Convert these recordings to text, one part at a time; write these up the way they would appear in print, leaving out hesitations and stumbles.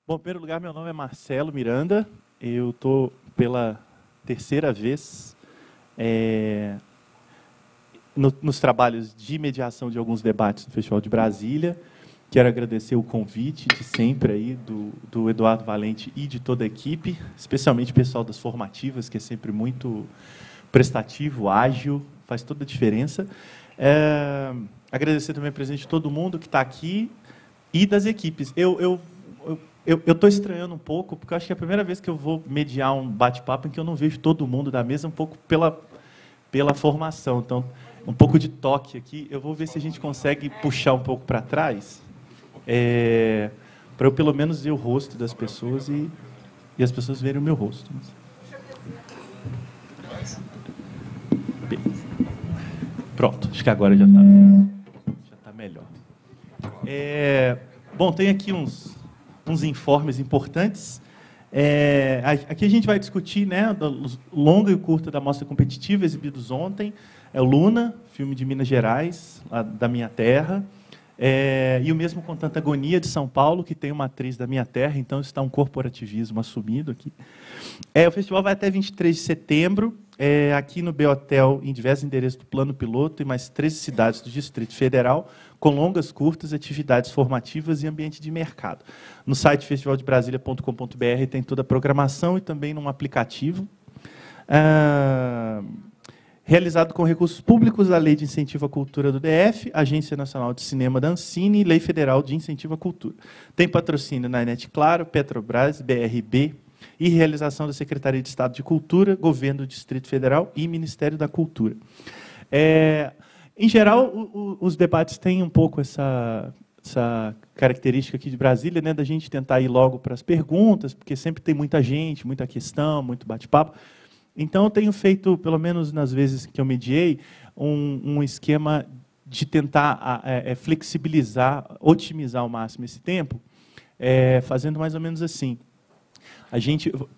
Bom, em primeiro lugar, meu nome é Marcelo Miranda. Eu estou pela terceira vez nos trabalhos de mediação de alguns debates no Festival de Brasília. Quero agradecer o convite de sempre aí do Eduardo Valente e de toda a equipe, especialmente o pessoal das formativas, que é sempre muito prestativo, ágil, faz toda a diferença. Agradecer também a presença de todo mundo que está aqui e das equipes. Eu estou estranhando um pouco, porque eu acho que é a primeira vez que eu vou mediar um bate-papo em que eu não vejo todo mundo da mesa, um pouco pela formação. Então, um pouco de toque aqui. Eu vou ver se a gente consegue puxar um pouco para trás, para eu, pelo menos, ver o rosto das pessoas e as pessoas verem o meu rosto. Pronto, acho que agora já está melhor. Bom, tem aqui uns informes importantes. Aqui a gente vai discutir, né, o longa e o curta da Mostra Competitiva, exibidos ontem. É o Luna, filme de Minas Gerais, lá da minha terra. E o mesmo com Tanta Agonia, de São Paulo, que tem uma atriz da minha terra, então está um corporativismo assumido aqui. O festival vai até 23 de setembro, aqui no B-Hotel, em diversos endereços do Plano Piloto, e mais 13 cidades do Distrito Federal, com longas, curtas, atividades formativas e ambiente de mercado. No site festivaldebrasilia.com.br tem toda a programação e também num aplicativo. Realizado com recursos públicos da Lei de Incentivo à Cultura do DF, Agência Nacional de Cinema da Ancine e Lei Federal de Incentivo à Cultura. Tem patrocínio na Net Claro, Petrobras, BRB e realização da Secretaria de Estado de Cultura, Governo do Distrito Federal e Ministério da Cultura. Em geral, os debates têm um pouco essa característica aqui de Brasília, né, da gente tentar ir logo para as perguntas, porque sempre tem muita gente, muita questão, muito bate-papo. Então, eu tenho feito, pelo menos nas vezes que eu mediei, um esquema de tentar flexibilizar, otimizar ao máximo esse tempo, fazendo mais ou menos assim.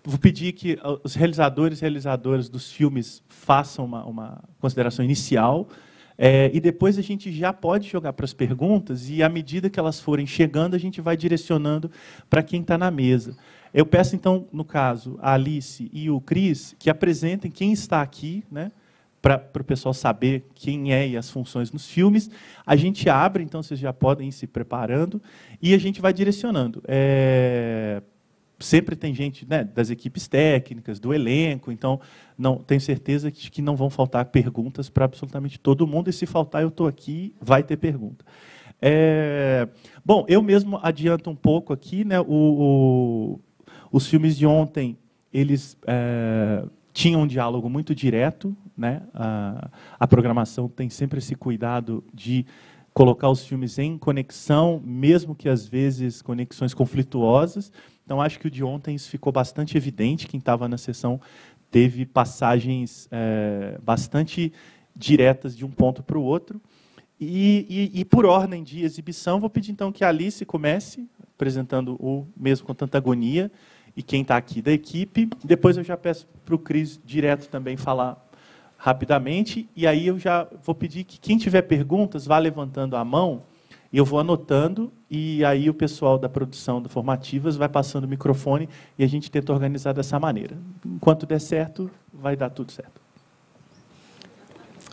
Vou pedir que os realizadores e realizadoras dos filmes façam uma consideração inicial, e depois a gente já pode jogar para as perguntas, e, à medida que elas forem chegando, a gente vai direcionando para quem está na mesa. Eu peço, então, no caso, a Alice e o Cris, que apresentem quem está aqui, né, para o pessoal saber quem é e as funções nos filmes. A gente abre, então vocês já podem ir se preparando, e a gente vai direcionando. Sempre tem gente, né, das equipes técnicas, do elenco, então tenho certeza que não vão faltar perguntas para absolutamente todo mundo, e se faltar, eu estou aqui, vai ter pergunta. Bom, eu mesmo adianto um pouco aqui, né, os filmes de ontem, eles tinham um diálogo muito direto, né? A programação tem sempre esse cuidado de colocar os filmes em conexão, mesmo que, às vezes, conexões conflituosas. Então, acho que o de ontem isso ficou bastante evidente. Quem estava na sessão teve passagens bastante diretas de um ponto para o outro. E, por ordem de exibição, vou pedir, então, que a Alice comece, apresentando o mesmo com Tanta Agonia, e quem está aqui da equipe. Depois eu já peço para o Cris direto também falar rapidamente, e aí eu já vou pedir que quem tiver perguntas vá levantando a mão, e eu vou anotando, e aí o pessoal da produção do Formativas vai passando o microfone, e a gente tenta organizar dessa maneira. Enquanto der certo, vai dar tudo certo.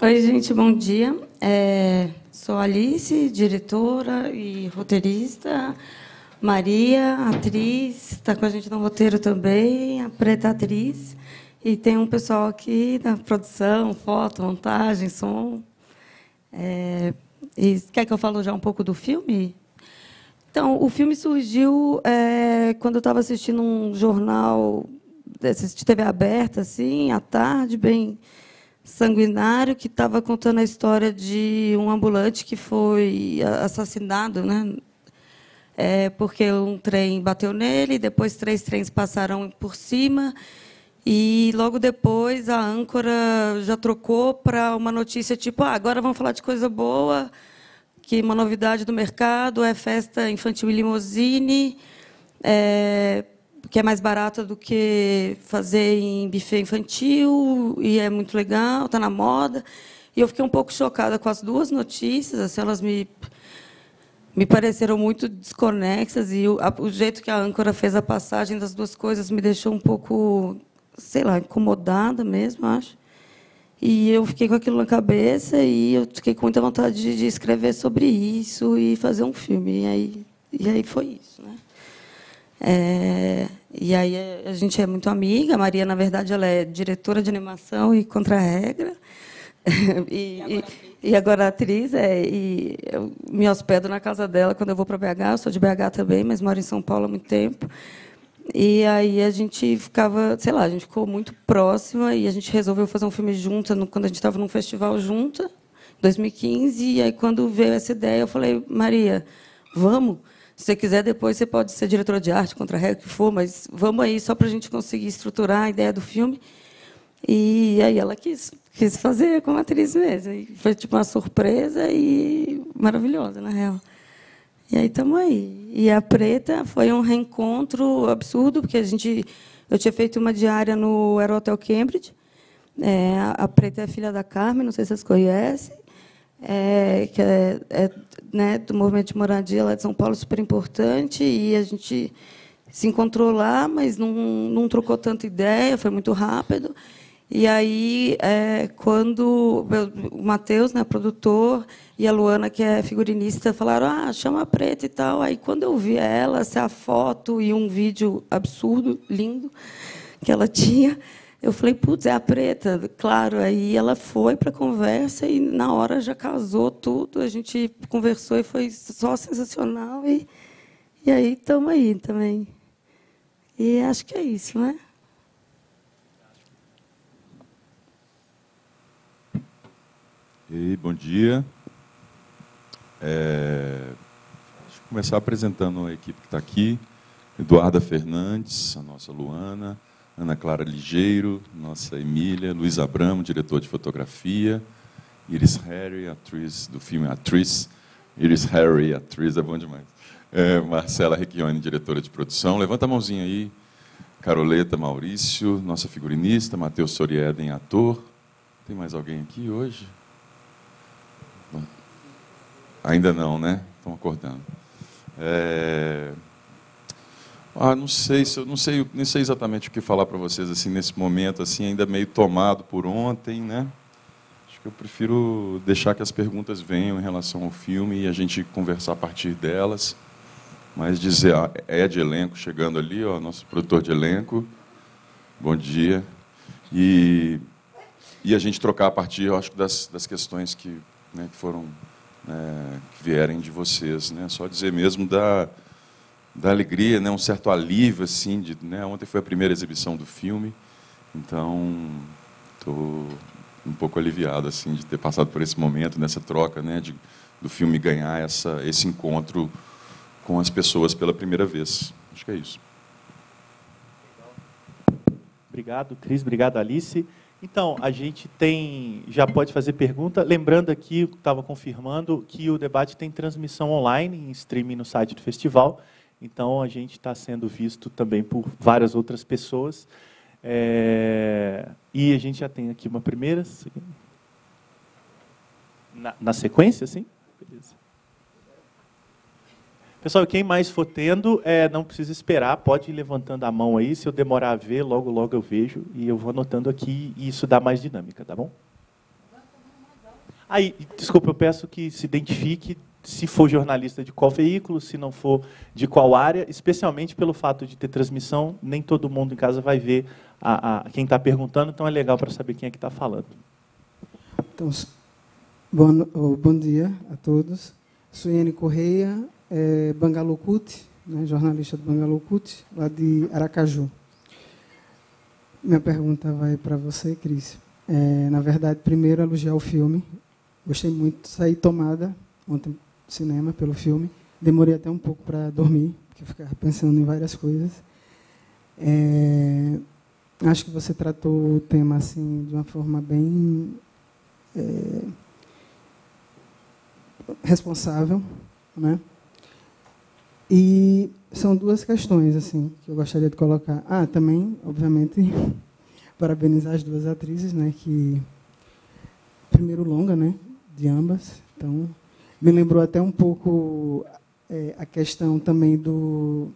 Oi, gente, bom dia. Sou Alice, diretora e roteirista. Maria, atriz, está com a gente no roteiro também, a Preta atriz. E tem um pessoal aqui da produção, foto, montagem, som. E quer que eu fale já um pouco do filme? Então, o filme surgiu quando eu estava assistindo um jornal de TV aberta, assim, à tarde, bem sanguinário, que estava contando a história de um ambulante que foi assassinado, né? Porque um trem bateu nele, depois 3 trens passaram por cima, e, logo depois, a âncora já trocou para uma notícia tipo: agora vamos falar de coisa boa, que uma novidade do mercado é festa infantil e limousine, que é mais barata do que fazer em buffet infantil, e é muito legal, está na moda. E eu fiquei um pouco chocada com as duas notícias, assim, elas me me pareceram muito desconexas, e o jeito que a âncora fez a passagem das duas coisas me deixou um pouco, sei lá, incomodada mesmo, acho. E eu fiquei com aquilo na cabeça e eu fiquei com muita vontade de escrever sobre isso e fazer um filme. E aí foi isso, né? E aí a gente é muito amiga. A Maria, na verdade, ela é diretora de animação e contra-regra. E agora atriz. E eu me hospedo na casa dela quando eu vou para BH. Eu sou de BH também, mas moro em São Paulo há muito tempo. E aí a gente ficava, sei lá, a gente ficou muito próxima e a gente resolveu fazer um filme junta quando a gente estava num festival junta, em 2015. E aí, quando veio essa ideia, eu falei: Maria, vamos. Se você quiser, depois você pode ser diretora de arte, contra-regra, o que for, mas vamos aí, só para a gente conseguir estruturar a ideia do filme. E aí ela quis fazer como atriz mesmo. E foi tipo uma surpresa e maravilhosa, na real. E aí estamos aí. E a Preta foi um reencontro absurdo, porque eu tinha feito uma diária no Aerohotel Cambridge. A Preta é filha da Carmen, não sei se vocês conhecem, que né, do movimento de moradia lá de São Paulo, super importante. E a gente se encontrou lá, mas não trocou tanta ideia, foi muito rápido. E aí, quando o Matheus, né, produtor, e a Luana, que é figurinista, falaram: chama a Preta e tal. Aí, quando eu vi ela, a foto e um vídeo absurdo, lindo, que ela tinha, eu falei: putz, é a Preta. Claro, aí ela foi para a conversa e, na hora, já casou tudo. A gente conversou e foi só sensacional. E aí, estamos aí também. E acho que é isso, né? E bom dia. Deixa eu começar apresentando a equipe que está aqui. Eduarda Fernandes, a nossa Luana, Ana Clara Ligeiro, nossa Emília, Luiz Abramo, diretor de fotografia, Iris Harry, atriz do filme Atriz. Iris Harry, atriz, é bom demais. Marcela Recchione, diretora de produção. Levanta a mãozinha aí. Caroleta Maurício, nossa figurinista. Matheus Sorieden, ator. Tem mais alguém aqui hoje? Ainda não, né? Estão acordando. Não sei exatamente o que falar para vocês assim nesse momento, assim ainda meio tomado por ontem, né? Acho que eu prefiro deixar que as perguntas venham em relação ao filme e a gente conversar a partir delas. Mas dizer, de elenco chegando ali, nosso produtor de elenco, bom dia. E a gente trocar a partir, eu acho, das questões que foram que vierem de vocês, né? Só dizer mesmo da alegria, né? Um certo alívio assim, ontem foi a primeira exibição do filme, então estou um pouco aliviado assim de ter passado por esse momento, nessa troca, né? Do filme ganhar esse encontro com as pessoas pela primeira vez. Acho que é isso. Obrigado, Cris. Obrigado, Alice. Então, a gente já pode fazer pergunta. Lembrando aqui, estava confirmando, que o debate tem transmissão online, em streaming no site do festival. Então, a gente está sendo visto também por várias outras pessoas. E a gente já tem aqui uma primeira. Na sequência, sim? Beleza. Pessoal, quem mais for tendo, não precisa esperar, pode ir levantando a mão aí. Se eu demorar a ver, logo, logo eu vejo. E eu vou anotando aqui, e isso dá mais dinâmica, tá bom? Aí, desculpa, eu peço que se identifique, se for jornalista de qual veículo, se não for de qual área, especialmente pelo fato de ter transmissão, nem todo mundo em casa vai ver quem está perguntando, então é legal para saber quem é que está falando. Então, bom dia a todos. Suiane Correia, Bangalô-Cut, né, jornalista do Bangalô-Cut, lá de Aracaju. Minha pergunta vai para você, Cris. Na verdade, primeiro, elogiar o filme. Gostei muito, saí tomada ontem no cinema pelo filme. Demorei até um pouco para dormir, porque eu ficava pensando em várias coisas. Acho que você tratou o tema assim, de uma forma bem responsável, né? E são duas questões assim que eu gostaria de colocar. Também, obviamente, parabenizar as duas atrizes, né? Que primeiro longa, né? De ambas. Então, me lembrou até um pouco a questão também do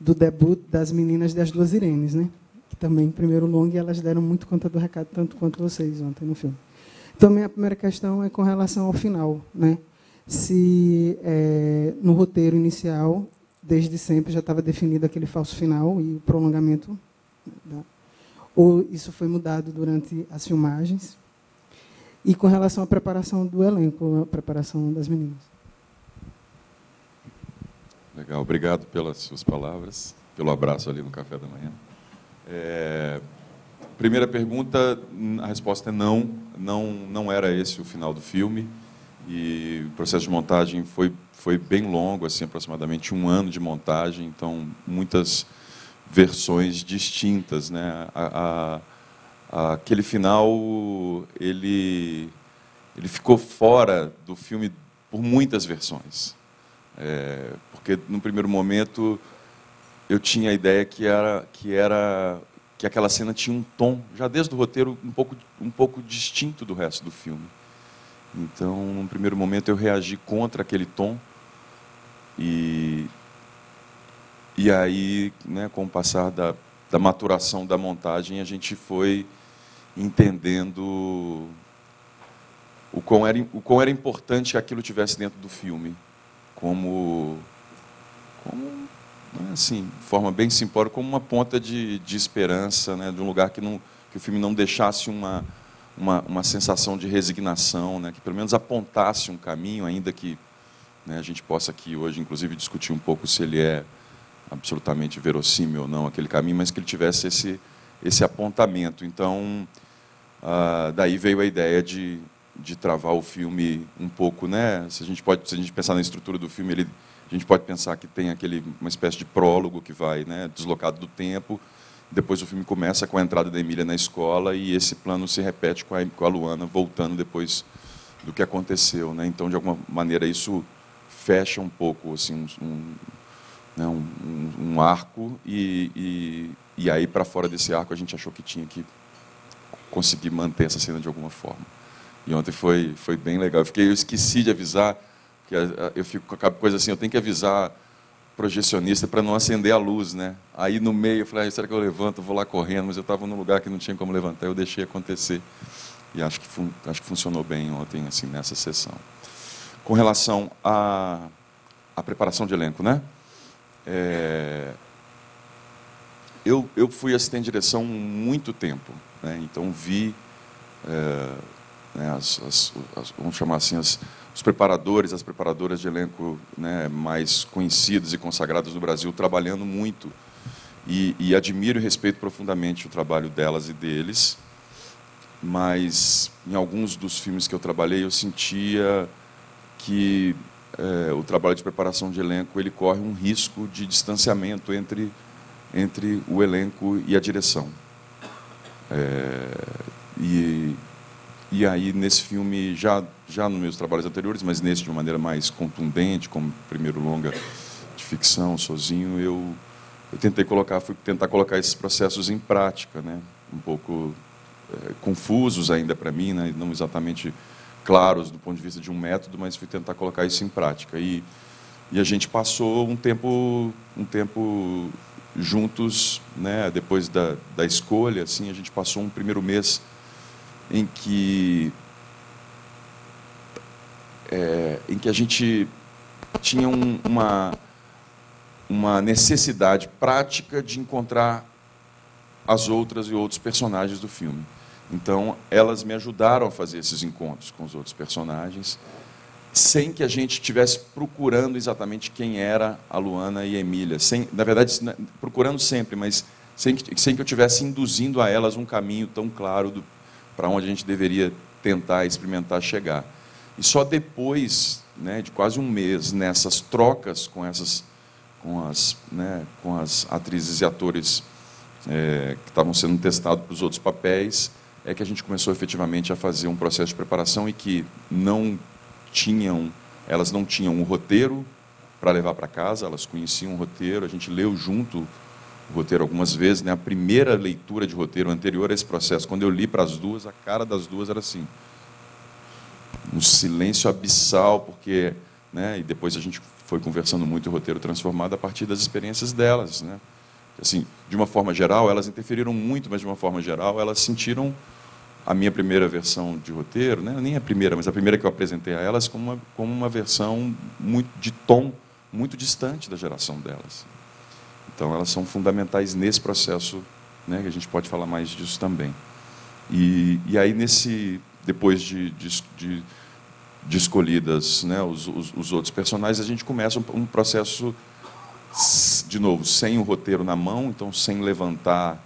debut das meninas das duas Irenes, né? Que também, primeiro longa, e elas deram muito conta do recado, tanto quanto vocês ontem no filme. Então, minha primeira questão é com relação ao final, né? Se no roteiro inicial, desde sempre, já estava definido aquele falso final e o prolongamento, ou isso foi mudado durante as filmagens. E com relação à preparação do elenco, a preparação das meninas. Legal, obrigado pelas suas palavras, pelo abraço ali no café da manhã. Primeira pergunta, a resposta é não. Não era esse o final do filme. E o processo de montagem foi bem longo, assim, aproximadamente 1 ano de montagem, então muitas versões distintas, né? Aquele final, ele ficou fora do filme por muitas versões. Porque, no primeiro momento, eu tinha a ideia que aquela cena tinha um tom, já desde o roteiro, um pouco distinto do resto do filme. Então, no primeiro momento, eu reagi contra aquele tom. E aí, né, com o passar da maturação da montagem, a gente foi entendendo o quão era importante que aquilo tivesse dentro do filme, como assim, de forma bem simbólica, como uma ponta de esperança, né, de um lugar que o filme não deixasse uma sensação de resignação, né, que pelo menos apontasse um caminho, ainda que, né, a gente possa aqui hoje, inclusive, discutir um pouco se ele é absolutamente verossímil ou não, aquele caminho, mas que ele tivesse esse apontamento. Então, daí veio a ideia de travar o filme um pouco, né? Se a gente pensar na estrutura do filme, a gente pode pensar que tem uma espécie de prólogo que vai, né, deslocado do tempo. Depois o filme começa com a entrada da Emília na escola e esse plano se repete com a Luana voltando depois do que aconteceu, né? Então, de alguma maneira, isso fecha um pouco assim, um arco e aí, para fora desse arco, a gente achou que tinha que conseguir manter essa cena de alguma forma. E ontem foi bem legal. Eu esqueci de avisar, porque eu fico com aquela coisa assim, eu tenho que avisar o projecionista para não acender a luz, né? Aí, no meio, eu falei, será que eu levanto? Eu vou lá correndo, mas eu estava num lugar que não tinha como levantar, eu deixei acontecer. E acho que funcionou bem ontem, assim, nessa sessão. Com relação à preparação de elenco, né? Eu fui assistente de direção muito tempo, né? Então vi, né, vamos chamar assim, os preparadores, as preparadoras de elenco, né, mais conhecidos e consagrados no Brasil trabalhando muito e admiro e respeito profundamente o trabalho delas e deles, mas em alguns dos filmes que eu trabalhei eu sentia que o trabalho de preparação de elenco ele corre um risco de distanciamento entre o elenco e a direção. E aí, nesse filme, já nos meus trabalhos anteriores, mas nesse de uma maneira mais contundente, como primeiro longa de ficção, sozinho, eu fui tentar colocar esses processos em prática, né? Um pouco confusos ainda para mim, né? Não exatamente claros do ponto de vista de um método, mas fui tentar colocar isso em prática. E a gente passou um tempo juntos, né? Depois da escolha, assim, a gente passou um primeiro mês em que a gente tinha uma necessidade prática de encontrar as outras e outros personagens do filme. Então, elas me ajudaram a fazer esses encontros com os outros personagens, sem que a gente estivesse procurando exatamente quem era a Luana e a Emília. Na verdade, procurando sempre, mas sem que eu estivesse induzindo a elas um caminho tão claro para onde a gente deveria tentar, experimentar chegar. E só depois, né, de quase um mês, nessas trocas com as atrizes e atores que estavam sendo testados para os outros papéis, é que a gente começou efetivamente a fazer um processo de preparação e que elas não tinham um roteiro para levar para casa, elas conheciam o roteiro, a gente leu junto o roteiro algumas vezes, né? A primeira leitura de roteiro anterior a esse processo, quando eu li para as duas, a cara das duas era assim, um silêncio abissal, porque, né? E depois a gente foi conversando muito o roteiro transformado a partir das experiências delas, né? Assim, de uma forma geral, elas interferiram muito, mas de uma forma geral, elas sentiram a minha primeira versão de roteiro, né? Nem a primeira, mas a primeira que eu apresentei a elas como uma versão muito de tom muito distante da geração delas. Então, elas são fundamentais nesse processo, né? Que a gente pode falar mais disso também. E aí, depois de escolhidas, né, os outros personagens, a gente começa um processo, de novo, sem o roteiro na mão, então sem levantar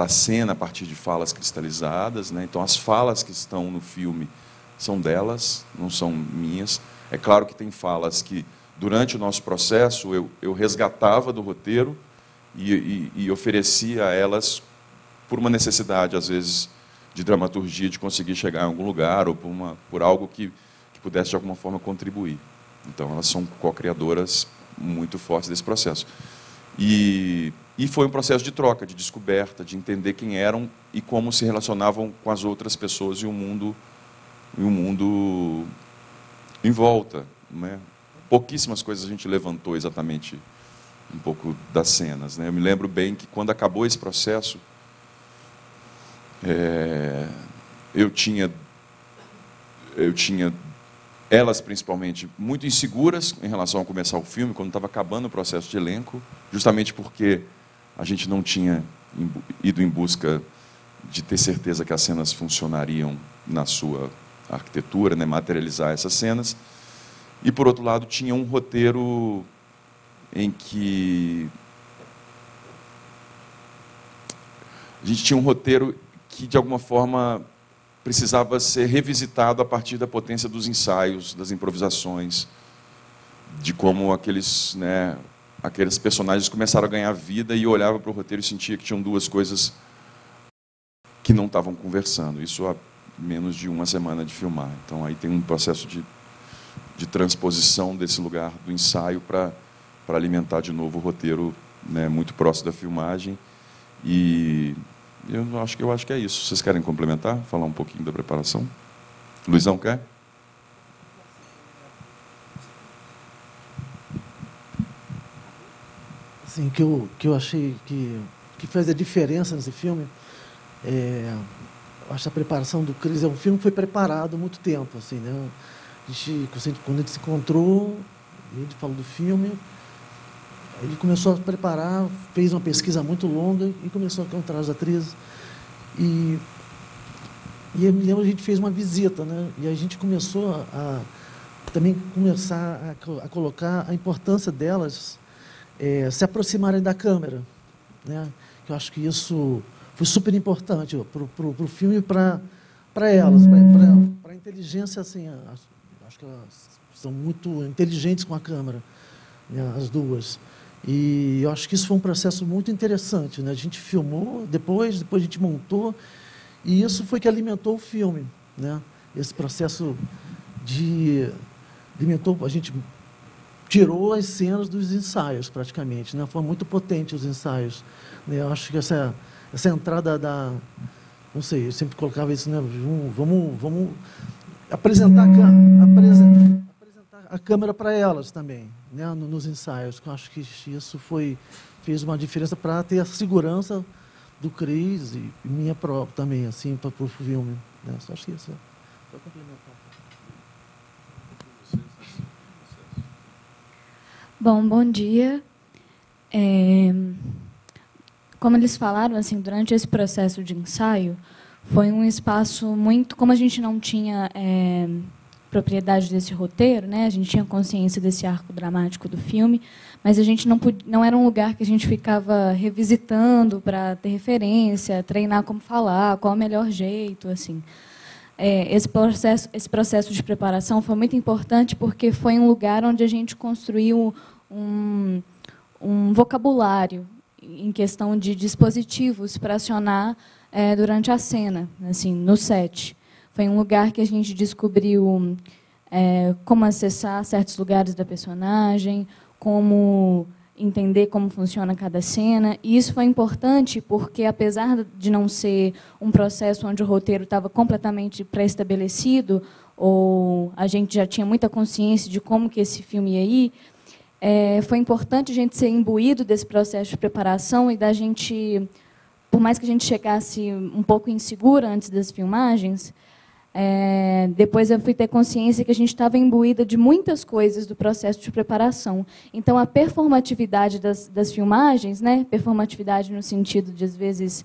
cena a partir de falas cristalizadas, né? Então, as falas que estão no filme são delas, não são minhas. É claro que tem falas que, durante o nosso processo, eu resgatava do roteiro e oferecia a elas por uma necessidade, às vezes, de dramaturgia, de conseguir chegar em algum lugar, ou por algo que pudesse, de alguma forma, contribuir. Então, elas são co-criadoras muito fortes desse processo. E foi um processo de troca, de descoberta, de entender quem eram e como se relacionavam com as outras pessoas e o mundo em volta, né? Pouquíssimas coisas a gente levantou exatamente um pouco das cenas, né? Eu me lembro bem que, quando acabou esse processo, eu tinha elas, principalmente, muito inseguras em relação a começar o filme, quando estava acabando o processo de elenco, justamente porque a gente não tinha ido em busca de ter certeza que as cenas funcionariam na sua arquitetura, né, materializar essas cenas. E, por outro lado, tinha um roteiro em que a gente tinha um roteiro que, de alguma forma, precisava ser revisitado a partir da potência dos ensaios, das improvisações, de como aqueles personagens começaram a ganhar vida, e eu olhava para o roteiro e sentia que tinham duas coisas que não estavam conversando. Isso há menos de uma semana de filmar. Então, aí tem um processo de transposição desse lugar do ensaio para alimentar de novo o roteiro, né, muito próximo da filmagem. E eu acho que é isso. Vocês querem complementar? Falar um pouquinho da preparação? Luizão, quer? Assim, que eu achei que fez a diferença nesse filme, eu acho a preparação do Cris. É um filme que foi preparado há muito tempo, assim, né? Quando a gente se encontrou, ele falou do filme, ele começou a preparar, fez uma pesquisa muito longa e começou a encontrar as atrizes. E eu me lembro, a gente fez uma visita, né? E a gente começou a colocar a importância delas se aproximarem da câmera, né? Eu acho que isso foi super importante para o filme e para elas, para a inteligência, assim. Acho que elas são muito inteligentes com a câmera, né, as duas. E eu acho que isso foi um processo muito interessante, né? A gente filmou, depois a gente montou, e isso foi que alimentou o filme, né? Esse processo alimentou, a gente tirou as cenas dos ensaios, praticamente, né? Foi muito potente os ensaios, né? Eu acho que essa entrada não sei, eu sempre colocava isso, né? Vamos apresentar a câmera para elas também, né, nos ensaios. Eu acho que isso fez uma diferença para ter a segurança do Cris e minha própria também, assim, para o filme, né? Só acho que isso. Para complementar. Bom dia. Como eles falaram, assim, durante esse processo de ensaio, foi um espaço muito... Como a gente não tinha propriedade desse roteiro, né? A gente tinha consciência desse arco dramático do filme, mas a gente não era um lugar que a gente ficava revisitando para ter referência, treinar como falar, qual é o melhor jeito, assim. Esse processo de preparação foi muito importante porque foi um lugar onde a gente construiu um vocabulário em questão de dispositivos para acionar durante a cena, assim, no set. Foi um lugar que a gente descobriu como acessar certos lugares da personagem, como entender como funciona cada cena. E isso foi importante porque, apesar de não ser um processo onde o roteiro estava completamente pré-estabelecido, ou a gente já tinha muita consciência de como que esse filme ia ir, foi importante a gente ser imbuído desse processo de preparação e da gente, por mais que a gente chegasse um pouco insegura antes das filmagens, depois eu fui ter consciência que a gente estava imbuída de muitas coisas do processo de preparação. Então, a performatividade das filmagens, né, performatividade no sentido de, às vezes,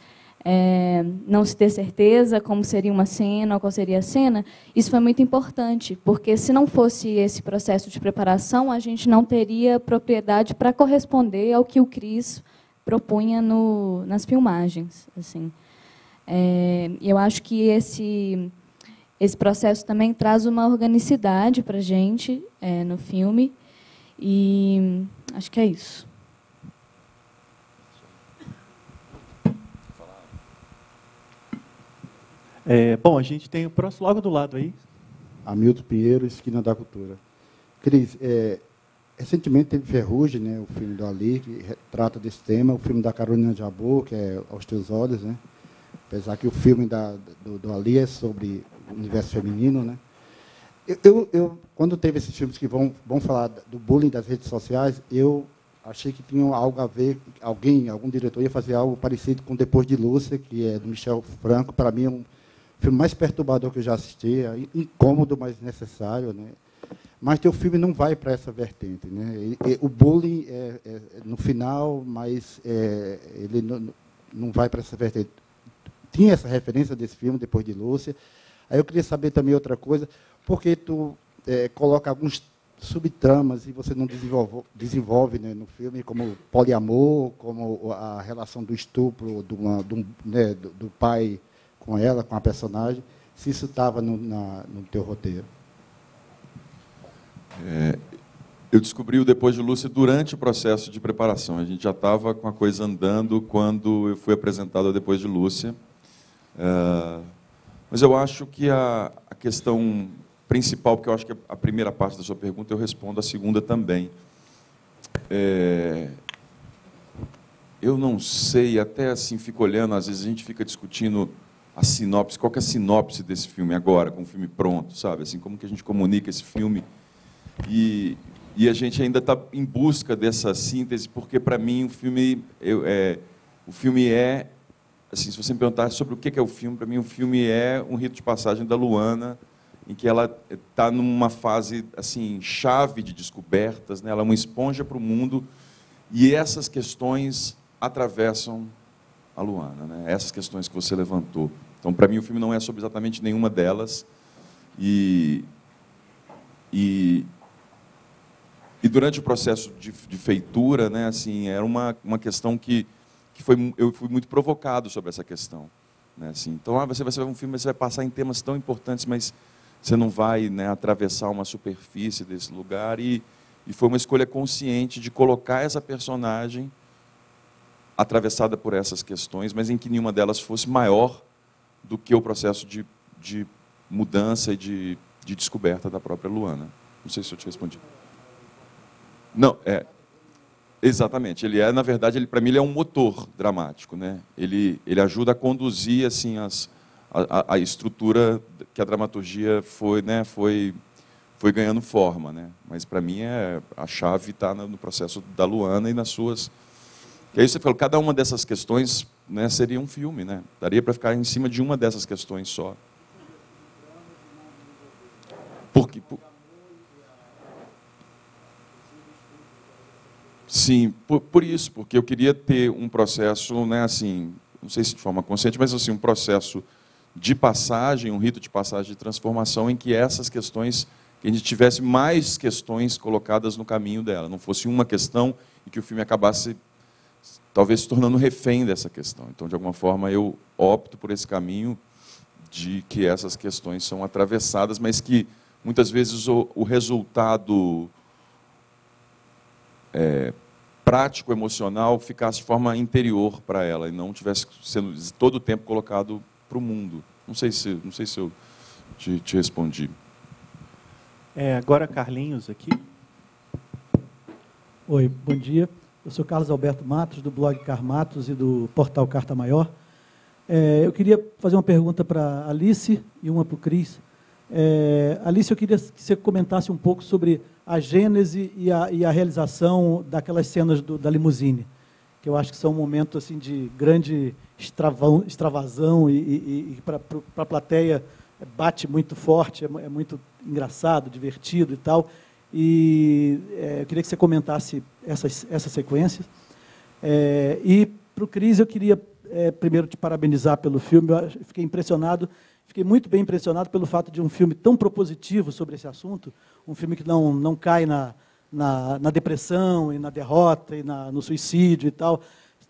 não se ter certeza como seria uma cena ou qual seria a cena, isso foi muito importante, porque se não fosse esse processo de preparação, a gente não teria propriedade para corresponder ao que o Cris propunha nas filmagens. Assim. Eu acho que esse processo também traz uma organicidade para a gente no filme, e acho que é isso. Bom, a gente tem o próximo logo do lado aí. Hamilton Pinheiro, Esquina da Cultura. Cris, recentemente teve Ferrugem, né, o filme do Ali, que trata desse tema, o filme da Carolina Jabor, que é Aos Teus Olhos, né? Apesar que o filme do Ali é sobre o universo feminino, né? Quando teve esses filmes que vão falar do bullying das redes sociais, eu achei que tinham algo a ver, algum diretor ia fazer algo parecido com Depois de Lúcia, que é do Michel Franco. Para mim é um filme mais perturbador que eu já assisti, incômodo, mas necessário, né? Mas teu filme não vai para essa vertente, né? O bullying no final, mas ele não vai para essa vertente. Tinha essa referência desse filme, Depois de Lúcia. Aí eu queria saber também outra coisa, porque tu coloca alguns subtramas e você não desenvolve, né, no filme, como poliamor, como a relação do estupro do pai com ela, com a personagem, se isso estava no teu roteiro. Eu descobri o Depois de Lúcia durante o processo de preparação. A gente já estava com a coisa andando quando eu fui apresentado ao Depois de Lúcia. Mas eu acho que a questão principal, porque eu acho que a primeira parte da sua pergunta eu respondo, a segunda também. Eu não sei, até assim, fico olhando, às vezes a gente fica discutindo a sinopse, qual que é a sinopse desse filme agora, com o filme pronto, sabe? Assim, como que a gente comunica esse filme? E a gente ainda está em busca dessa síntese, porque, para mim, o filme é, assim, se você me perguntar sobre o que é o filme, para mim o filme é um rito de passagem da Luana, em que ela está numa fase assim chave de descobertas, né? Ela é uma esponja para o mundo, e essas questões atravessam a Luana, né? Essas questões que você levantou. Então, para mim, o filme não é sobre exatamente nenhuma delas. E durante o processo de feitura, né, assim, era uma questão que eu fui muito provocado sobre essa questão, né, assim. Então, você vai ver um filme, você vai passar em temas tão importantes, mas você não vai, né, atravessar uma superfície desse lugar. E foi uma escolha consciente de colocar essa personagem atravessada por essas questões, mas em que nenhuma delas fosse maior do que o processo de mudança e de descoberta da própria Luana. Não sei se eu te respondi. Não, exatamente. Ele na verdade, para mim, ele é um motor dramático, né? Ele ajuda a conduzir assim a estrutura que a dramaturgia foi ganhando forma, né? Mas para mim a chave está no processo da Luana e nas suas. E aí você falou, cada uma dessas questões, né, seria um filme, né? Daria para ficar em cima de uma dessas questões só. Sim, por isso, porque eu queria ter um processo, né, assim, não sei se de forma consciente, mas assim, um processo de passagem, um rito de passagem de transformação, em que essas questões, que a gente tivesse mais questões colocadas no caminho dela, não fosse uma questão e que o filme acabasse talvez se tornando refém dessa questão. Então, de alguma forma, eu opto por esse caminho de que essas questões são atravessadas, mas que muitas vezes o resultado prático, emocional, ficasse de forma interior para ela e não tivesse sendo todo o tempo colocado para o mundo. Não sei se eu te respondi. Agora Carlinhos aqui. Oi, bom dia. Eu sou Carlos Alberto Matos, do blog Carmatos e do portal Carta Maior. Eu queria fazer uma pergunta para a Alice e uma para o Cris. Alice, eu queria que você comentasse um pouco sobre a gênese e a realização daquelas cenas da limusine, que eu acho que são um momento assim, de grande extravasão e para a plateia bate muito forte, é muito engraçado, divertido e tal. E eu queria que você comentasse essas sequências. E para o Cris, eu queria primeiro te parabenizar pelo filme. Eu fiquei impressionado, fiquei muito bem impressionado pelo fato de um filme tão propositivo sobre esse assunto, um filme que não cai na depressão e na derrota e no suicídio e tal,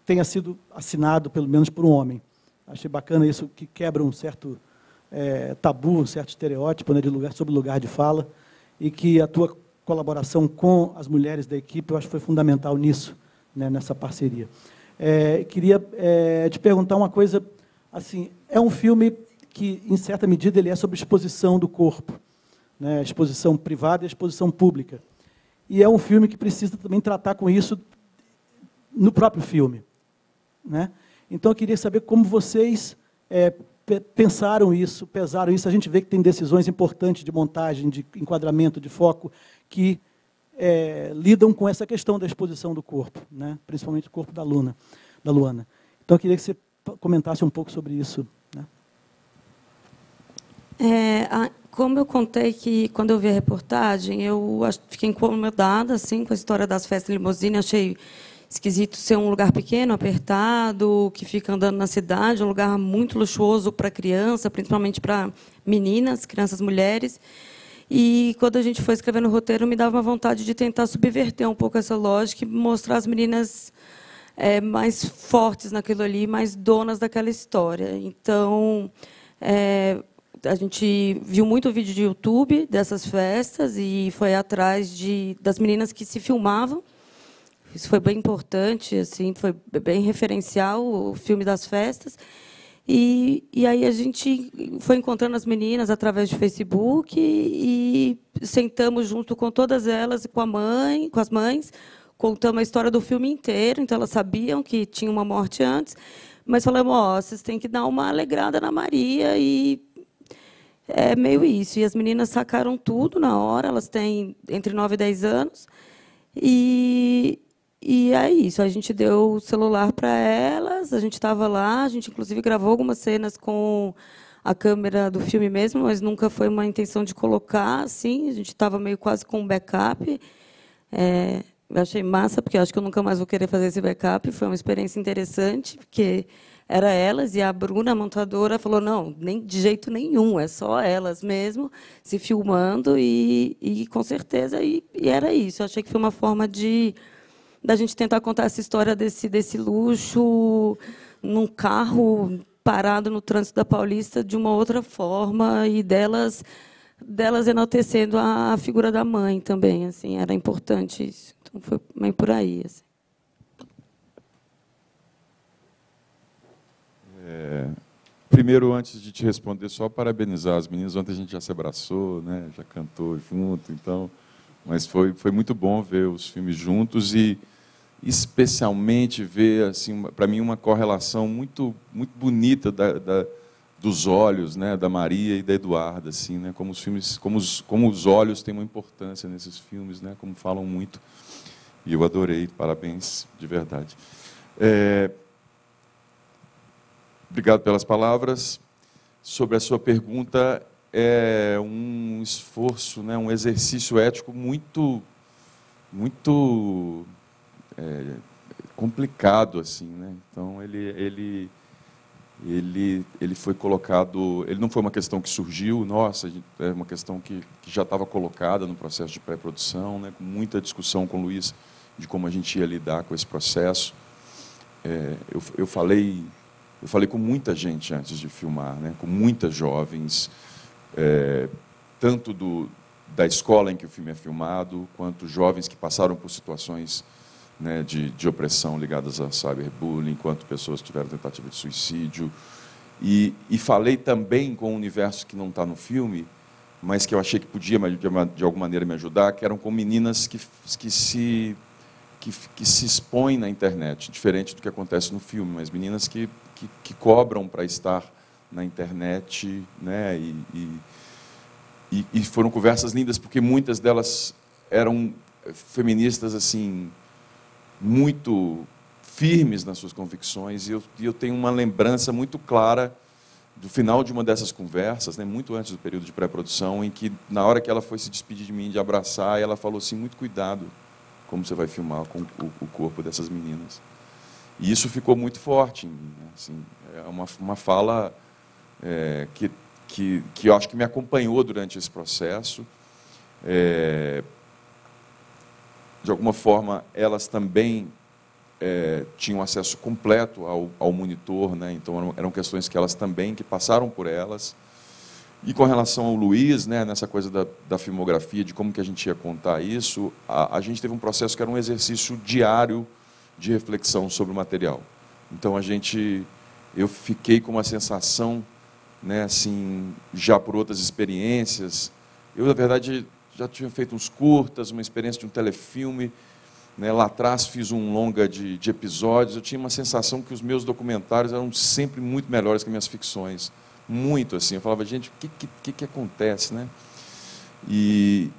tenha sido assinado pelo menos por um homem. Achei bacana isso, que quebra um certo tabu, um certo estereótipo, né, sobre o lugar de fala, e que a tua colaboração com as mulheres da equipe, eu acho que foi fundamental nisso, né, nessa parceria. Queria te perguntar uma coisa, assim, é um filme que, em certa medida, ele é sobre exposição do corpo, né, exposição privada e exposição pública. E é um filme que precisa também tratar com isso no próprio filme, né? Então, eu queria saber como vocês pensaram isso, pesaram isso. A gente vê que tem decisões importantes de montagem, de enquadramento, de foco, que lidam com essa questão da exposição do corpo, né? Principalmente o corpo da Luana. Então, eu queria que você comentasse um pouco sobre isso, né? Como eu contei que, quando eu vi a reportagem, eu fiquei incomodada assim, com a história das festas de limusine, achei esquisito ser um lugar pequeno, apertado, que fica andando na cidade, um lugar muito luxuoso para criança, principalmente para meninas, crianças, mulheres. E, quando a gente foi escrevendo o roteiro, me dava uma vontade de tentar subverter um pouco essa lógica e mostrar as meninas mais fortes naquilo ali, mais donas daquela história. Então, a gente viu muito vídeo de YouTube dessas festas e foi atrás das meninas que se filmavam. Isso foi bem importante, assim, foi bem referencial, o filme das festas. E aí a gente foi encontrando as meninas através de Facebook e sentamos junto com todas elas, com as mães, contamos a história do filme inteiro, então elas sabiam que tinha uma morte antes, mas falamos, vocês têm que dar uma alegrada na Maria, e é meio isso. E as meninas sacaram tudo na hora, elas têm entre 9 e 10 anos, e é isso, a gente deu o celular para elas, a gente estava lá, a gente, inclusive, gravou algumas cenas com a câmera do filme mesmo, mas nunca foi uma intenção de colocar, assim, a gente estava meio quase com um backup. Eu achei massa, porque acho que eu nunca mais vou querer fazer esse backup, foi uma experiência interessante, porque era elas, e a Bruna, a montadora, falou, não, nem de jeito nenhum, é só elas mesmo, se filmando, e com certeza, e era isso. Eu achei que foi uma forma da gente tentar contar essa história desse luxo num carro parado no trânsito da Paulista de uma outra forma, e delas enaltecendo a figura da mãe também, assim, era importante isso. Então foi meio por aí, assim. Primeiro, antes de te responder, só parabenizar as meninas. Ontem a gente já se abraçou, né? Já cantou junto, então, mas foi muito bom ver os filmes juntos e especialmente ver, assim, para mim, uma correlação muito bonita dos olhos, né, da Maria e da Eduarda, assim, né, como os filmes, como os olhos têm uma importância nesses filmes, né, como falam muito. E eu adorei, parabéns, de verdade. Obrigado pelas palavras. Sobre a sua pergunta, é um esforço, né, um exercício ético muito complicado, assim, né? Então ele foi colocado, ele não foi uma questão que surgiu, é uma questão que já estava colocada no processo de pré-produção, né? Com muita discussão com o Luiz de como a gente ia lidar com esse processo. Eu falei com muita gente antes de filmar, né? Com muitas jovens, tanto da escola em que o filme é filmado, quanto jovens que passaram por situações, né, de opressão ligadas a cyberbullying, quanto pessoas que tiveram tentativa de suicídio. E falei também com um universo que não está no filme, mas que eu achei que podia, de alguma maneira, me ajudar, que eram com meninas que se expõem na internet, diferente do que acontece no filme, mas meninas que e foram conversas lindas, porque muitas delas eram feministas assim muito firmes nas suas convicções, e eu tenho uma lembrança muito clara do final de uma dessas conversas, né, muito antes do período de pré-produção, em que, na hora que ela foi se despedir de mim, de abraçar, ela falou assim, muito cuidado como você vai filmar com o corpo dessas meninas. E isso ficou muito forte em mim, né? Assim, é uma fala que eu acho que me acompanhou durante esse processo. De alguma forma, elas também tinham acesso completo ao monitor, né? Então eram questões que elas também, que passaram por elas. E com relação ao Luiz, né, nessa coisa da filmografia, de como que a gente ia contar isso, a gente teve um processo que era um exercício diário de reflexão sobre o material. Então eu fiquei com uma sensação, né, assim, já por outras experiências. Eu, na verdade, já tinha feito uns curtas, uma experiência de um telefilme, né, lá atrás fiz um longa de episódios. Eu tinha uma sensação que os meus documentários eram sempre muito melhores que minhas ficções. Muito, assim. Eu falava, gente, o que acontece, né? E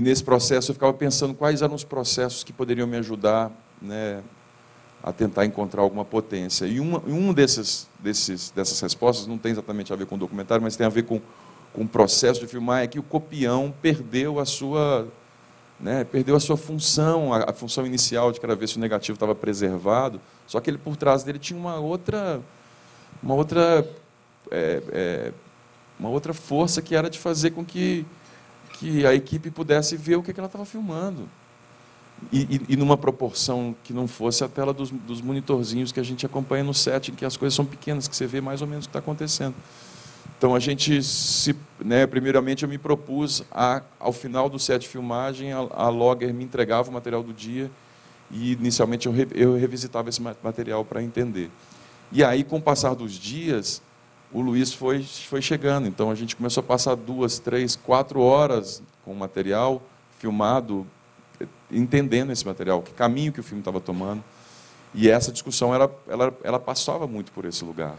nesse processo eu ficava pensando quais eram os processos que poderiam me ajudar, né, a tentar encontrar alguma potência. E um dessas respostas não tem exatamente a ver com o documentário, mas tem a ver com o processo de filmar, é que o copião perdeu a sua função, a função inicial de que era ver se o negativo estava preservado, só que ele, por trás dele, tinha uma outra força, que era de fazer com que a equipe pudesse ver o que ela estava filmando. E numa proporção que não fosse a tela dos monitorzinhos que a gente acompanha no set, em que as coisas são pequenas, que você vê mais ou menos o que está acontecendo. Então, primeiramente, eu me propus, ao final do set de filmagem, a logger me entregava o material do dia, e, inicialmente, eu revisitava esse material para entender. E aí, com o passar dos dias, o Luiz foi chegando. Então, a gente começou a passar 2, 3, 4 horas com o material filmado, entendendo esse material, que caminho que o filme estava tomando. E essa discussão ela passava muito por esse lugar,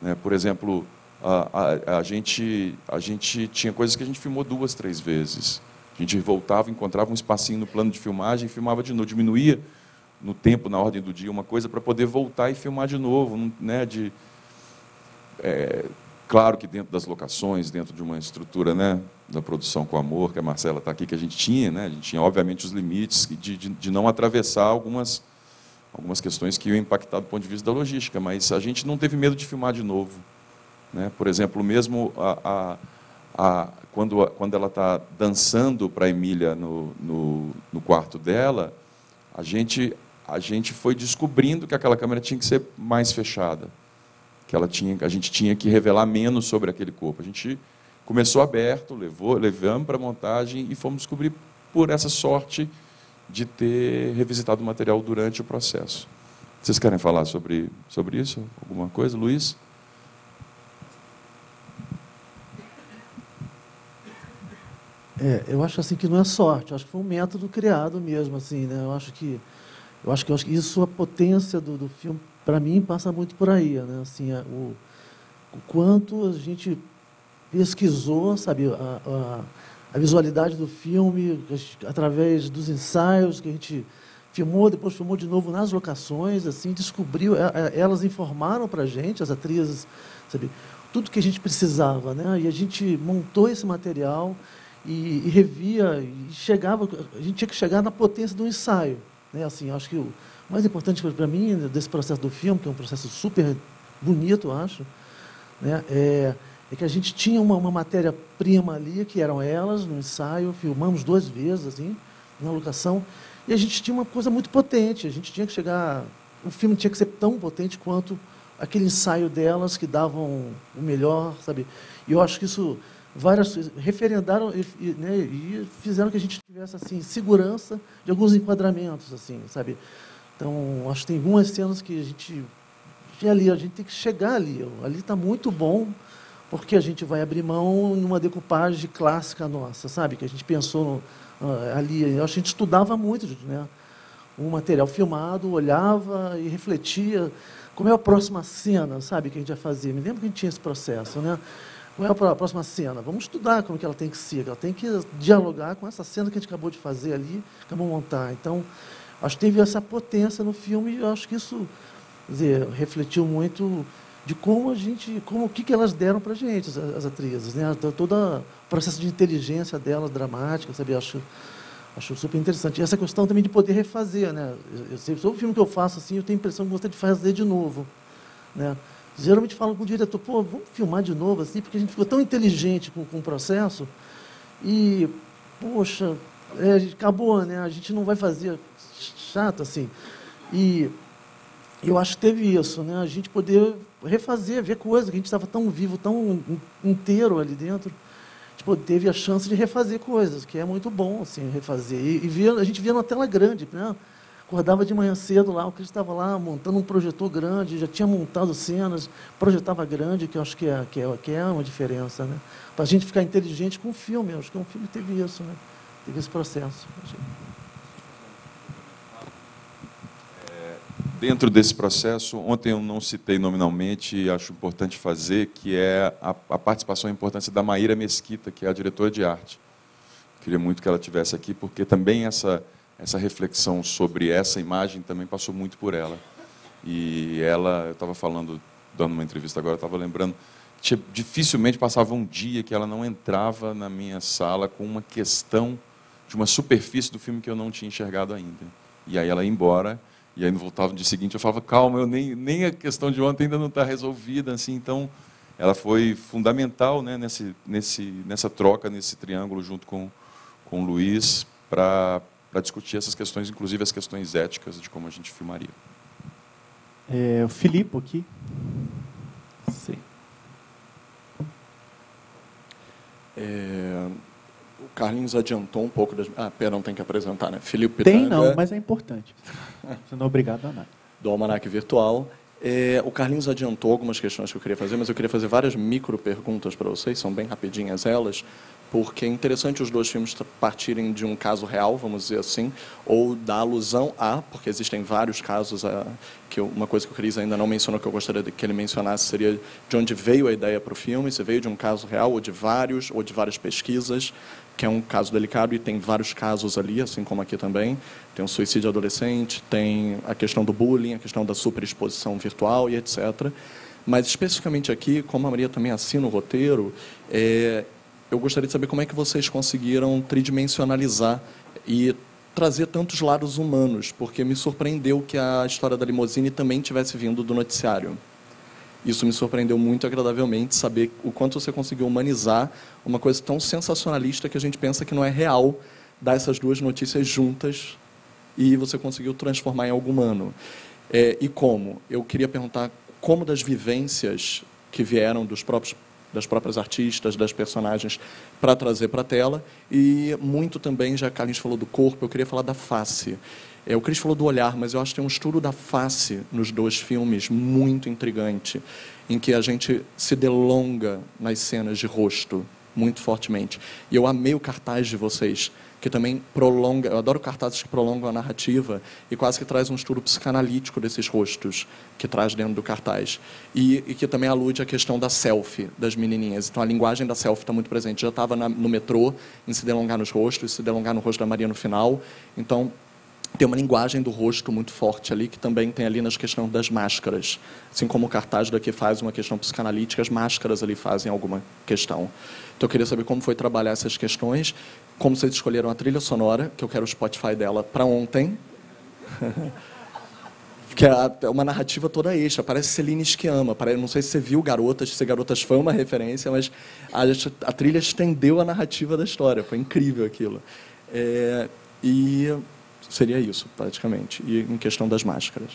né? Por exemplo, a gente tinha coisas que a gente filmou 2, 3 vezes. A gente voltava, encontrava um espacinho no plano de filmagem e filmava de novo, diminuía no tempo, na ordem do dia, uma coisa para poder voltar e filmar de novo, né? Claro que dentro das locações, dentro de uma estrutura, né, da produção com amor, que a Marcela está aqui, que a gente tinha, né? A gente tinha, obviamente, os limites de não atravessar algumas questões que iam impactar do ponto de vista da logística, mas a gente não teve medo de filmar de novo, né? Por exemplo, mesmo quando ela está dançando para a Emília no quarto dela, a gente foi descobrindo que aquela câmera tinha que ser mais fechada, que a gente tinha que revelar menos sobre aquele corpo. A gente começou aberto, levamos para a montagem e fomos descobrir, por essa sorte de ter revisitado o material durante o processo. Vocês querem falar sobre isso? Alguma coisa? Luiz? Eu acho assim que não é sorte, eu acho que foi um método criado mesmo, assim, né? Eu acho que isso, a potência do filme, para mim, passa muito por aí, né? Assim, o quanto a gente pesquisou, sabe, a visualidade do filme, através dos ensaios que a gente filmou, depois filmou de novo nas locações, assim, descobriu, elas informaram para a gente, as atrizes, sabe, tudo que a gente precisava, né? E a gente montou esse material e revia, e a gente tinha que chegar na potência do ensaio, né? Assim, acho que o mais importante para mim desse processo do filme, que é um processo super bonito, eu acho, né, é que a gente tinha uma matéria-prima ali, que eram elas, no ensaio, filmamos 2 vezes, assim, na locação, e a gente tinha uma coisa muito potente, a gente tinha que chegar, o filme tinha que ser tão potente quanto aquele ensaio delas, que davam o melhor, sabe? E eu acho que isso, várias referendaram e fizeram que a gente tivesse, assim, segurança de alguns enquadramentos, assim, sabe? Então, acho que tem algumas cenas que a gente tem que chegar ali. Ali está muito bom, porque a gente vai abrir mão numa decupagem clássica nossa, sabe? Que a gente pensou ali. Eu acho que a gente estudava muito, né? Um material filmado, olhava e refletia. Como é a próxima cena, sabe? Que a gente ia fazer. Me lembro que a gente tinha esse processo, né? qual é a próxima cena? Vamos estudar como que ela tem que ser, ela tem que dialogar com essa cena que a gente acabou de fazer ali, acabou de montar. Então, acho que teve essa potência no filme, e eu acho que isso, quer dizer, refletiu muito de como o que elas deram para a gente, as atrizes, né? Todo o processo de inteligência delas, dramática, sabe? Acho super interessante. E essa questão também de poder refazer, né? Todo filme que eu faço assim, eu tenho a impressão que gostaria de fazer de novo, né? Geralmente falo com o diretor, pô, vamos filmar de novo assim, porque a gente ficou tão inteligente com o processo e, poxa, acabou, né? A gente não vai fazer chato assim. E eu acho que teve isso, né? A gente poder refazer, ver coisas que a gente estava tão vivo, tão inteiro ali dentro. Tipo, teve a chance de refazer coisas, que é muito bom, assim, refazer. A gente via na tela grande, né? Acordava de manhã cedo lá, o Cris estava lá montando um projetor grande, já tinha montado cenas, projetava grande, que eu acho que é uma diferença, né? Para a gente ficar inteligente com o filme, eu acho que um filme teve isso, né? Teve esse processo. Dentro desse processo, ontem eu não citei nominalmente, e acho importante fazer, que é a participação e a importância da Maíra Mesquita, que é a diretora de arte. Queria muito que ela estivesse aqui, porque também essa reflexão sobre essa imagem também passou muito por ela. E ela, eu estava falando, dando uma entrevista agora, estava lembrando, que dificilmente passava um dia que ela não entrava na minha sala com uma questão de uma superfície do filme que eu não tinha enxergado ainda. E aí ela ia embora, e aí no voltava no dia seguinte, eu falava, calma, nem a questão de ontem ainda não está resolvida. Assim, então, ela foi fundamental, né, nessa troca, nesse triângulo, junto com o Luiz, para discutir essas questões, inclusive as questões éticas de como a gente filmaria. O Filipe aqui. Sim. O Carlinhos adiantou um pouco das... perdão, tem que apresentar, né? Filipe Tem Pitanga, não, mas é importante. Você não é obrigado a nada. do Almanac Virtual. O Carlinhos adiantou algumas questões que eu queria fazer, mas eu queria fazer várias micro perguntas para vocês, são bem rapidinhas elas, porque é interessante os dois filmes partirem de um caso real, vamos dizer assim, ou da alusão a, porque existem vários casos, uma coisa que o Cris ainda não mencionou, que eu gostaria que ele mencionasse, seria de onde veio a ideia para o filme, se veio de um caso real, ou de várias pesquisas, que é um caso delicado, e tem vários casos ali, assim como aqui também. Tem o suicídio adolescente, tem a questão do bullying, a questão da superexposição virtual e etc. Mas, especificamente aqui, como a Maria também assina o roteiro, eu gostaria de saber como é que vocês conseguiram tridimensionalizar e trazer tantos lados humanos, porque me surpreendeu que a história da Limousine também tivesse vindo do noticiário. Isso me surpreendeu muito agradavelmente, saber o quanto você conseguiu humanizar uma coisa tão sensacionalista que a gente pensa que não é real, dar essas duas notícias juntas e você conseguiu transformar em algo humano. E como? Eu queria perguntar como das vivências que vieram das próprias artistas, das personagens, para trazer para a tela, e muito também, já que a Carlinhos falou do corpo, eu queria falar da face. O Cris falou do olhar, mas eu acho que tem um estudo da face nos dois filmes muito intrigante, em que a gente se delonga nas cenas de rosto muito fortemente. E eu amei o cartaz de vocês, que também prolonga, eu adoro cartazes que prolongam a narrativa e quase que traz um estudo psicanalítico desses rostos que traz dentro do cartaz. E que também alude à questão da selfie das menininhas. Então, a linguagem da selfie está muito presente. Já estava no metrô, em se delongar nos rostos, se delongar no rosto da Maria no final. Então, tem uma linguagem do rosto muito forte ali, que também tem ali nas questões das máscaras. Assim como o cartaz daqui faz uma questão psicanalítica, as máscaras ali fazem alguma questão. Então, eu queria saber como foi trabalhar essas questões, como vocês escolheram a trilha sonora, que eu quero o Spotify dela para ontem, que é uma narrativa toda extra, parece Celine Sciamma, não sei se você viu Garotas, se Garotas foi uma referência, mas a trilha estendeu a narrativa da história, foi incrível aquilo. E seria isso, praticamente, e em questão das máscaras.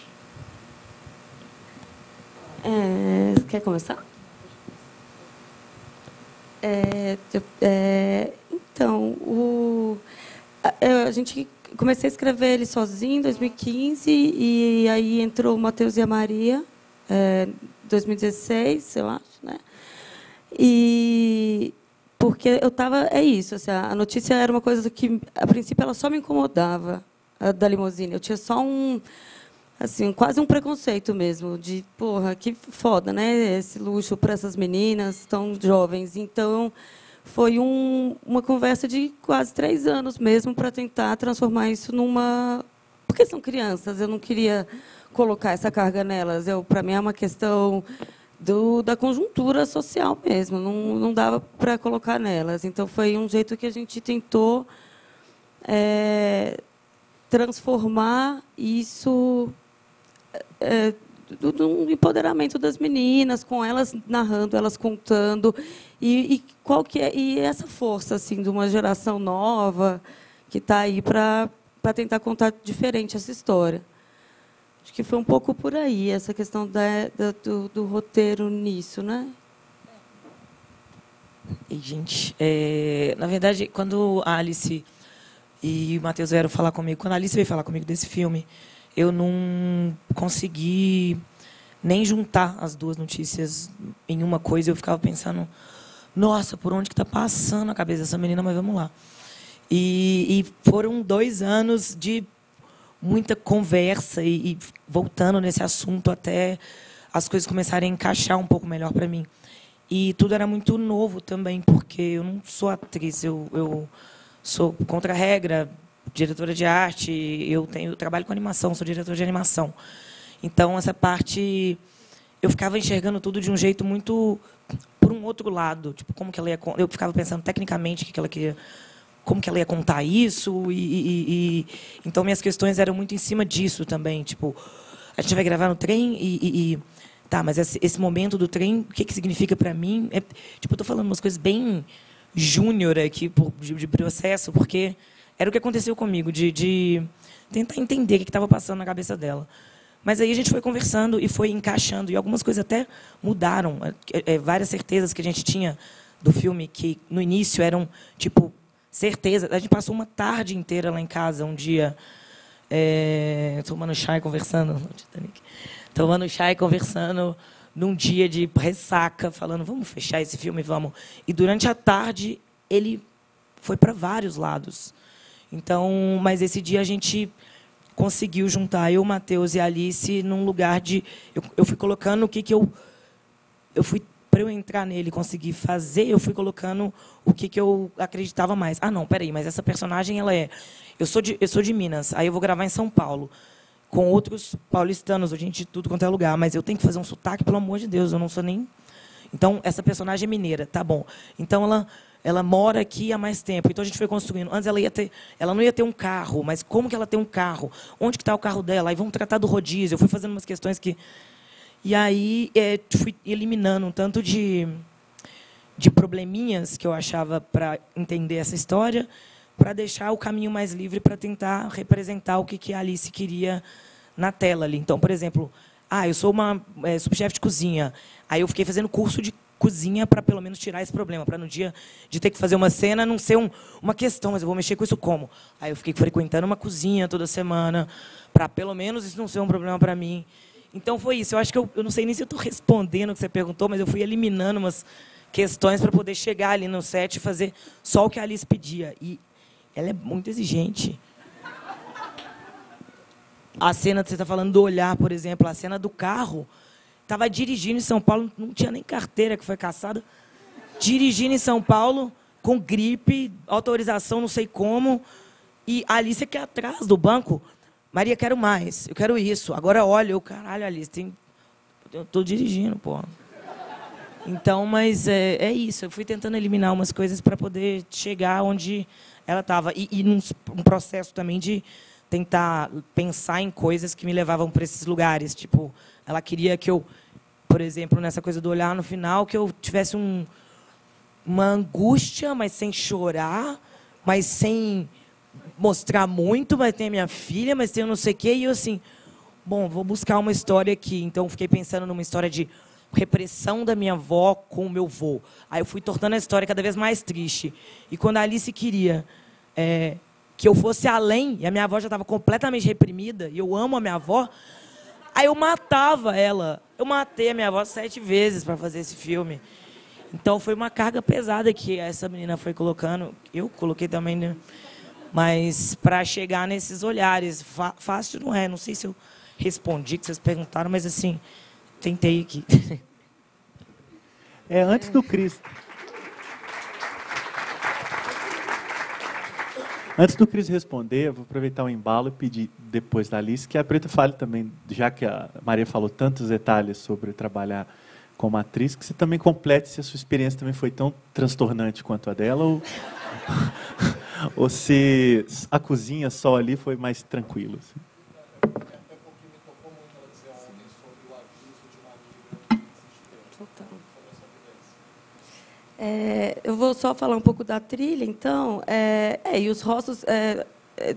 Quer começar? Então, a gente comecei a escrever ele sozinho em 2015 e aí entrou o Matheus e a Maria, 2016, eu acho, né? E porque eu estava, isso, assim, a notícia era uma coisa que, a princípio, ela só me incomodava, a da Limousine. Eu tinha só assim, quase um preconceito mesmo, de, porra, que foda, né? Esse luxo para essas meninas tão jovens. Então, foi uma conversa de quase 3 anos mesmo para tentar transformar isso numa... Porque são crianças, eu não queria colocar essa carga nelas. Para mim, é uma questão da conjuntura social mesmo, não dava para colocar nelas. Então, foi um jeito que a gente tentou transformar isso do empoderamento das meninas, com elas narrando, elas contando, e qual que é, e essa força assim de uma geração nova que está aí para tentar contar diferente essa história. Acho que foi um pouco por aí essa questão do roteiro nisso, né? E, gente, na verdade, quando a Alice e o Matheus vieram falar comigo, quando a Alice veio falar comigo desse filme, eu não consegui nem juntar as duas notícias em uma coisa. Eu ficava pensando, nossa, por onde que está passando a cabeça dessa menina, mas vamos lá. E foram 2 anos de muita conversa e voltando nesse assunto até as coisas começarem a encaixar um pouco melhor para mim. E tudo era muito novo também, porque eu não sou atriz, eu sou contra a regra, diretora de arte, eu trabalho com animação, sou diretora de animação. Então, essa parte, eu ficava enxergando tudo de um jeito muito por um outro lado, tipo, como que ela ia, eu ficava pensando tecnicamente o que ela queria, como que ela ia contar isso, então minhas questões eram muito em cima disso também, tipo, a gente vai gravar no trem tá, mas esse momento do trem, o que significa para mim? Tipo, eu estou falando umas coisas bem júnior aqui de processo, porque era o que aconteceu comigo, de tentar entender o que estava passando na cabeça dela. Mas aí a gente foi conversando e foi encaixando, e algumas coisas até mudaram. Várias certezas que a gente tinha do filme, que no início eram, tipo, certeza. A gente passou uma tarde inteira lá em casa, um dia, tomando chá e conversando no Titanic. Tomando chá e conversando num dia de ressaca, falando, vamos fechar esse filme, vamos. E durante a tarde, ele foi para vários lados. Então, mas esse dia a gente conseguiu juntar eu, Matheus e a Alice num lugar de... Eu fui colocando o que eu fui, para eu entrar nele e conseguir fazer, eu fui colocando o que eu acreditava mais. Ah, não, peraí, mas essa personagem, ela é... Eu sou de Minas, aí eu vou gravar em São Paulo, com outros paulistanos, a gente de tudo quanto é lugar, mas eu tenho que fazer um sotaque, pelo amor de Deus, eu não sou nem... Então, essa personagem é mineira, tá bom. Então, ela mora aqui há mais tempo. Então, a gente foi construindo. Antes, ela não ia ter um carro, mas como que ela tem um carro? Onde que está o carro dela? Aí vamos tratar do rodízio. Eu fui fazendo umas questões que... E aí, fui eliminando um tanto de probleminhas que eu achava para entender essa história, para deixar o caminho mais livre para tentar representar o que a Alice queria na tela ali. Então, por exemplo, eu sou uma subchefe de cozinha. Aí eu fiquei fazendo curso de cozinha para pelo menos tirar esse problema, para no dia de ter que fazer uma cena não ser uma questão, mas eu vou mexer com isso como? Aí eu fiquei frequentando uma cozinha toda semana, para pelo menos isso não ser um problema para mim. Então foi isso. Eu acho que eu não sei nem se eu estou respondendo o que você perguntou, mas eu fui eliminando umas questões para poder chegar ali no set e fazer só o que a Alice pedia. E ela é muito exigente. A cena que você está falando do olhar, por exemplo, a cena do carro. Estava dirigindo em São Paulo, não tinha nem carteira, que foi caçada. Dirigindo em São Paulo, com gripe, autorização, não sei como. E a Alice aqui atrás do banco. Maria, quero mais, eu quero isso. Agora olha, eu, caralho, Alice, eu estou dirigindo, pô. Então, mas é isso. Eu fui tentando eliminar umas coisas para poder chegar onde ela estava. E num processo também de tentar pensar em coisas que me levavam para esses lugares. Tipo, ela queria que eu, por exemplo, nessa coisa do olhar no final, que eu tivesse uma angústia, mas sem chorar, mas sem mostrar muito, mas tem a minha filha, mas tem não sei o quê. E eu assim, bom, vou buscar uma história aqui. Então, fiquei pensando numa história de repressão da minha avó com o meu avô. Aí eu fui tornando a história cada vez mais triste. E quando a Alice queria que eu fosse além, e a minha avó já estava completamente reprimida, e eu amo a minha avó, aí eu matava ela. Eu matei a minha avó 7 vezes para fazer esse filme. Então, foi uma carga pesada que essa menina foi colocando. Eu coloquei também, né? Mas para chegar nesses olhares, fácil não é. Não sei se eu respondi, que vocês perguntaram, mas assim, tentei aqui. Antes do Cris... Antes do Cris responder, eu vou aproveitar o embalo e pedir depois da Alice que a Preta fale também, já que a Maria falou tantos detalhes sobre trabalhar como atriz, que você também complete se a sua experiência também foi tão transtornante quanto a dela, ou se a cozinha só ali foi mais tranquilo. Assim. Eu vou só falar um pouco da trilha, então. E os rostos,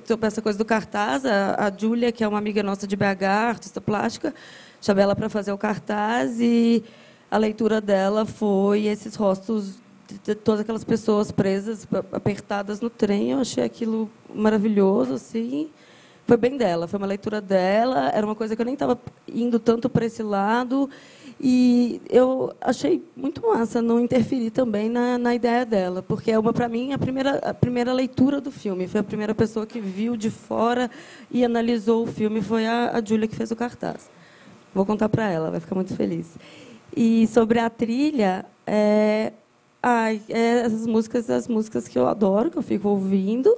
sobre essa coisa do cartaz, a Júlia, que é uma amiga nossa de BH, artista plástica, chamei ela para fazer o cartaz e a leitura dela foi esses rostos de todas aquelas pessoas presas, apertadas no trem. Eu achei aquilo maravilhoso, assim. Foi bem dela, foi uma leitura dela, era uma coisa que eu nem estava indo tanto para esse lado. E eu achei muito massa não interferir também na ideia dela, porque para mim, a primeira leitura do filme. Foi a primeira pessoa que viu de fora e analisou o filme, foi a Júlia que fez o cartaz. Vou contar para ela, vai ficar muito feliz. E sobre a trilha, as músicas que eu adoro, que eu fico ouvindo.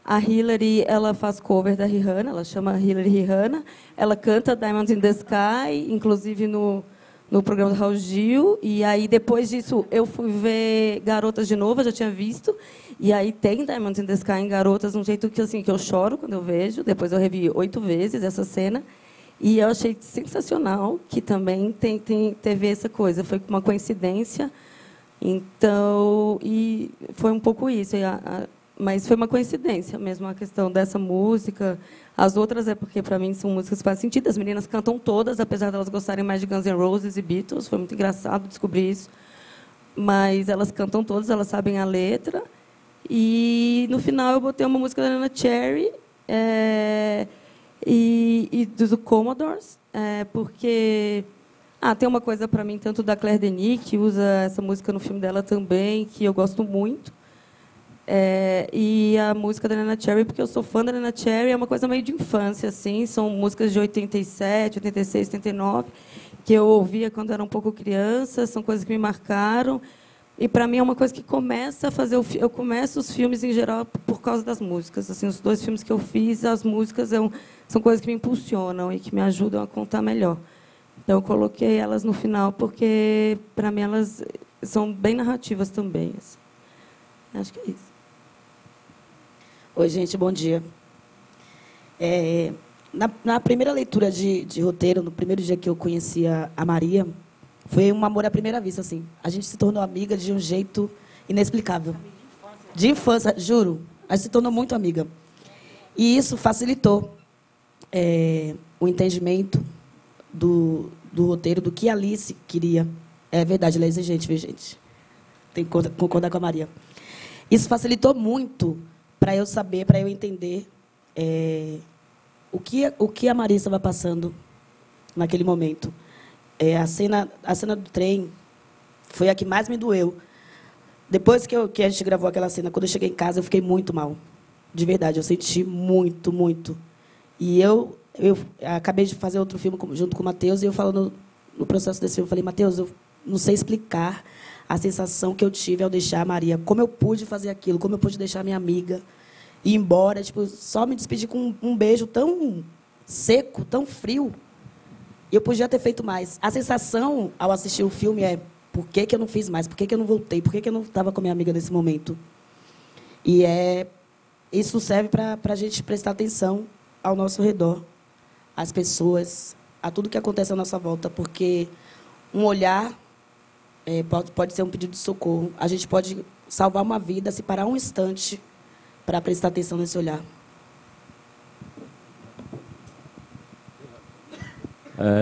A Hillary, ela faz cover da Rihanna, ela chama Hillary Rihanna. Ela canta Diamonds in the Sky, inclusive no programa do Raul Gil. E aí, depois disso, eu fui ver Garotas de novo, eu já tinha visto. E aí tem Diamonds in the Sky em Garotas, de um jeito que eu choro quando eu vejo. Depois eu revi 8 vezes essa cena. E eu achei sensacional que também teve essa coisa. Foi uma coincidência. Então, e foi um pouco isso. Mas foi uma coincidência mesmo a questão dessa música. As outras porque, para mim, são músicas que fazem sentido. As meninas cantam todas, apesar de elas gostarem mais de Guns N' Roses e Beatles. Foi muito engraçado descobrir isso. Mas elas cantam todas, elas sabem a letra. E, no final, eu botei uma música da Nana Cherry e dos Commodores, porque... tem uma coisa, para mim, tanto da Claire Denis, que usa essa música no filme dela também, que eu gosto muito. E a música da Nana Cherry, porque eu sou fã da Nana Cherry, é uma coisa meio de infância, assim, são músicas de 87, 86, 89, que eu ouvia quando era um pouco criança, são coisas que me marcaram, e para mim é uma coisa que começa a fazer, eu começo os filmes em geral por causa das músicas, assim, os 2 filmes que eu fiz, as músicas são coisas que me impulsionam e que me ajudam a contar melhor. Então eu coloquei elas no final porque para mim elas são bem narrativas também, assim. Acho que é isso. Oi, gente, bom dia. Na primeira leitura de roteiro, no primeiro dia que eu conhecia a Maria, foi um amor à primeira vista, assim. A gente se tornou amiga de um jeito inexplicável. De infância, juro. A gente se tornou muito amiga. E isso facilitou o entendimento do roteiro, do que a Alice queria. É verdade, ela é exigente, viu, gente? Tem que concordar com a Maria. Isso facilitou muito para eu saber, para eu entender o que a Maria estava passando naquele momento. A cena do trem foi a que mais me doeu. Depois que a gente gravou aquela cena, quando eu cheguei em casa, eu fiquei muito mal. De verdade, eu senti muito, muito. E eu acabei de fazer outro filme junto com o Matheus, e eu falo no processo desse filme, eu falei, Matheus, eu não sei explicar a sensação que eu tive ao deixar a Maria, como eu pude fazer aquilo, como eu pude deixar a minha amiga ir embora, só me despedir com um beijo tão seco, tão frio. E eu podia ter feito mais. A sensação, ao assistir o filme, por que eu não fiz mais? Por que eu não voltei? Por que eu não estava com a minha amiga nesse momento? E isso serve para a gente prestar atenção ao nosso redor, às pessoas, a tudo que acontece à nossa volta, porque um olhar pode ser um pedido de socorro. A gente pode salvar uma vida se parar um instante para prestar atenção nesse olhar.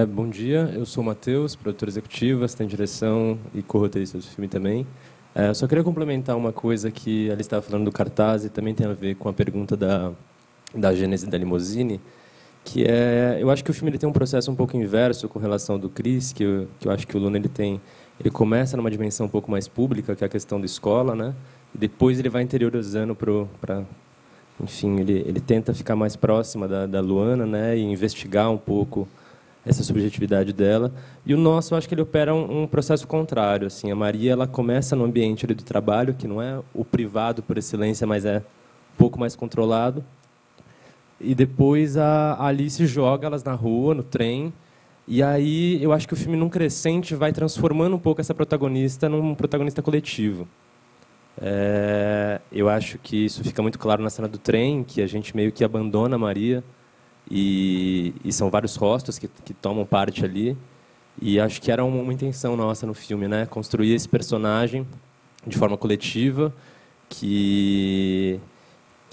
Bom dia, eu sou o Matheus, produtor executivo, assistente de direção e co-roteirista do filme também. Eu só queria complementar uma coisa que ela estava falando do cartaz e também tem a ver com a pergunta da gênese da Limousine, que eu acho que o filme ele tem um processo um pouco inverso com relação ao do Cris, que eu acho que o Luna ele começa numa dimensão um pouco mais pública, que é a questão da escola, né? E depois ele vai interiorizando para enfim, ele tenta ficar mais próxima da Luana, né, e investigar um pouco essa subjetividade dela. E o nosso, eu acho que ele opera um processo contrário. Assim, a Maria, ela começa no ambiente ali do trabalho, que não é o privado por excelência, mas é um pouco mais controlado. E depois a Alice joga elas na rua, no trem. E aí eu acho que o filme, num crescente, vai transformando um pouco essa protagonista num protagonista coletivo. Eu acho que isso fica muito claro na cena do trem, que a gente meio que abandona a Maria. E são vários rostos que tomam parte ali, e acho que era uma intenção nossa no filme, né, construir esse personagem de forma coletiva, que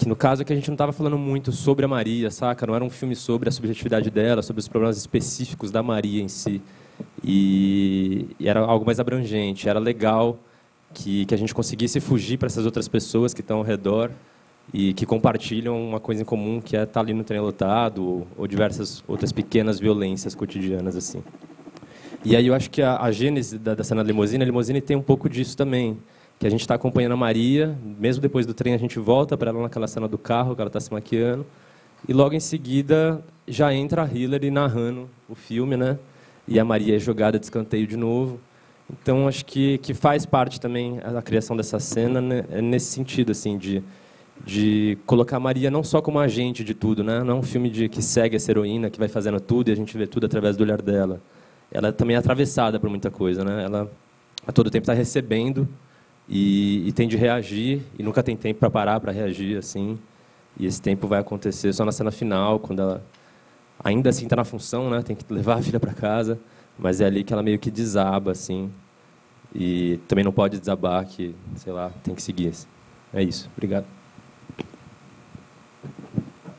no caso é que a gente não estava falando muito sobre a Maria, saca? Não era um filme sobre a subjetividade dela, sobre os problemas específicos da Maria em si, e era algo mais abrangente. Era legal que a gente conseguisse fugir para essas outras pessoas que estão ao redor e que compartilham uma coisa em comum, que é estar ali no trem lotado, ou diversas outras pequenas violências cotidianas, assim. E aí eu acho que a gênese da cena da limusine, a limusine tem um pouco disso também, que a gente está acompanhando a Maria, mesmo depois do trem a gente volta para ela naquela cena do carro, que ela está se maquiando, e logo em seguida já entra a Hillary narrando o filme, né? E a Maria é jogada de escanteio de novo. Então acho que faz parte também a criação dessa cena, né, nesse sentido, assim, de colocar a Maria não só como agente de tudo, né? Não é um filme que segue essa heroína, que vai fazendo tudo e a gente vê tudo através do olhar dela. Ela também é atravessada por muita coisa, né? Ela a todo tempo está recebendo e tem de reagir, e nunca tem tempo para parar para reagir, assim. E esse tempo vai acontecer só na cena final, quando ela ainda assim está na função, né? Tem que levar a filha para casa, mas é ali que ela meio que desaba, assim. E também não pode desabar, que, sei lá, tem que seguir. É isso. Obrigado.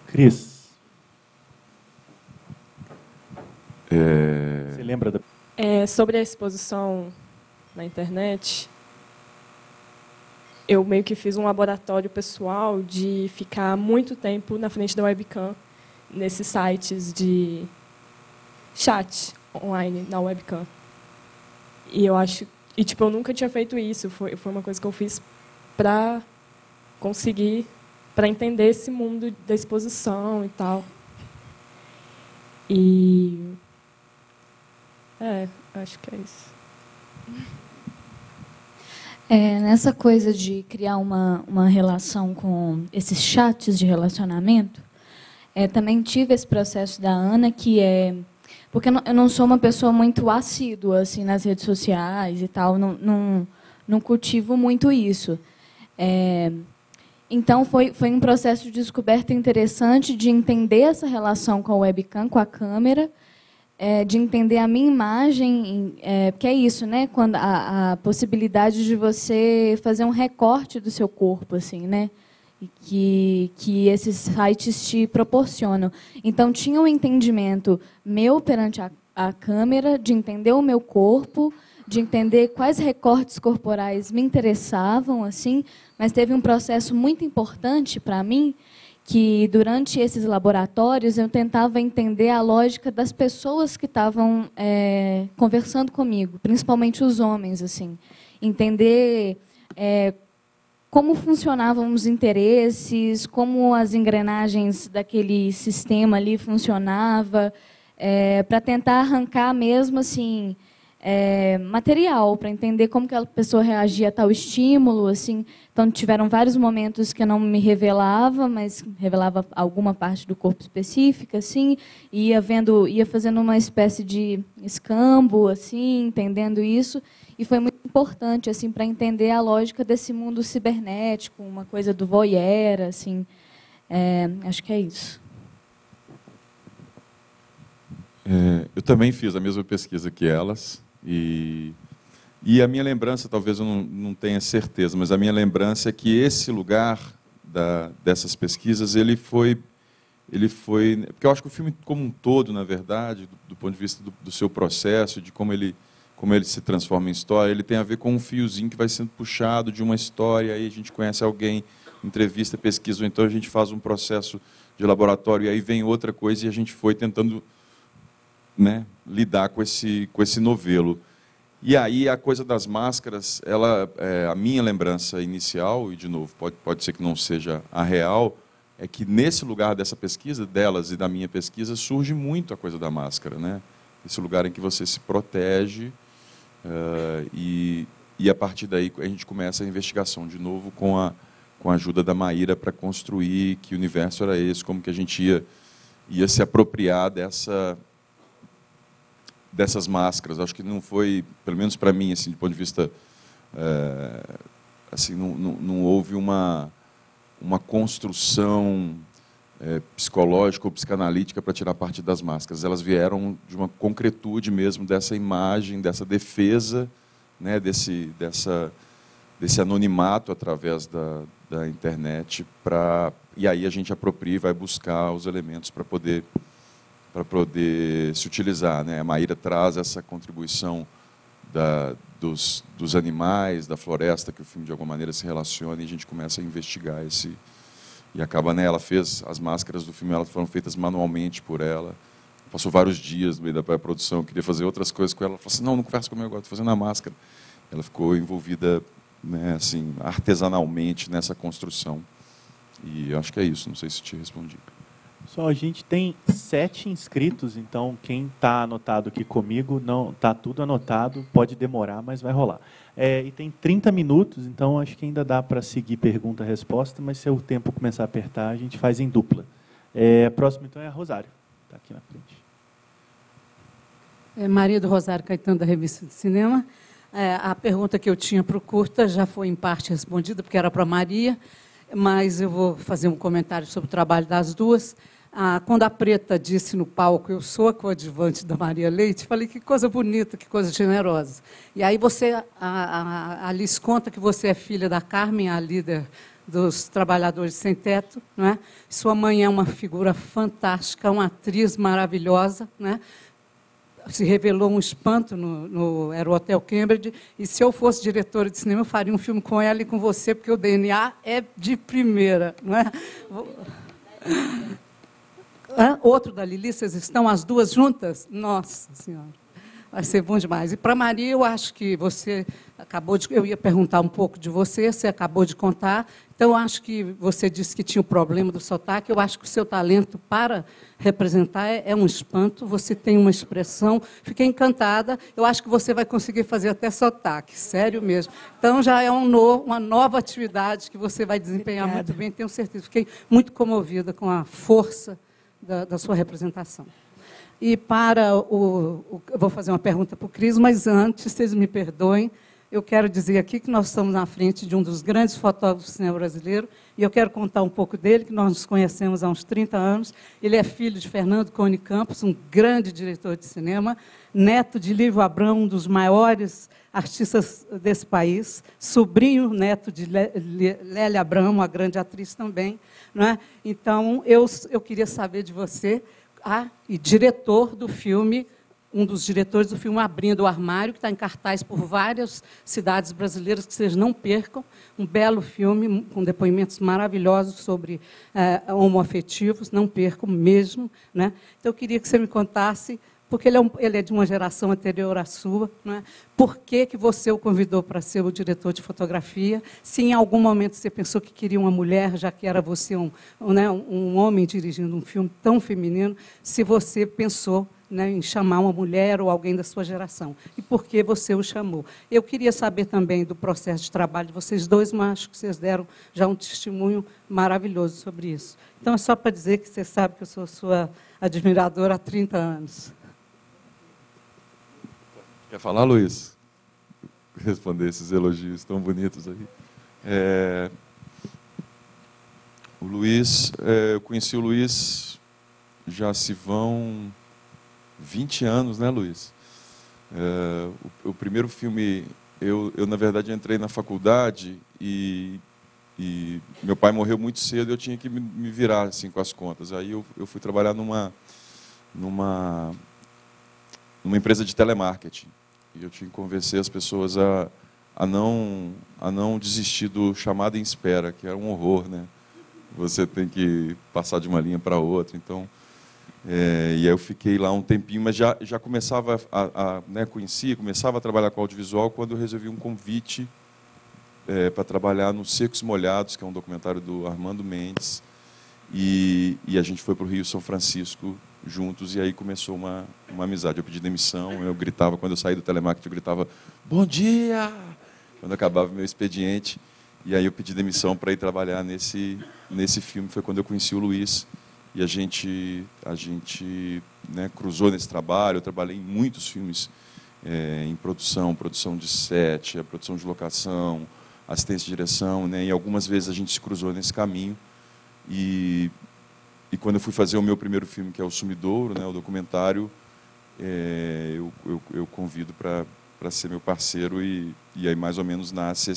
Cris. Você lembra da... Sobre a exposição na internet, eu meio que fiz um laboratório pessoal de ficar muito tempo na frente da webcam, nesses sites de chat online na webcam. E eu acho... eu nunca tinha feito isso. Foi uma coisa que eu fiz para conseguir... para entender esse mundo da exposição e tal. E... acho que é isso. Nessa coisa de criar uma relação com esses chats de relacionamento, também tive esse processo da Ana, que é... Porque eu não sou uma pessoa muito assídua assim, nas redes sociais e tal, não cultivo muito isso. Então, foi um processo de descoberta interessante de entender essa relação com a webcam, com a câmera, de entender a minha imagem, porque é isso, né? Quando a possibilidade de você fazer um recorte do seu corpo, assim, né? E que esses sites te proporcionam. Então, tinha um entendimento meu perante a câmera, de entender o meu corpo, de entender quais recortes corporais me interessavam, assim, mas teve um processo muito importante para mim, que durante esses laboratórios eu tentava entender a lógica das pessoas que estavam conversando comigo, principalmente os homens, assim, entender como funcionavam os interesses, como as engrenagens daquele sistema ali funcionava, para tentar arrancar mesmo assim material, para entender como que a pessoa reagia a tal estímulo, assim. Então tiveram vários momentos que eu não me revelava, mas revelava alguma parte do corpo específica, assim, ia fazendo uma espécie de escambo, assim, entendendo isso, e foi muito importante, assim, para entender a lógica desse mundo cibernético, uma coisa do voyeur, assim. Acho que é isso. Eu também fiz a mesma pesquisa que elas. E a minha lembrança, talvez eu não tenha certeza, mas a minha lembrança é que esse lugar dessas pesquisas, ele foi... Porque eu acho que o filme como um todo, na verdade, do ponto de vista do seu processo, de como ele se transforma em história, ele tem a ver com um fiozinho que vai sendo puxado de uma história, aí a gente conhece alguém, entrevista, pesquisa, ou então a gente faz um processo de laboratório, e aí vem outra coisa, e a gente foi tentando... né, lidar com esse novelo. E aí a coisa das máscaras, a minha lembrança inicial, e de novo, pode ser que não seja a real, é que nesse lugar dessa pesquisa, delas e da minha pesquisa, surge muito a coisa da máscara, né? Esse lugar em que você se protege e a partir daí a gente começa a investigação de novo com a ajuda da Maíra para construir que universo era esse, como que a gente ia se apropriar dessas máscaras. Acho que não foi, pelo menos para mim, assim, do ponto de vista, assim, não houve uma construção psicológica ou psicanalítica para tirar parte das máscaras. Elas vieram de uma concretude mesmo dessa imagem, dessa defesa, né, desse anonimato através da internet, e aí a gente apropria e vai buscar os elementos para poder se utilizar, né? A Maíra traz essa contribuição dos animais, da floresta, que o filme de alguma maneira se relaciona, e a gente começa a investigar e acaba, né? Ela fez as máscaras do filme, elas foram feitas manualmente por ela. Passou vários dias no meio da pré-produção, queria fazer outras coisas com ela. Ela falou assim: não conversa comigo agora, estou fazendo a máscara. Ela ficou envolvida, né, assim, artesanalmente nessa construção. E eu acho que é isso, não sei se te respondi. Só a gente tem 7 inscritos, então quem está anotado aqui comigo, não está tudo anotado, pode demorar, mas vai rolar. E tem 30 minutos, então acho que ainda dá para seguir pergunta-resposta, mas se o tempo começar a apertar, a gente faz em dupla. A próxima, então, é a Rosário, está aqui na frente. Maria do Rosário Caetano, da Revista de Cinema. A pergunta que eu tinha para o curta já foi em parte respondida, porque era para a Maria, mas eu vou fazer um comentário sobre o trabalho das duas. Quando a Preta disse no palco: eu sou a coadjuvante da Maria Leite, falei: que coisa bonita, que coisa generosa. E aí a Alice conta que você é filha da Carmen, a líder dos Trabalhadores Sem Teto, não é? Sua mãe é uma figura fantástica, uma atriz maravilhosa, né? Se revelou um espanto era o Hotel Cambridge, e se eu fosse diretora de cinema, eu faria um filme com ela e com você, porque o DNA é de primeira, não é? Outro da Lili, vocês estão as duas juntas? Nossa Senhora, vai ser bom demais. E para Maria, eu acho que você acabou de... Eu ia perguntar um pouco de você acabou de contar. Então, eu acho que você disse que tinha o problema do sotaque. Eu acho que o seu talento para representar é um espanto. Você tem uma expressão. Fiquei encantada. Eu acho que você vai conseguir fazer até sotaque, sério mesmo. Então, já é uma nova atividade que você vai desempenhar muito bem, tenho certeza. Fiquei muito comovida com a força da sua representação. E eu vou fazer uma pergunta para o Cris, mas antes, vocês me perdoem, eu quero dizer aqui que nós estamos na frente de um dos grandes fotógrafos do cinema brasileiro, e eu quero contar um pouco dele, que nós nos conhecemos há uns 30 anos. Ele é filho de Fernando Cone Campos, um grande diretor de cinema, neto de Lívio Abrão, um dos maiores artistas desse país, sobrinho neto de Lélia Abrão, uma grande atriz também, não é? Então, eu queria saber de você, e diretor do filme, um dos diretores do filme Abrindo o Armário, que está em cartaz por várias cidades brasileiras, que vocês não percam, um belo filme, com depoimentos maravilhosos sobre homoafetivos, não percam mesmo, né? Então, eu queria que você me contasse, porque ele é de uma geração anterior à sua, né? Por que você o convidou para ser o diretor de fotografia? Se em algum momento você pensou que queria uma mulher, já que era você um homem dirigindo um filme tão feminino, se você pensou, né, em chamar uma mulher ou alguém da sua geração. E por que você o chamou? Eu queria saber também do processo de trabalho de vocês dois, mas acho que vocês deram já um testemunho maravilhoso sobre isso. Então, é só para dizer que você sabe que eu sou sua admiradora há 30 anos. Quer falar, Luiz? Responder esses elogios tão bonitos aí. O Luiz, eu conheci o Luiz, já se vão 20 anos, né, Luiz? O primeiro filme, eu na verdade entrei na faculdade e meu pai morreu muito cedo, eu tinha que me virar assim com as contas. Aí eu fui trabalhar numa empresa de telemarketing. E eu tinha que convencer as pessoas a não desistir do chamado em espera, que era um horror, né? Você tem que passar de uma linha para outra. Então, e aí eu fiquei lá um tempinho, mas já começava começava a trabalhar com audiovisual quando eu resolvi um convite para trabalhar no Secos e Molhados, que é um documentário do Armando Mendes. e a gente foi para o Rio São Francisco juntos, e aí começou uma amizade. Eu pedi demissão, eu gritava, quando eu saí do telemarketing, eu gritava, bom dia! Quando acabava meu expediente, e aí eu pedi demissão para ir trabalhar nesse filme. Foi quando eu conheci o Luiz, e a gente né, cruzou nesse trabalho. Eu trabalhei em muitos filmes, em produção de set, a produção de locação, assistência de direção, né, e algumas vezes a gente se cruzou nesse caminho. E quando eu fui fazer o meu primeiro filme, que é o Sumidouro, né, o documentário, eu convido para ser meu parceiro, e aí mais ou menos nasce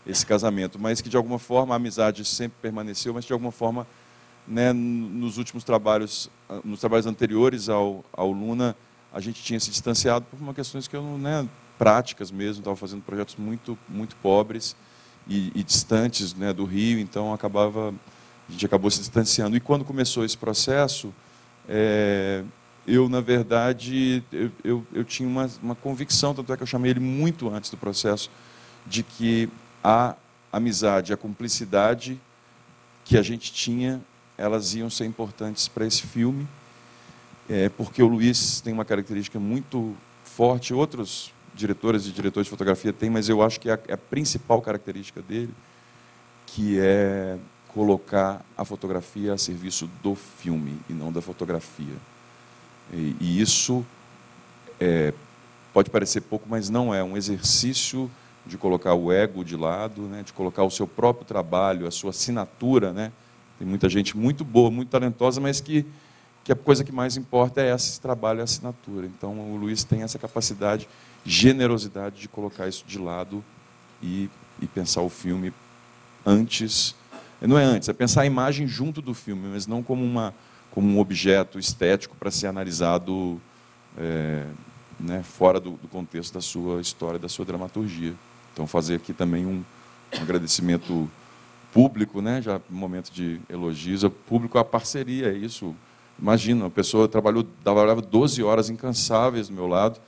esse casamento. Mas que, de alguma forma, a amizade sempre permaneceu, mas, de alguma forma, né, nos últimos trabalhos, nos trabalhos anteriores ao Luna, a gente tinha se distanciado por uma questões que eu não, né, práticas mesmo, estava fazendo projetos muito pobres e distantes, né, do Rio, então a gente acabou se distanciando. E quando começou esse processo, eu, na verdade, eu tinha uma convicção, tanto é que eu chamei ele muito antes do processo, de que a amizade, a cumplicidade que a gente tinha, elas iam ser importantes para esse filme, porque o Luiz tem uma característica muito forte, outros diretores e diretores de fotografia têm, mas eu acho que é a principal característica dele, que é colocar a fotografia a serviço do filme e não da fotografia. E isso pode parecer pouco, mas não é um exercício de colocar o ego de lado, né, de colocar o seu próprio trabalho, a sua assinatura, né? Tem muita gente muito boa, muito talentosa, mas que a coisa que mais importa é esse trabalho, a assinatura. Então, o Luiz tem essa capacidade, generosidade de colocar isso de lado e pensar o filme antes. Não é antes, é pensar a imagem junto do filme, mas não como um objeto estético para ser analisado né, fora do contexto da sua história, da sua dramaturgia. Então, fazer aqui também um agradecimento público, né, já no momento de elogios, público, a parceria, é isso. Imagina, a pessoa trabalhava 12 horas incansáveis do meu lado,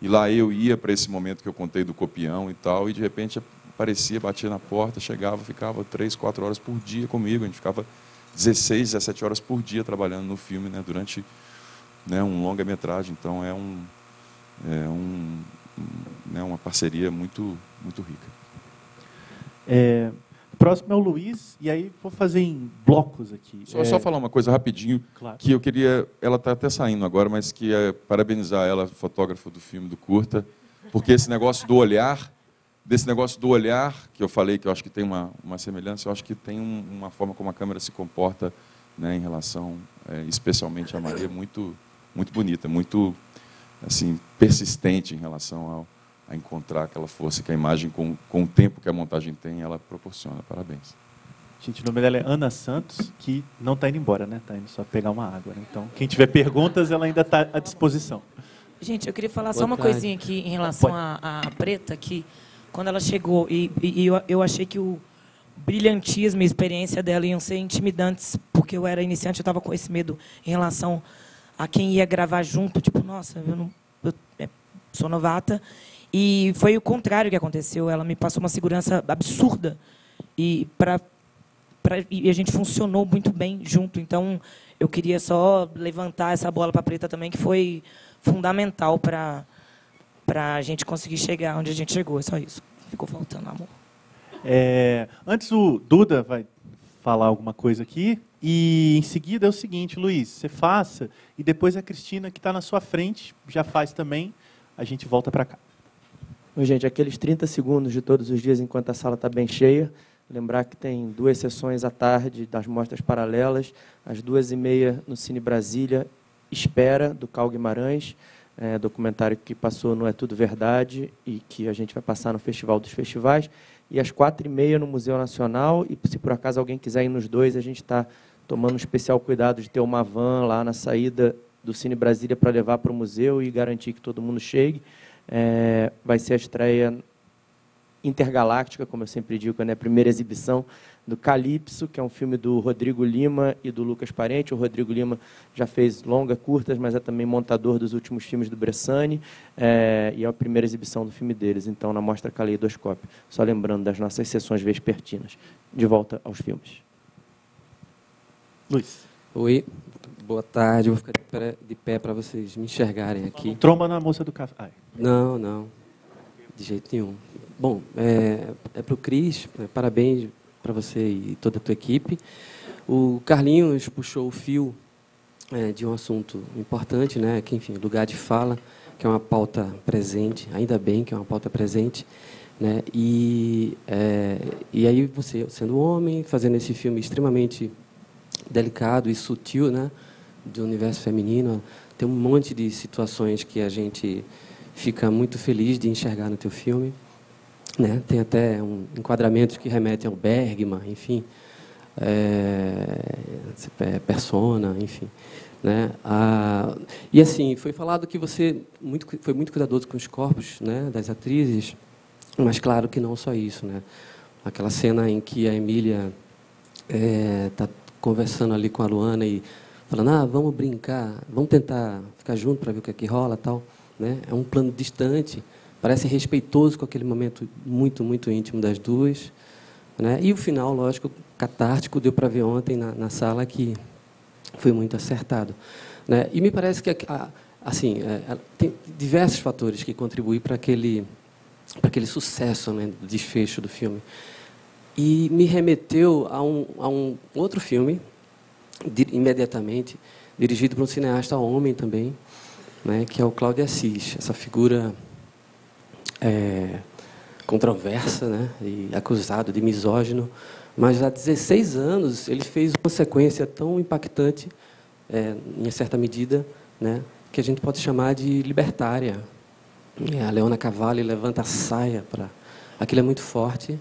e lá eu ia para esse momento que eu contei do copião e tal, e de repente aparecia, batia na porta, chegava, ficava 3, 4 horas por dia comigo. A gente ficava 16, 17 horas por dia trabalhando no filme, né, durante, né, um longa-metragem. Então, né, uma parceria muito rica. O próximo é o Luiz, e aí vou fazer em blocos aqui. Só falar uma coisa rapidinho, claro, que eu queria, ela está até saindo agora, mas que parabenizar ela, fotógrafa do filme, do curta, porque esse negócio do olhar, que eu falei, que eu acho que tem uma semelhança, eu acho que tem uma forma como a câmera se comporta, né, em relação, especialmente a Maria, muito bonita, muito assim, persistente em relação a encontrar aquela força que a imagem, com o tempo que a montagem tem, ela proporciona. Parabéns. Gente, o nome dela é Ana Santos, que não está indo embora, né? Está indo só pegar uma água, né? Então, quem tiver perguntas, ela ainda está à disposição. Gente, eu queria falar só uma coisinha aqui em relação à Preta, que quando ela chegou, e eu achei que o brilhantismo e a experiência dela iam ser intimidantes, porque eu era iniciante, eu estava com esse medo em relação a quem ia gravar junto, tipo, nossa, eu sou novata. E foi o contrário que aconteceu. Ela me passou uma segurança absurda. E a gente funcionou muito bem junto. Então, eu queria só levantar essa bola para a Preta também, que foi fundamental para a gente conseguir chegar onde a gente chegou. É só isso. Ficou faltando amor. Antes o Duda vai falar alguma coisa aqui. E, em seguida, é o seguinte, Luiz, você faça, e depois a Cristina, que está na sua frente, já faz também. A gente volta para cá. Bom, gente, aqueles 30 segundos de todos os dias, enquanto a sala está bem cheia. Lembrar que tem 2 sessões à tarde das mostras paralelas, às 2h30 no Cine Brasília, Espera, do Cal Guimarães, documentário que passou no É Tudo Verdade e que a gente vai passar no Festival dos Festivais, e às 4h30 no Museu Nacional, e se por acaso alguém quiser ir nos dois, a gente está tomando um especial cuidado de ter uma van lá na saída do Cine Brasília para levar para o museu e garantir que todo mundo chegue. Vai ser a estreia intergaláctica, como eu sempre digo, quando é a primeira exibição do Calypso, que é um filme do Rodrigo Lima e do Lucas Parente. O Rodrigo Lima já fez longa, curtas, mas é também montador dos últimos filmes do Bressani, e é a primeira exibição do filme deles, então, na Mostra Caleidoscópio. Só lembrando das nossas sessões vespertinas. De volta aos filmes. Luiz. Oi, boa tarde. Eu vou ficar de pé para vocês me enxergarem aqui. Tromba na moça do café. Ai. Não, não, de jeito nenhum. Bom, para o Cris, parabéns para você e toda a tua equipe. O Carlinhos puxou o fio de um assunto importante, né? Que, enfim, lugar de fala, que é uma pauta presente, ainda bem que é uma pauta presente, né? E aí você, sendo homem, fazendo esse filme extremamente delicado e sutil, né? Do universo feminino, tem um monte de situações que a gente fica muito feliz de enxergar no teu filme, né? Tem até enquadramentos que remetem ao Bergman, enfim, Persona, enfim, né? E assim, foi falado que você foi muito cuidadoso com os corpos, né, das atrizes, mas claro que não só isso, né? Aquela cena em que a Emília está conversando ali com a Luana e falando, vamos brincar, vamos tentar ficar junto para ver o que é que rola, tal, né? É um plano distante, parece respeitoso com aquele momento muito, muito íntimo das duas, né? E o final, lógico, catártico, deu para ver ontem na sala que foi muito acertado, né? E me parece que assim, tem diversos fatores que contribuem para aquele sucesso, né, do desfecho do filme. E me remeteu a um outro filme, imediatamente, dirigido por um cineasta homem também, né, que é o Cláudio Assis, essa figura controversa, né, e acusado de misógino, mas há 16 anos ele fez uma sequência tão impactante, em certa medida, né, que a gente pode chamar de libertária. A Leona Cavalli levanta a saia para... Aquilo é muito forte,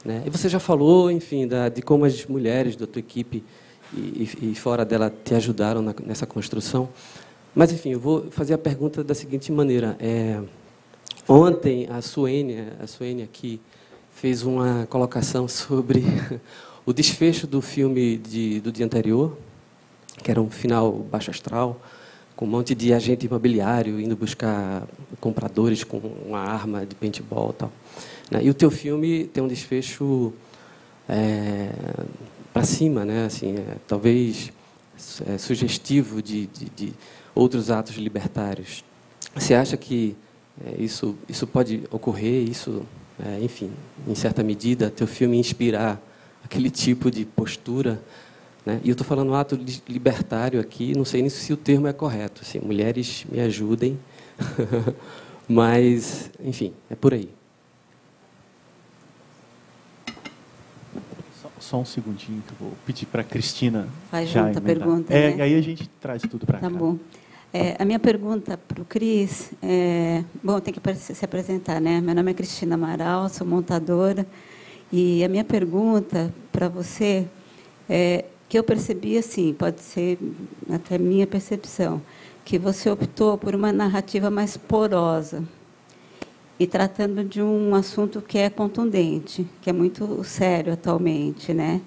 né? E você já falou, enfim, de como as mulheres da tua equipe e fora dela te ajudaram nessa construção. Mas, enfim, eu vou fazer a pergunta da seguinte maneira. Ontem, a Suene aqui fez uma colocação sobre o desfecho do filme do dia anterior, que era um final baixo astral, com um monte de agente imobiliário indo buscar compradores com uma arma de paintball e tal. E o teu filme tem um desfecho para cima, né? Assim, talvez sugestivo de outros atos libertários. Você acha que isso pode ocorrer, enfim, em certa medida, teu filme inspirar aquele tipo de postura, né? E eu estou falando ato libertário aqui, não sei nem se o termo é correto. Assim, mulheres, me ajudem. Mas, enfim, é por aí. Só um segundinho que eu vou pedir para a Cristina. Faz junto a pergunta. E aí a gente traz tudo para cá. Tá bom. A minha pergunta para o Cris bom, tem que se apresentar, né? Meu nome é Cristina Amaral, sou montadora. E a minha pergunta para você que eu percebi, assim, pode ser até minha percepção, que você optou por uma narrativa mais porosa e tratando de um assunto que é contundente, que é muito sério atualmente, né?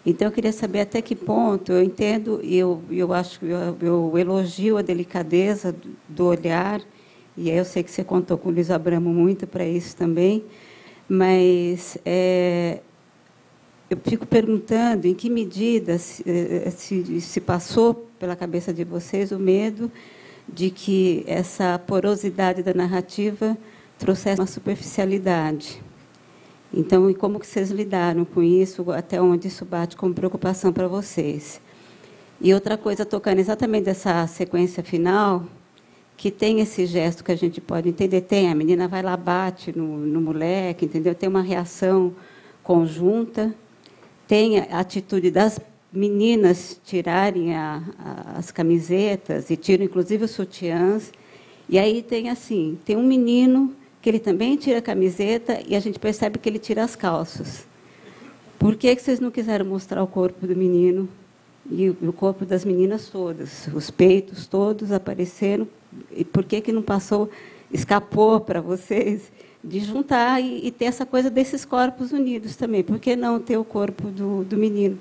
Então, eu queria saber até que ponto, eu entendo, e eu acho que eu elogio a delicadeza do olhar, e aí eu sei que você contou com o Luiz Abramo muito para isso também, mas eu fico perguntando em que medida se passou pela cabeça de vocês o medo de que essa porosidade da narrativa trouxesse uma superficialidade. Então, e como que vocês lidaram com isso, até onde isso bate como preocupação para vocês? E outra coisa, tocando exatamente dessa sequência final, que tem esse gesto que a gente pode entender, a menina vai lá, bate no moleque, entendeu? Tem uma reação conjunta, tem a atitude das meninas tirarem as camisetas e tiram, inclusive, os sutiãs. E aí tem assim, tem um menino que ele também tira a camiseta e a gente percebe que ele tira as calças. Por que vocês não quiseram mostrar o corpo do menino e o corpo das meninas todas, os peitos todos apareceram? E por que não passou, escapou para vocês de juntar e ter essa coisa desses corpos unidos também? Por que não ter o corpo do menino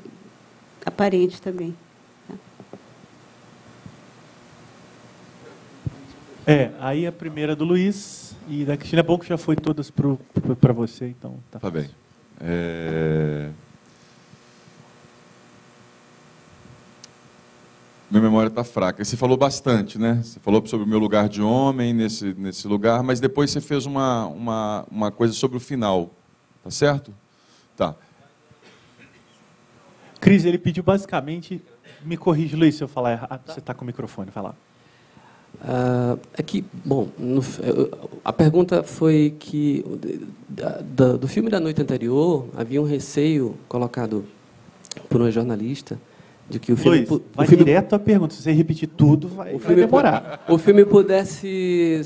aparente também? Aí a primeira do Luiz e da Cristina. É bom que já foi todas para você, então tá bem. Minha memória está fraca. Você falou bastante, né? Você falou sobre o meu lugar de homem nesse lugar, mas depois você fez uma coisa sobre o final. Tá certo? Tá. Cris, ele pediu basicamente... Me corrige, Luiz, se eu falar errado. Você está com o microfone, vai lá. Bom, a pergunta foi que do filme da noite anterior havia um receio colocado por uma jornalista de que o filme... Luiz, vai direto à pergunta. Se você repetir tudo, vai demorar. O filme pudesse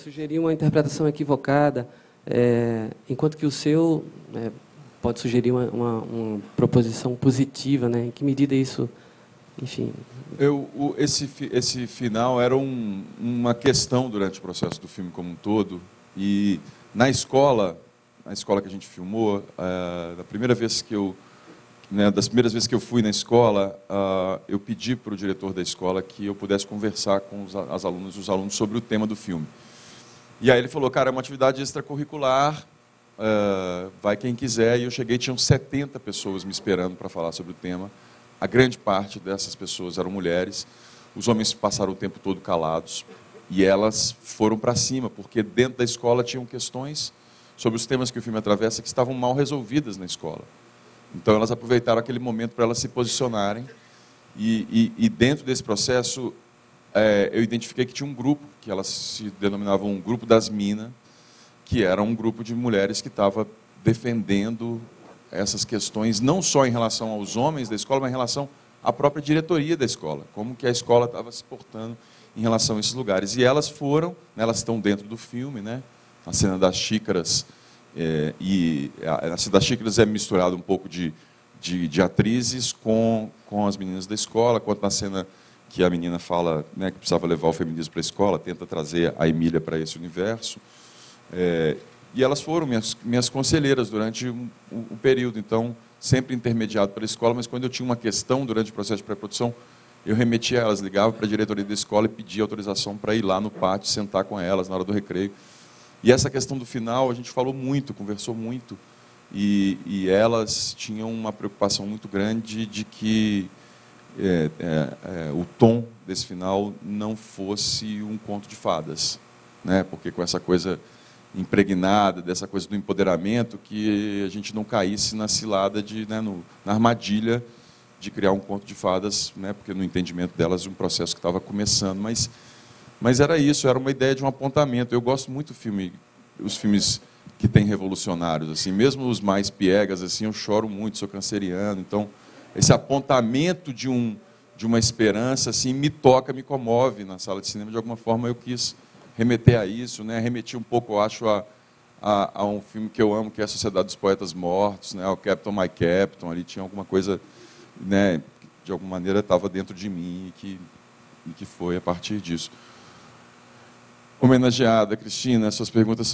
sugerir uma interpretação equivocada, enquanto que o seu pode sugerir uma proposição positiva, né? Em que medida isso... Enfim... Esse final era uma questão durante o processo do filme como um todo. E na escola que a gente filmou, das primeiras vezes que eu fui na escola, eu pedi para o diretor da escola que eu pudesse conversar com os alunos sobre o tema do filme. E aí ele falou, cara, é uma atividade extracurricular, vai quem quiser. E eu cheguei, tinham 70 pessoas me esperando para falar sobre o tema. A grande parte dessas pessoas eram mulheres. Os homens passaram o tempo todo calados. E elas foram para cima, porque dentro da escola tinham questões sobre os temas que o filme atravessa que estavam mal resolvidas na escola. Então, elas aproveitaram aquele momento para elas se posicionarem. E dentro desse processo, eu identifiquei que tinha um grupo, que elas se denominavam um grupo das minas, que era um grupo de mulheres que estava defendendo essas questões, não só em relação aos homens da escola, mas em relação à própria diretoria da escola, como que a escola estava se portando em relação a esses lugares. E elas elas estão dentro do filme, né? A cena das xícaras, a cena das xícaras é misturado um pouco de atrizes com as meninas da escola, quanto na cena que a menina fala, né, que precisava levar o feminismo para a escola, tenta trazer a Emília para esse universo. E elas foram minhas conselheiras durante o período, então, sempre intermediado pela escola, mas quando eu tinha uma questão durante o processo de pré-produção, eu remetia a elas, ligava para a diretoria da escola e pedia autorização para ir lá no pátio, sentar com elas na hora do recreio. E essa questão do final, a gente falou muito, conversou muito, e elas tinham uma preocupação muito grande de que o tom desse final não fosse um conto de fadas, né? Porque com essa coisa impregnada, dessa coisa do empoderamento, que a gente não caísse na cilada, na armadilha de criar um conto de fadas, né? Porque no entendimento delas, um processo que estava começando. Mas era isso, era uma ideia de um apontamento. Eu gosto muito os filmes que têm revolucionários, assim, mesmo os mais piegas, assim, eu choro muito, sou canceriano, então esse apontamento de uma esperança assim, me toca, me comove na sala de cinema, de alguma forma eu quis remeter a isso, né? Remeti um pouco, eu acho, a um filme que eu amo, que é a Sociedade dos Poetas Mortos, né? O Captain, My Captain, ali tinha alguma coisa, né, que de alguma maneira estava dentro de mim e que foi a partir disso. Homenageada, Cristina, suas perguntas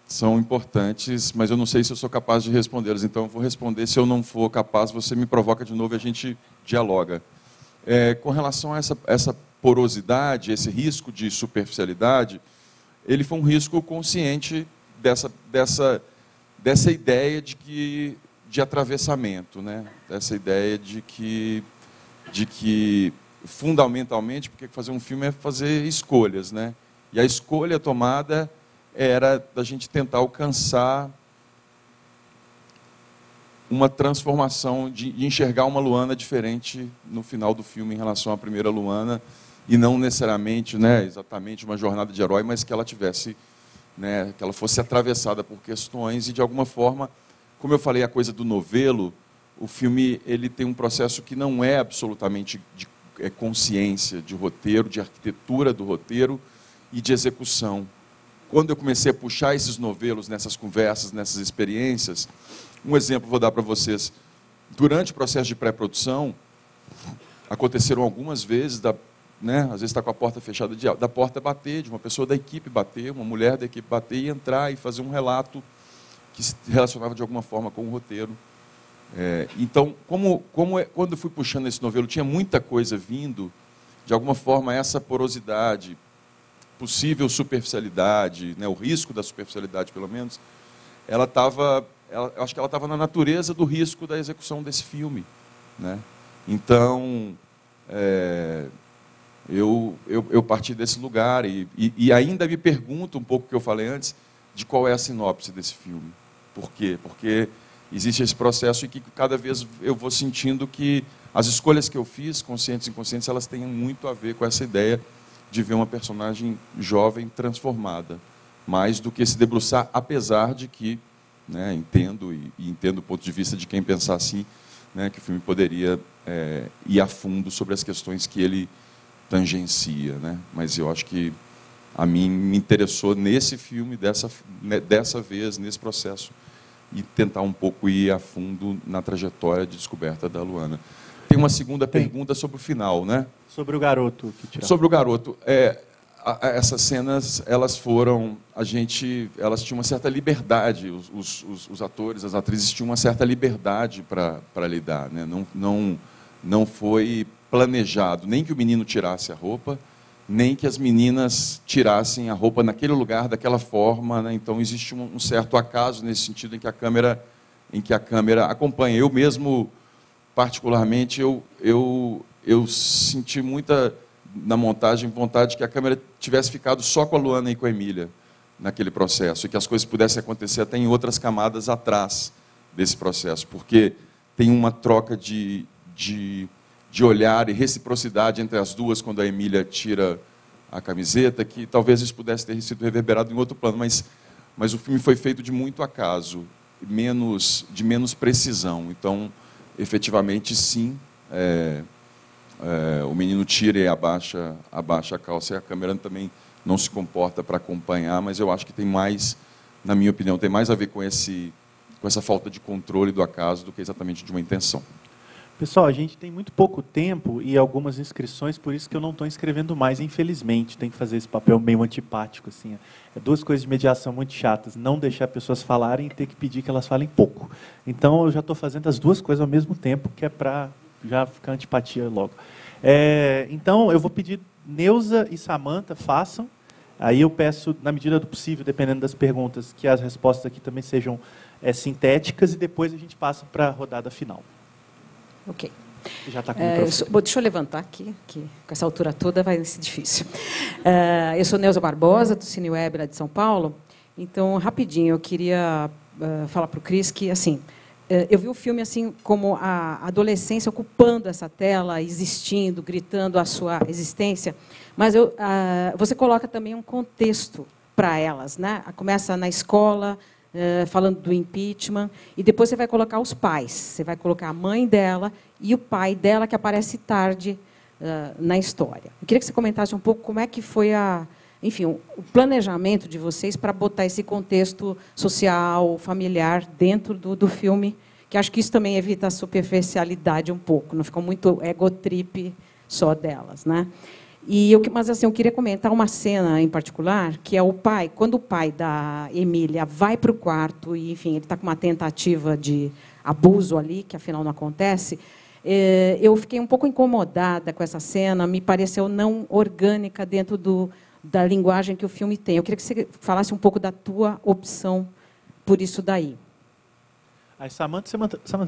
são importantes, mas eu não sei se eu sou capaz de respondê-las, então eu vou responder. Se eu não for capaz, você me provoca de novo e a gente dialoga. Com relação a essa porosidade, esse risco de superficialidade, ele foi um risco consciente dessa ideia de atravessamento, né? Dessa ideia de que fundamentalmente, porque fazer um filme é fazer escolhas, né? E a escolha tomada era da gente tentar alcançar uma transformação, de enxergar uma Luana diferente no final do filme em relação à primeira Luana, e não necessariamente, né, exatamente uma jornada de herói, mas que ela tivesse, né, que ela fosse atravessada por questões e, de alguma forma, como eu falei, a coisa do novelo, o filme ele tem um processo que não é absolutamente de consciência de roteiro, de arquitetura do roteiro e de execução. Quando eu comecei a puxar esses novelos nessas conversas, nessas experiências, um exemplo vou dar para vocês. Durante o processo de pré-produção, aconteceram algumas vezes, né, às vezes está com a porta fechada, da porta bater, de uma pessoa da equipe bater, uma mulher da equipe bater e entrar e fazer um relato que se relacionava de alguma forma com o roteiro. Então, quando eu fui puxando esse novelo, tinha muita coisa vindo, de alguma forma, essa porosidade, possível superficialidade, né, o risco da superficialidade, pelo menos, eu acho que ela estava na natureza do risco da execução desse filme, né? Então, eu parti desse lugar e ainda me pergunto um pouco o que eu falei antes, de qual é a sinopse desse filme. Por quê? Porque existe esse processo e que cada vez eu vou sentindo que as escolhas que eu fiz, conscientes e inconscientes, elas têm muito a ver com essa ideia de ver uma personagem jovem transformada, mais do que se debruçar, apesar de que, né, entendo o ponto de vista de quem pensar assim, né, que o filme poderia ir a fundo sobre as questões que ele tangencia, né? Mas eu acho que a mim me interessou nesse filme, dessa vez, nesse processo, e tentar um pouco ir a fundo na trajetória de descoberta da Luana. Tem uma segunda pergunta sobre o final, né? Sobre o garoto que tirou. Sobre o garoto. Essas cenas, elas tinham uma certa liberdade, os atores, as atrizes tinham uma certa liberdade para lidar, né? Não foi planejado nem que o menino tirasse a roupa, nem que as meninas tirassem a roupa naquele lugar, daquela forma, né? Então existe um certo acaso nesse sentido em que a câmera acompanha. Eu mesmo, particularmente, eu senti muita, na montagem, vontade que a câmera tivesse ficado só com a Luana e com a Emília naquele processo, e que as coisas pudessem acontecer até em outras camadas atrás desse processo, porque tem uma troca de olhar e reciprocidade entre as duas quando a Emília tira a camiseta, que talvez isso pudesse ter sido reverberado em outro plano, mas o filme foi feito de muito acaso, de menos precisão. Então, efetivamente, sim, o menino tira e abaixa a calça, e a câmera também não se comporta para acompanhar, mas eu acho que tem mais, na minha opinião, tem mais a ver com essa falta de controle do acaso do que exatamente de uma intenção. Pessoal, a gente tem muito pouco tempo e algumas inscrições, por isso que eu não estou inscrevendo mais, infelizmente. Tem que fazer esse papel meio antipático, assim. É duas coisas de mediação muito chatas. Não deixar pessoas falarem e ter que pedir que elas falem pouco. Então, eu já estou fazendo as duas coisas ao mesmo tempo, que é para já ficar antipatia logo. Então, eu vou pedir Neuza e Samantha façam. Aí eu peço, na medida do possível, dependendo das perguntas, que as respostas aqui também sejam sintéticas e depois a gente passa para a rodada final. Ok. Já está com deixa eu levantar aqui, que com essa altura toda vai ser difícil. Eu sou Neuza Barbosa, do CineWeb lá de São Paulo. Então, rapidinho, eu queria falar para o Cris que, assim, eu vi o filme assim como a adolescência ocupando essa tela, existindo, gritando a sua existência, mas você coloca também um contexto para elas, né? Começa na escola, falando do impeachment, e depois você vai colocar os pais, você vai colocar a mãe dela e o pai dela, que aparece tarde na história. Eu queria que você comentasse um pouco como é que foi o planejamento de vocês para botar esse contexto social, familiar, dentro do filme, que acho que isso também evita a superficialidade um pouco, não ficou muito ego-trip só delas, né? Mas assim, eu queria comentar uma cena em particular, que é o pai, quando o pai da Emília vai para o quarto, e, enfim, ele está com uma tentativa de abuso ali, que afinal não acontece, eu fiquei um pouco incomodada com essa cena, me pareceu não orgânica dentro da linguagem que o filme tem. Eu queria que você falasse um pouco da tua opção por isso daí. Aí, Samantha,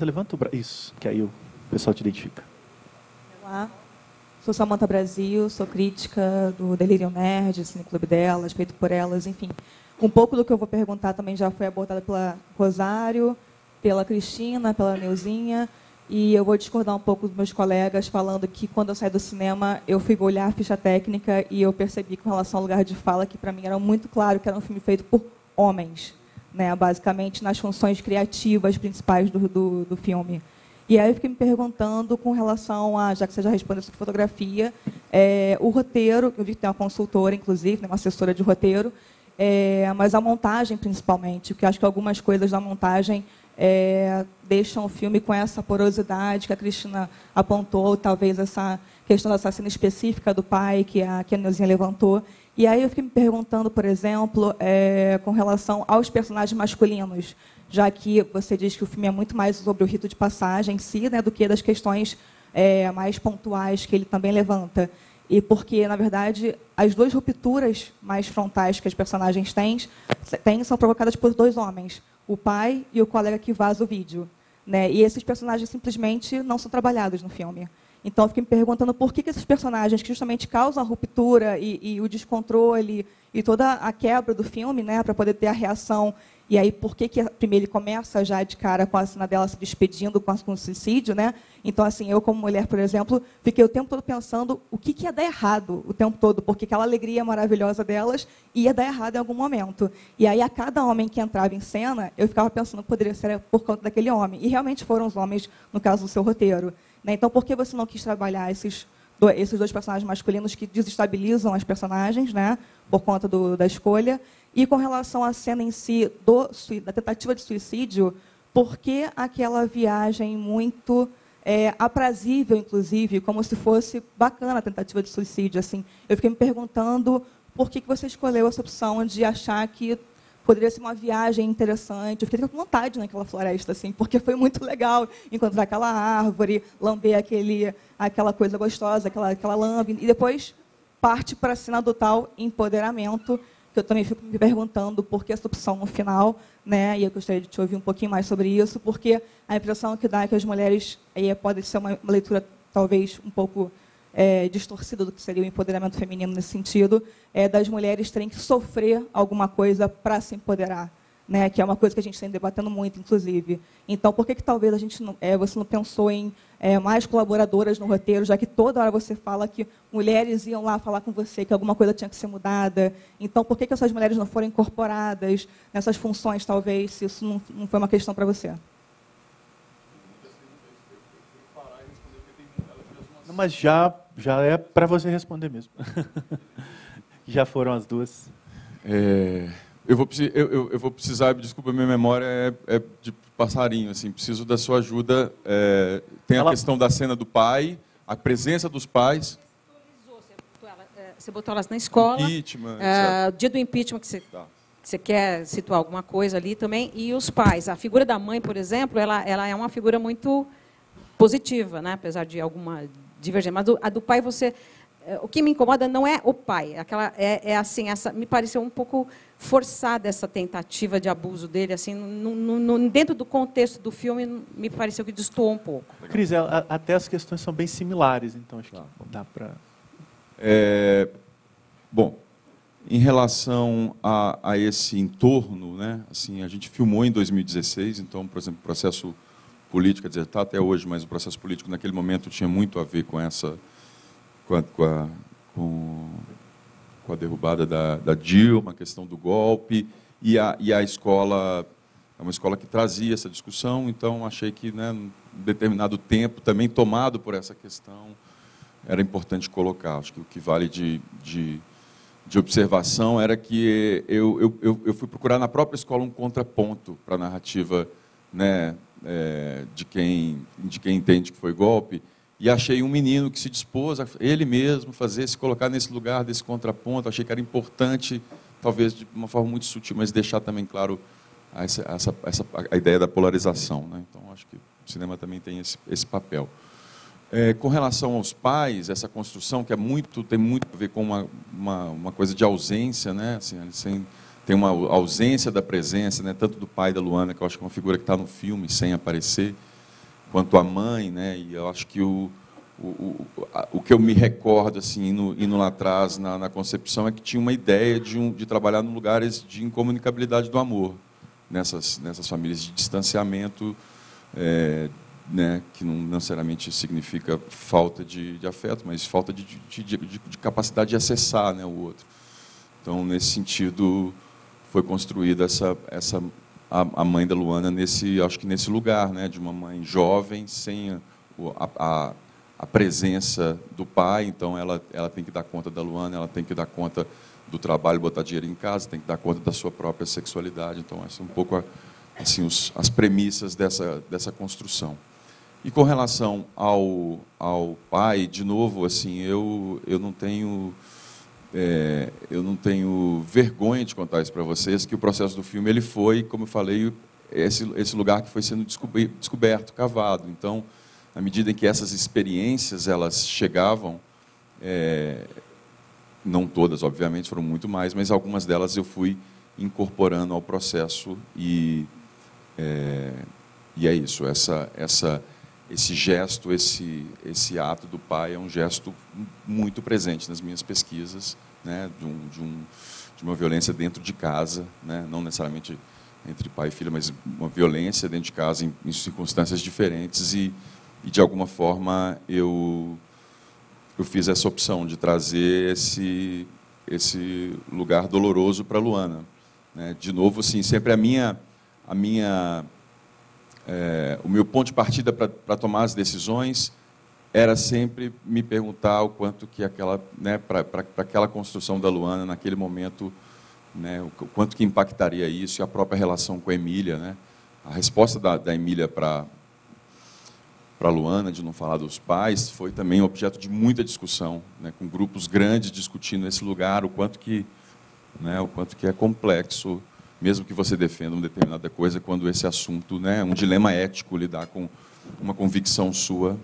levanta o braço. Isso, que aí o pessoal te identifica. Olá. Sou Samantha Brasil, sou crítica do Delirium Nerd, Cineclube delas, feito por elas, enfim. Um pouco do que eu vou perguntar também já foi abordado pela Rosário, pela Cristina, pela Neuzinha, e eu vou discordar um pouco dos meus colegas, falando que, quando eu saí do cinema, eu fui olhar a ficha técnica e eu percebi, com relação ao lugar de fala, que, para mim, era muito claro que era um filme feito por homens, né, basicamente nas funções criativas principais do filme. E aí eu fiquei me perguntando com relação a, já que você já respondeu sobre fotografia, o roteiro, eu vi que tem uma consultora, inclusive, uma assessora de roteiro, mas a montagem, principalmente, porque acho que algumas coisas da montagem deixam o filme com essa porosidade que a Cristina apontou, talvez essa questão da cena específica do pai, que a Neuzinha levantou. E aí eu fiquei me perguntando, por exemplo, com relação aos personagens masculinos, já que você diz que o filme é muito mais sobre o rito de passagem em si, né, do que das questões mais pontuais que ele também levanta. E porque, na verdade, as duas rupturas mais frontais que as personagens têm são provocadas por dois homens, o pai e o colega que vaza o vídeo, né? E esses personagens simplesmente não são trabalhados no filme. Então, eu fiquei me perguntando por que esses personagens que justamente causam a ruptura e o descontrole e toda a quebra do filme, né, para poder ter a reação. E aí, por que primeiro ele começa já de cara com a cena dela se despedindo com o suicídio, né? Então, assim, eu como mulher, por exemplo, fiquei o tempo todo pensando o que ia dar errado o tempo todo, porque aquela alegria maravilhosa delas ia dar errado em algum momento. E aí, a cada homem que entrava em cena, eu ficava pensando que poderia ser por conta daquele homem. E realmente foram os homens, no caso do seu roteiro. Né? Então, por que você não quis trabalhar esses dois personagens masculinos que desestabilizam as personagens, né, por conta da escolha? E com relação à cena em si da tentativa de suicídio, por que aquela viagem muito aprazível, inclusive, como se fosse bacana a tentativa de suicídio? Assim, eu fiquei me perguntando por que você escolheu essa opção de achar que poderia ser uma viagem interessante. Eu fiquei com vontade naquela floresta, assim, porque foi muito legal encontrar aquela árvore, lamber aquela coisa gostosa, aquela lambe, e depois parte para a cena do tal empoderamento, que eu também fico me perguntando por que essa opção no final, né? E eu gostaria de te ouvir um pouquinho mais sobre isso, porque a impressão que dá é que as mulheres, aí pode ser uma leitura talvez um pouco distorcida do que seria o empoderamento feminino nesse sentido, das mulheres terem que sofrer alguma coisa para se empoderar, né? Que é uma coisa que a gente tem debatendo muito, inclusive. Então, por que talvez a gente você não pensou em mais colaboradoras no roteiro, já que toda hora você fala que mulheres iam lá falar com você que alguma coisa tinha que ser mudada? Então, por que essas mulheres não foram incorporadas nessas funções, talvez, se isso não foi uma questão para você? Não, mas já é para você responder mesmo. Já foram as duas. Eu vou precisar, desculpa, minha memória é de passarinho, assim, preciso da sua ajuda. Tem a questão da cena do pai, a presença dos pais. Você botou elas na escola. Impeachment, dia do impeachment, que você quer situar alguma coisa ali também. E os pais. A figura da mãe, por exemplo, ela é uma figura muito positiva, né? Apesar de alguma divergência. Mas a do pai, o que me incomoda não é o pai. Assim, me pareceu um pouco forçada essa tentativa de abuso dele, assim, dentro do contexto do filme, me pareceu que destoou um pouco. Cris, até as questões são bem similares, então acho que dá para... Bom, em relação a esse entorno, né, assim, a gente filmou em 2016, então, por exemplo, o processo político, quer dizer, está até hoje, mas o processo político naquele momento tinha muito a ver com com a derrubada da Dilma, a questão do golpe, e a escola é uma escola que trazia essa discussão, então achei que, né, em determinado tempo, também tomado por essa questão, era importante colocar. Acho que o que vale de observação era que eu fui procurar na própria escola um contraponto para a narrativa, né, de quem entende que foi golpe, e achei um menino que se dispôs a ele mesmo se colocar nesse lugar desse contraponto. Achei que era importante, talvez de uma forma muito sutil, mas deixar também claro a ideia da polarização, né? Então, acho que o cinema também tem esse papel. Com relação aos pais, essa construção que tem muito a ver com uma coisa de ausência, né? Assim, tem uma ausência da presença, né? Tanto do pai da Luana, que eu acho que é uma figura que está no filme sem aparecer, quanto a mãe, né? E eu acho que o que eu me recordo, assim, indo lá atrás na concepção, é que tinha uma ideia de trabalhar em lugares de incomunicabilidade do amor, nessas famílias de distanciamento, né, que não necessariamente significa falta de afeto, mas falta de capacidade de acessar, né, o outro. Então, nesse sentido, foi construída a mãe da Luana acho que nesse lugar, né, de uma mãe jovem, sem a presença do pai. Então ela tem que dar conta da Luana, ela tem que dar conta do trabalho, botar dinheiro em casa, tem que dar conta da sua própria sexualidade. Então essa é um pouco assim as premissas dessa construção. E com relação ao pai, de novo, assim, eu não tenho vergonha de contar isso para vocês, que o processo do filme ele foi, como eu falei, esse lugar que foi sendo descoberto, cavado. Então, na medida em que essas experiências elas chegavam, não todas, obviamente, foram muito mais, mas algumas delas eu fui incorporando ao processo e é isso. esse gesto, esse ato do pai é um gesto muito presente nas minhas pesquisas, né, de uma violência dentro de casa, né, não necessariamente entre pai e filha, mas uma violência dentro de casa em circunstâncias diferentes e de alguma forma eu fiz essa opção de trazer esse lugar doloroso para a Luana, né? De novo, assim, sempre o meu ponto de partida para tomar as decisões era sempre me perguntar o quanto que aquela, né, para aquela construção da Luana naquele momento, né, o quanto que impactaria isso e a própria relação com a Emília, né? A resposta da Emília para Luana, de não falar dos pais, foi também objeto de muita discussão, né, com grupos grandes discutindo esse lugar, o quanto que é complexo, mesmo que você defenda uma determinada coisa, quando esse assunto, né, é um dilema ético, lidar com uma convicção sua,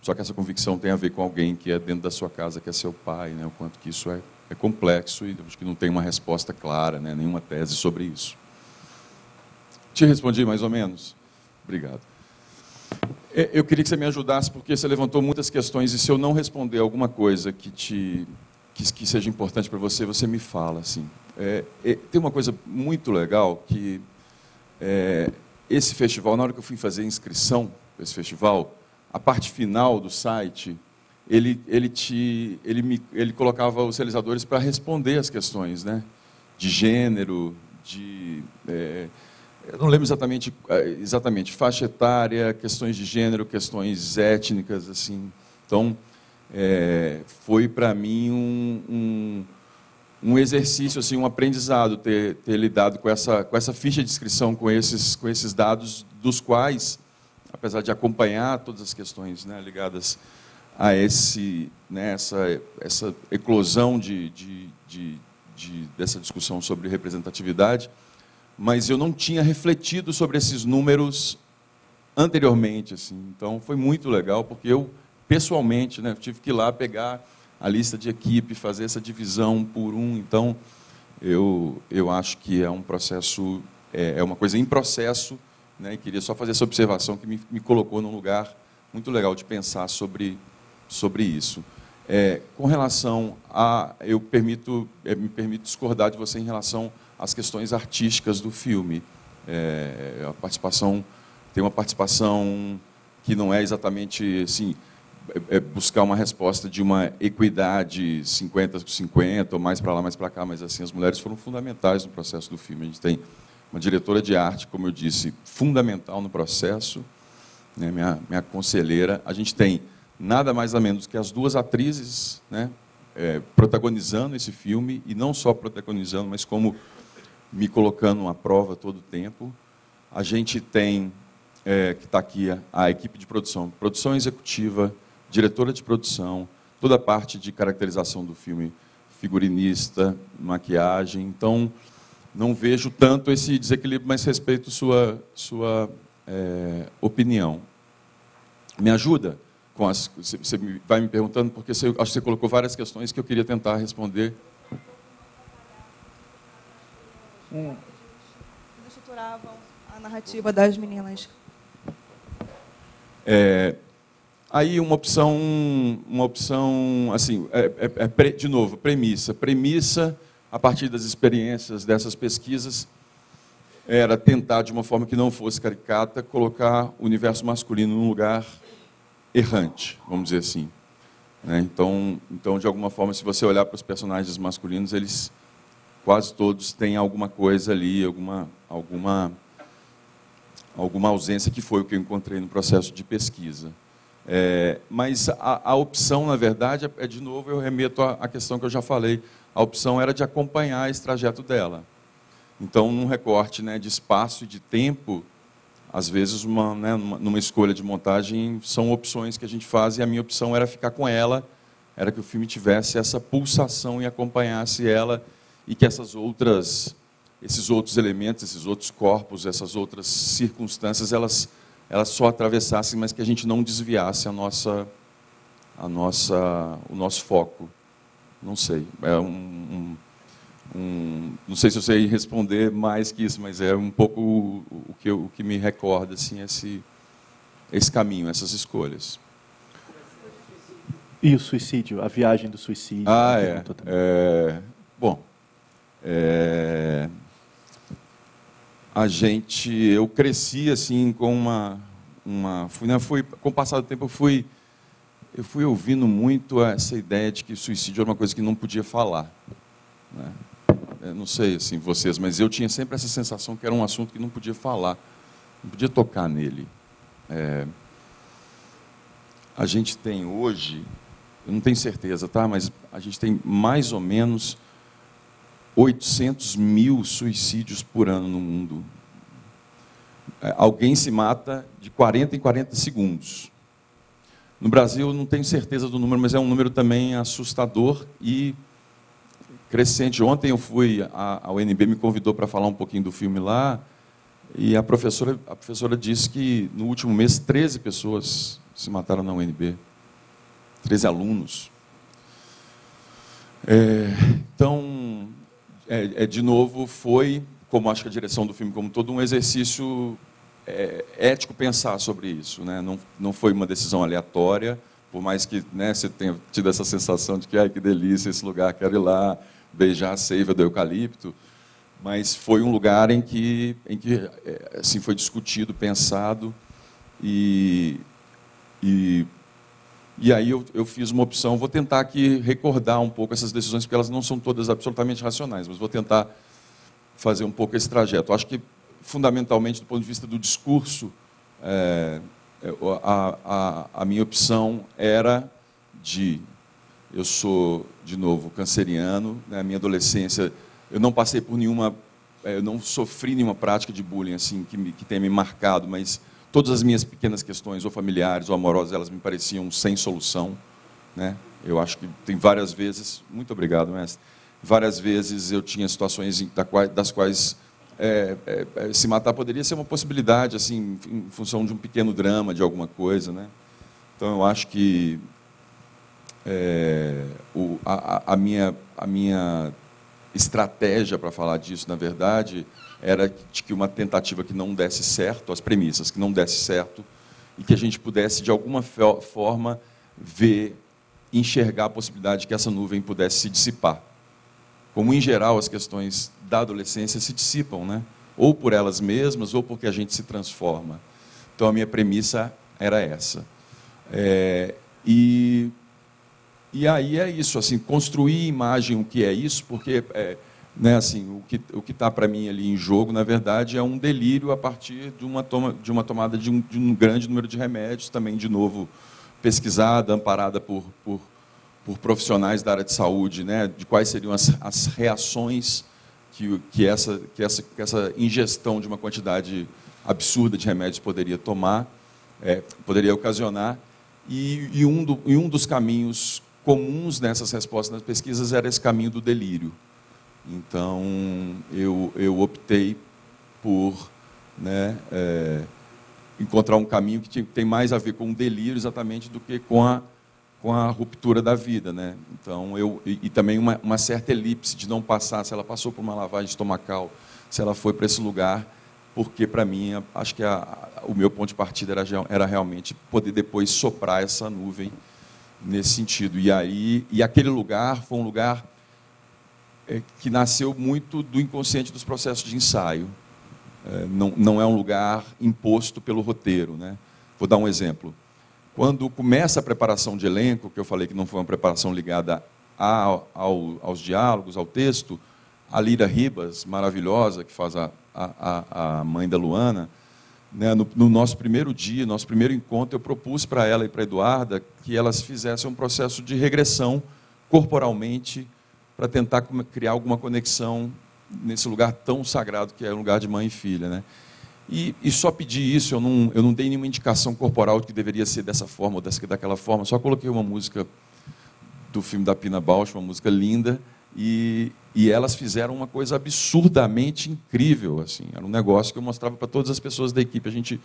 só que essa convicção tem a ver com alguém que é dentro da sua casa, que é seu pai, né, o quanto que isso é complexo e acho que não tem uma resposta clara, né, nenhuma tese sobre isso. Te respondi mais ou menos? Obrigado. Eu queria que você me ajudasse, porque você levantou muitas questões, e se eu não responder alguma coisa que seja importante para você, você me fala. Assim. Tem uma coisa muito legal, que esse festival, na hora que eu fui fazer a inscrição para esse festival, a parte final do site, ele colocava os realizadores para responder as questões, né, de gênero, eu não lembro exatamente faixa etária, questões de gênero, questões étnicas, assim. Então, foi para mim um exercício, assim, um aprendizado ter lidado com essa ficha de inscrição, com esses dados, dos quais, apesar de acompanhar todas as questões, né, ligadas a essa eclosão dessa discussão sobre representatividade, mas eu não tinha refletido sobre esses números anteriormente, assim. Então foi muito legal, porque eu pessoalmente, né, tive que ir lá pegar a lista de equipe, fazer essa divisão por um. Então eu acho que é um processo, é uma coisa em processo, né, e queria só fazer essa observação que me colocou num lugar muito legal de pensar sobre isso. Com relação a, me permito discordar de você em relação às questões artísticas do filme. Tem uma participação que não é exatamente assim, buscar uma resposta de uma equidade 50-50, ou mais para lá, mais para cá, mas assim, as mulheres foram fundamentais no processo do filme. A gente tem uma diretora de arte, como eu disse, fundamental no processo, né, minha conselheira. A gente tem nada mais ou menos que as duas atrizes, né, protagonizando esse filme, e não só protagonizando, mas como me colocando à prova todo o tempo. A gente tem, que está aqui, a equipe de produção executiva, diretora de produção, toda a parte de caracterização do filme, figurinista, maquiagem. Então, não vejo tanto esse desequilíbrio, mas respeito sua opinião. Me ajuda? Você vai me perguntando, porque acho que você colocou várias questões que eu queria tentar responder. Eles estruturavam a narrativa das meninas. Aí uma opção assim, de novo, premissa, a partir das experiências dessas pesquisas, era tentar, de uma forma que não fosse caricata, colocar o universo masculino num lugar errante, vamos dizer assim. Então, de alguma forma, se você olhar para os personagens masculinos, eles quase todos têm alguma coisa ali, alguma ausência, que foi o que eu encontrei no processo de pesquisa. Mas a opção, na verdade, de novo, eu remeto à questão que eu já falei, a opção era de acompanhar esse trajeto dela. Então, num recorte, né, de espaço e de tempo, às vezes, numa escolha de montagem, são opções que a gente faz, e a minha opção era ficar com ela, era que o filme tivesse essa pulsação e acompanhasse ela, e que esses outros elementos, esses outros corpos, essas outras circunstâncias, elas só atravessassem, mas que a gente não desviasse o nosso foco. Não sei. Não sei se eu sei responder mais que isso, mas é um pouco o que me recorda, assim, esse caminho, essas escolhas. E o suicídio, a viagem do suicídio? Bom, eu cresci assim com com o passar do tempo eu fui ouvindo muito essa ideia de que o suicídio era uma coisa que não podia falar, né? Eu não sei assim vocês, mas eu tinha sempre essa sensação que era um assunto que não podia falar, não podia tocar nele. A gente tem hoje, eu não tenho certeza, tá? Mas a gente tem mais ou menos 800 mil suicídios por ano no mundo. Alguém se mata de 40 em 40 segundos. No Brasil, eu não tenho certeza do número, mas é um número também assustador e crescente. Ontem eu fui, a UNB me convidou para falar um pouquinho do filme lá, e a professora disse que no último mês 13 pessoas se mataram na UNB. 13 alunos. Então, de novo, foi, como acho que a direção do filme como todo, um exercício ético pensar sobre isso, né? Não foi uma decisão aleatória, por mais que, né, você tenha tido essa sensação de que, ai, que delícia esse lugar, quero ir lá beijar a seiva do eucalipto, mas foi um lugar em que assim, foi discutido, pensado, e aí eu fiz uma opção, vou tentar aqui recordar um pouco essas decisões, porque elas não são todas absolutamente racionais, mas vou tentar fazer um pouco esse trajeto. Acho que, fundamentalmente, do ponto de vista do discurso, a minha opção era eu sou, de novo, canceriano, na minha adolescência, eu não passei por eu não sofri nenhuma prática de bullying assim, que tenha me marcado, mas todas as minhas pequenas questões, ou familiares, ou amorosas, elas me pareciam sem solução, né? Eu acho que tem várias vezes, muito obrigado, mestre, várias vezes eu tinha situações das quais se matar poderia ser uma possibilidade, assim, em função de um pequeno drama, de alguma coisa, né? Então, eu acho que a minha estratégia para falar disso, na verdade, era de que uma tentativa que não desse certo, as premissas que não desse certo, e que a gente pudesse, de alguma forma, enxergar a possibilidade de que essa nuvem pudesse se dissipar. Como, em geral, as questões da adolescência se dissipam, né? Ou por elas mesmas, ou porque a gente se transforma. Então, a minha premissa era essa. E aí é isso, assim, construir imagem o que é isso, porque né, assim, o que está para mim ali em jogo, na verdade, é um delírio a partir de uma tomada de um grande número de remédios, também, de novo, pesquisada, amparada por profissionais da área de saúde, né, de quais seriam as reações que essa ingestão de uma quantidade absurda de remédios poderia ocasionar. E um dos caminhos comuns nessas respostas nas pesquisas era esse caminho do delírio. Então, eu optei por, né, encontrar um caminho que tem mais a ver com o delírio exatamente do que com a ruptura da vida, né? Então, e também uma certa elipse de não passar, se ela passou por uma lavagem estomacal, se ela foi para esse lugar, porque, para mim, acho que o meu ponto de partida era realmente poder depois soprar essa nuvem nesse sentido. E aquele lugar foi um lugar que nasceu muito do inconsciente dos processos de ensaio. Não é um lugar imposto pelo roteiro, né? Vou dar um exemplo. Quando começa a preparação de elenco, que eu falei que não foi uma preparação ligada aos diálogos, ao texto, a Lira Ribas, maravilhosa, que faz a mãe da Luana, né, no nosso primeiro dia, nosso primeiro encontro, eu propus para ela e para a Eduarda que elas fizessem um processo de regressão corporalmente para tentar criar alguma conexão nesse lugar tão sagrado que é o lugar de mãe e filha, né? E só pedi isso, eu não dei nenhuma indicação corporal de que deveria ser dessa forma ou daquela forma, só coloquei uma música do filme da Pina Bausch, uma música linda, e elas fizeram uma coisa absurdamente incrível, assim. Era um negócio que eu mostrava para todas as pessoas da equipe. A gente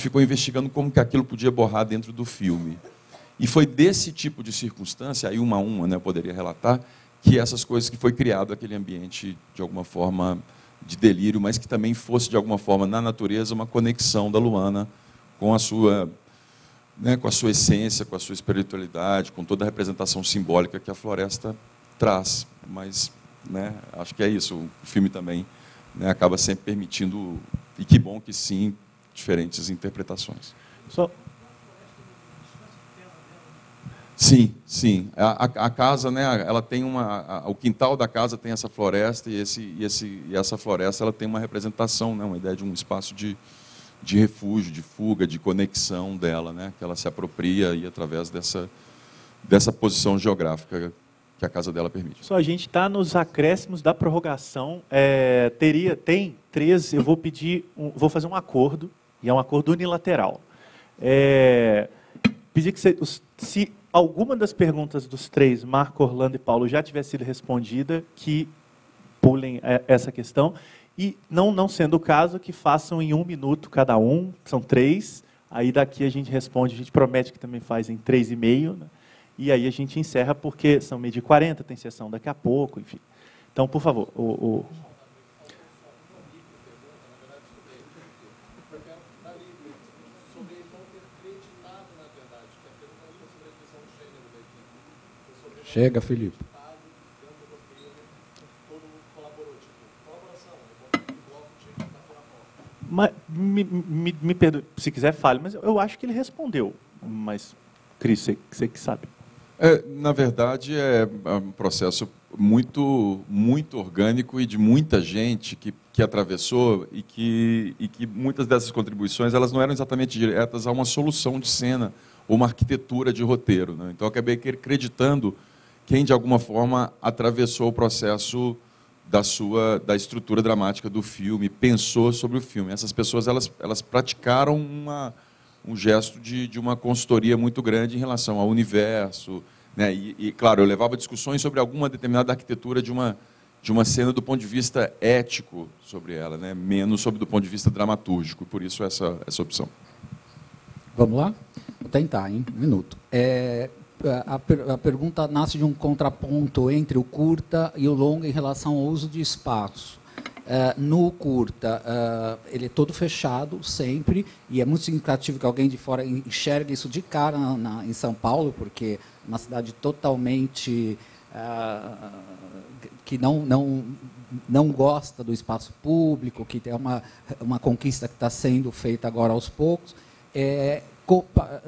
ficou investigando como que aquilo podia borrar dentro do filme. E foi desse tipo de circunstância, aí uma a uma, né, eu poderia relatar, que essas coisas, que foi criado aquele ambiente, de alguma forma, de delírio, mas que também fosse, de alguma forma, na natureza, uma conexão da Luana com a sua, né, com a sua essência, com a sua espiritualidade, com toda a representação simbólica que a floresta traz. Mas, né, acho que é isso. O filme também, né, acaba sempre permitindo, e que bom que sim, diferentes interpretações. Sim, sim. A casa, né, ela tem o quintal da casa tem essa floresta e essa floresta ela tem uma representação, né, uma ideia de um espaço de refúgio, de fuga, de conexão dela, né, que ela se apropria e através dessa posição geográfica que a casa dela permite. Só a gente está nos acréscimos da prorrogação. Tem 13. Eu vou fazer um acordo e é um acordo unilateral. Pedir que se alguma das perguntas dos 3, Marco, Orlando e Paulo, já tiver sido respondida, que pulem essa questão. E, não sendo o caso, que façam em 1 minuto cada um, são 3. Aí daqui a gente responde, a gente promete que também faz em 3,5, né? E aí a gente encerra, porque são 12h40, tem sessão daqui a pouco, enfim. Então, por favor, Chega, Felipe. Mas, me perdoe, se quiser fale, mas eu acho que ele respondeu. Mas, Cris, você que sabe. Na verdade, é um processo muito, muito orgânico e de muita gente que atravessou e que muitas dessas contribuições elas não eram exatamente diretas a uma solução de cena ou uma arquitetura de roteiro, né? Então, eu acabei acreditando quem, de alguma forma, atravessou o processo da estrutura dramática do filme, pensou sobre o filme. Essas pessoas elas praticaram um gesto de uma consultoria muito grande em relação ao universo, né? E, claro, eu levava discussões sobre alguma determinada arquitetura de uma cena do ponto de vista ético sobre ela, né? Menos sobre do ponto de vista dramatúrgico, por isso essa opção. Vamos lá? Vou tentar, hein? 1 minuto. A pergunta nasce de um contraponto entre o curta e o longa em relação ao uso de espaço. No curta, ele é todo fechado, sempre, e é muito significativo que alguém de fora enxergue isso de cara em São Paulo, porque é uma cidade totalmente que não gosta do espaço público, que é uma conquista que está sendo feita agora aos poucos.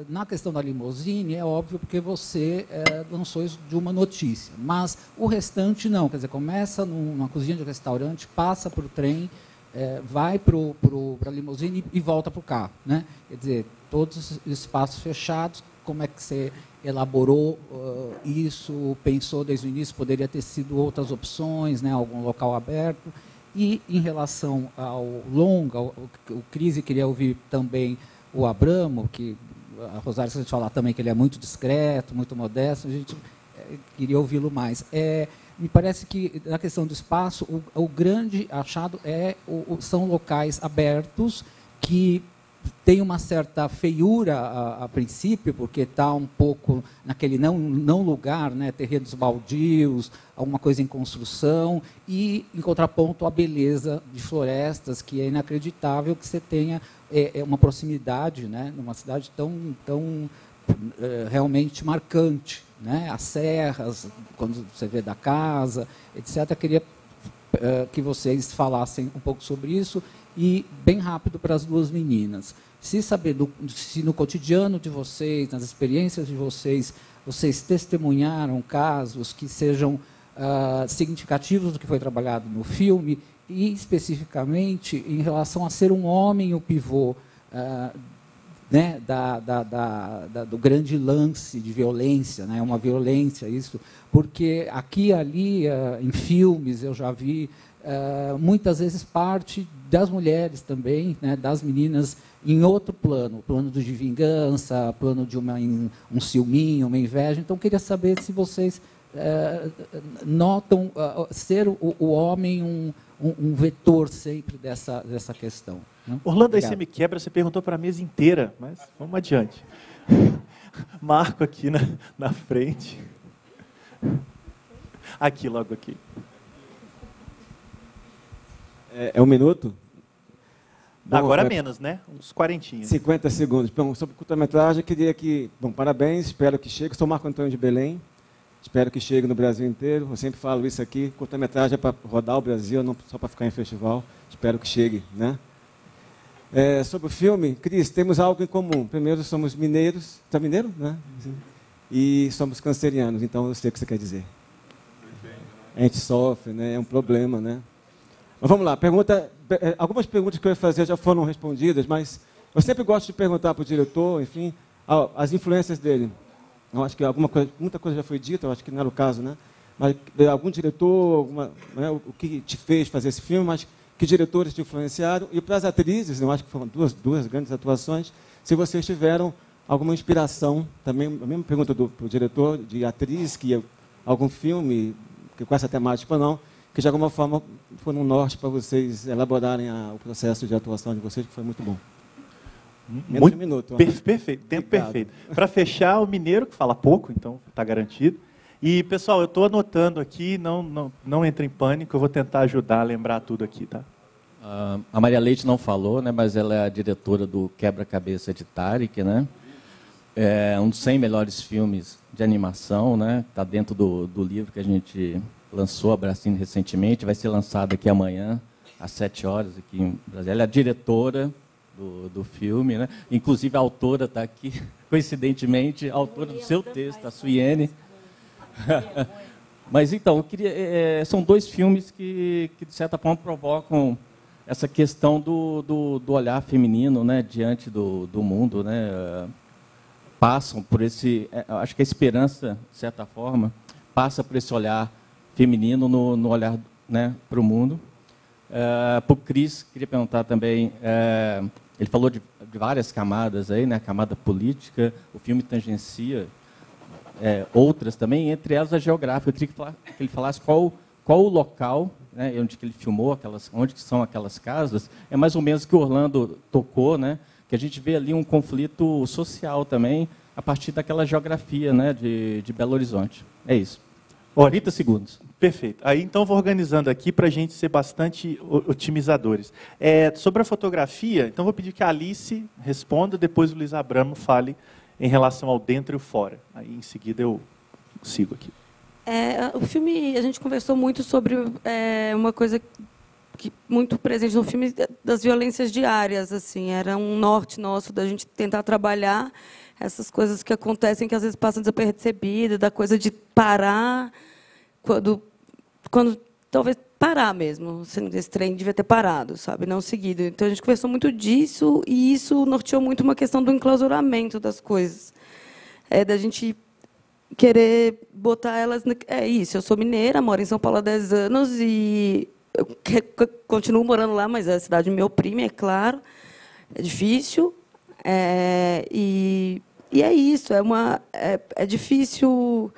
Na questão da limusine, é óbvio, porque você lançou isso de uma notícia, mas o restante não, quer dizer, começa numa cozinha de restaurante, passa para o trem, vai para a limusine e volta para o carro, né? Quer dizer, todos os espaços fechados, como é que você elaborou isso, pensou desde o início, poderia ter sido outras opções, né? Algum local aberto, e em relação ao longa, o Cris queria ouvir também o Abramo, que a Rosário, se a gente falar também que ele é muito discreto, muito modesto, a gente queria ouvi-lo mais. Me parece que, na questão do espaço, o grande achado são locais abertos que têm uma certa feiura a princípio, porque está um pouco naquele não lugar, né, terrenos baldios, alguma coisa em construção, e, em contraponto, a beleza de florestas, que é inacreditável que você tenha uma proximidade, né, numa cidade tão realmente marcante, né, as serras, quando você vê da casa, etc. Eu queria que vocês falassem um pouco sobre isso e, bem rápido, para as 2 meninas. Se no cotidiano de vocês, nas experiências de vocês testemunharam casos que sejam significativos do que foi trabalhado no filme, e especificamente em relação a ser um homem o pivô, né, do grande lance de violência, né, uma violência, isso, porque aqui e ali, em filmes, eu já vi muitas vezes parte das mulheres também, né, das meninas, em outro plano, plano de vingança, plano de um ciúminho, uma inveja. Então, queria saber se vocês notam ser o homem um vetor sempre dessa questão. Né? Orlando, aí você me quebra, você perguntou para a mesa inteira, mas vamos adiante. Marco aqui na frente. Aqui, logo aqui. É 1 minuto? Bom, Agora menos, né? Uns 40. 50 segundos. Bom, sobre curta-metragem, queria que... Bom, parabéns, espero que chegue. Sou Marco Antônio de Belém. Espero que chegue no Brasil inteiro. Eu sempre falo isso aqui. Curta-metragem é para rodar o Brasil, não só para ficar em festival. Espero que chegue, né? Sobre o filme, Cris, temos algo em comum. Primeiro, somos mineiros. Você é mineiro? Né? E somos cancerianos, então eu sei o que você quer dizer. A gente sofre, né? É um problema, né? Mas vamos lá. Algumas perguntas que eu ia fazer já foram respondidas, mas eu sempre gosto de perguntar para o diretor, enfim, as influências dele. Eu acho que muita coisa já foi dita, eu acho que não era o caso, né? Mas algum diretor, né, o que te fez fazer esse filme, mas que diretores te influenciaram? E para as atrizes, eu acho que foram duas grandes atuações, se vocês tiveram alguma inspiração, também, a mesma pergunta para o diretor, de atriz, algum filme, que com essa temática ou não, que de alguma forma foi um norte para vocês elaborarem o processo de atuação de vocês, que foi muito bom. Menos de um minuto. Perfeito, tempo perfeito. Para fechar, o mineiro, que fala pouco, então está garantido. E, pessoal, eu estou anotando aqui, não entre em pânico, eu vou tentar ajudar a lembrar tudo aqui, tá? A Maria Leite não falou, né, mas ela é a diretora do Quebra-Cabeça de Tarek, né? É um dos 100 melhores filmes de animação, né? Está dentro do livro que a gente lançou, abraçando recentemente, vai ser lançado aqui amanhã, às 7 horas, aqui em Brasília. Ela é a diretora do filme, né? Inclusive a autora está aqui, coincidentemente, a autora do seu texto, a Suiene. Mas então, são dois filmes que de certa forma provocam essa questão do olhar feminino, né, diante do mundo, né? Passam por acho que a esperança, de certa forma, passa por esse olhar feminino no olhar, né, para o mundo. Para o Cris, queria perguntar também, ele falou de várias camadas aí, né, a camada política, o filme tangencia outras também, entre elas a geográfica. Eu queria que ele falasse qual o local, né, onde que ele filmou, onde que são aquelas casas. É mais ou menos que o Orlando tocou, né, que a gente vê ali um conflito social também, a partir daquela geografia, né, de Belo Horizonte. É isso. 30 segundos. Perfeito. Aí, então, vou organizando aqui para a gente ser bastante otimizadores. Sobre a fotografia, então, vou pedir que a Alice responda, depois o Luiz Abramo fale em relação ao dentro e o fora. Aí, em seguida, eu sigo aqui. O filme, a gente conversou muito sobre uma coisa que muito presente no filme, das violências diárias. Assim, era um norte nosso da gente tentar trabalhar essas coisas que acontecem, que às vezes passam desapercebidas, da coisa de parar, quando talvez parar mesmo. Esse trem devia ter parado, sabe? Não seguido. Então, a gente conversou muito disso, e isso norteou muito uma questão do enclausuramento das coisas. Da gente querer botar elas... É isso, eu sou mineira, moro em São Paulo há 10 anos, e eu continuo morando lá, mas a cidade me oprime, é claro. É difícil. E é isso, é difícil.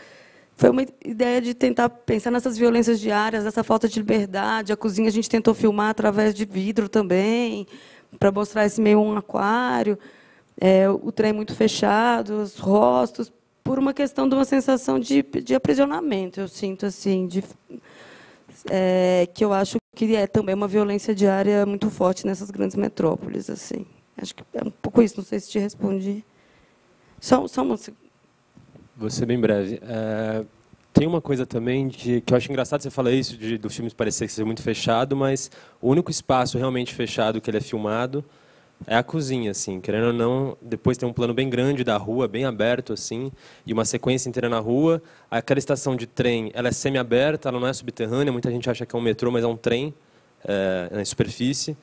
Foi uma ideia de tentar pensar nessas violências diárias, essa falta de liberdade. A cozinha a gente tentou filmar através de vidro também, para mostrar esse meio um aquário, o trem muito fechado, os rostos, por uma questão de uma sensação de aprisionamento, eu sinto, assim, que eu acho que é também uma violência diária muito forte nessas grandes metrópoles, assim. Acho que é um pouco isso, não sei se te respondi. Só uma... Vou ser bem breve. Tem uma coisa também que eu acho engraçado você falar isso, do filme parecer ser muito fechado, mas o único espaço realmente fechado que ele é filmado é a cozinha, assim. Querendo ou não, depois tem um plano bem grande da rua, bem aberto, assim, e uma sequência inteira na rua. Aquela estação de trem, ela é semi-aberta, ela não é subterrânea, muita gente acha que é um metrô, mas é um trem na superfície.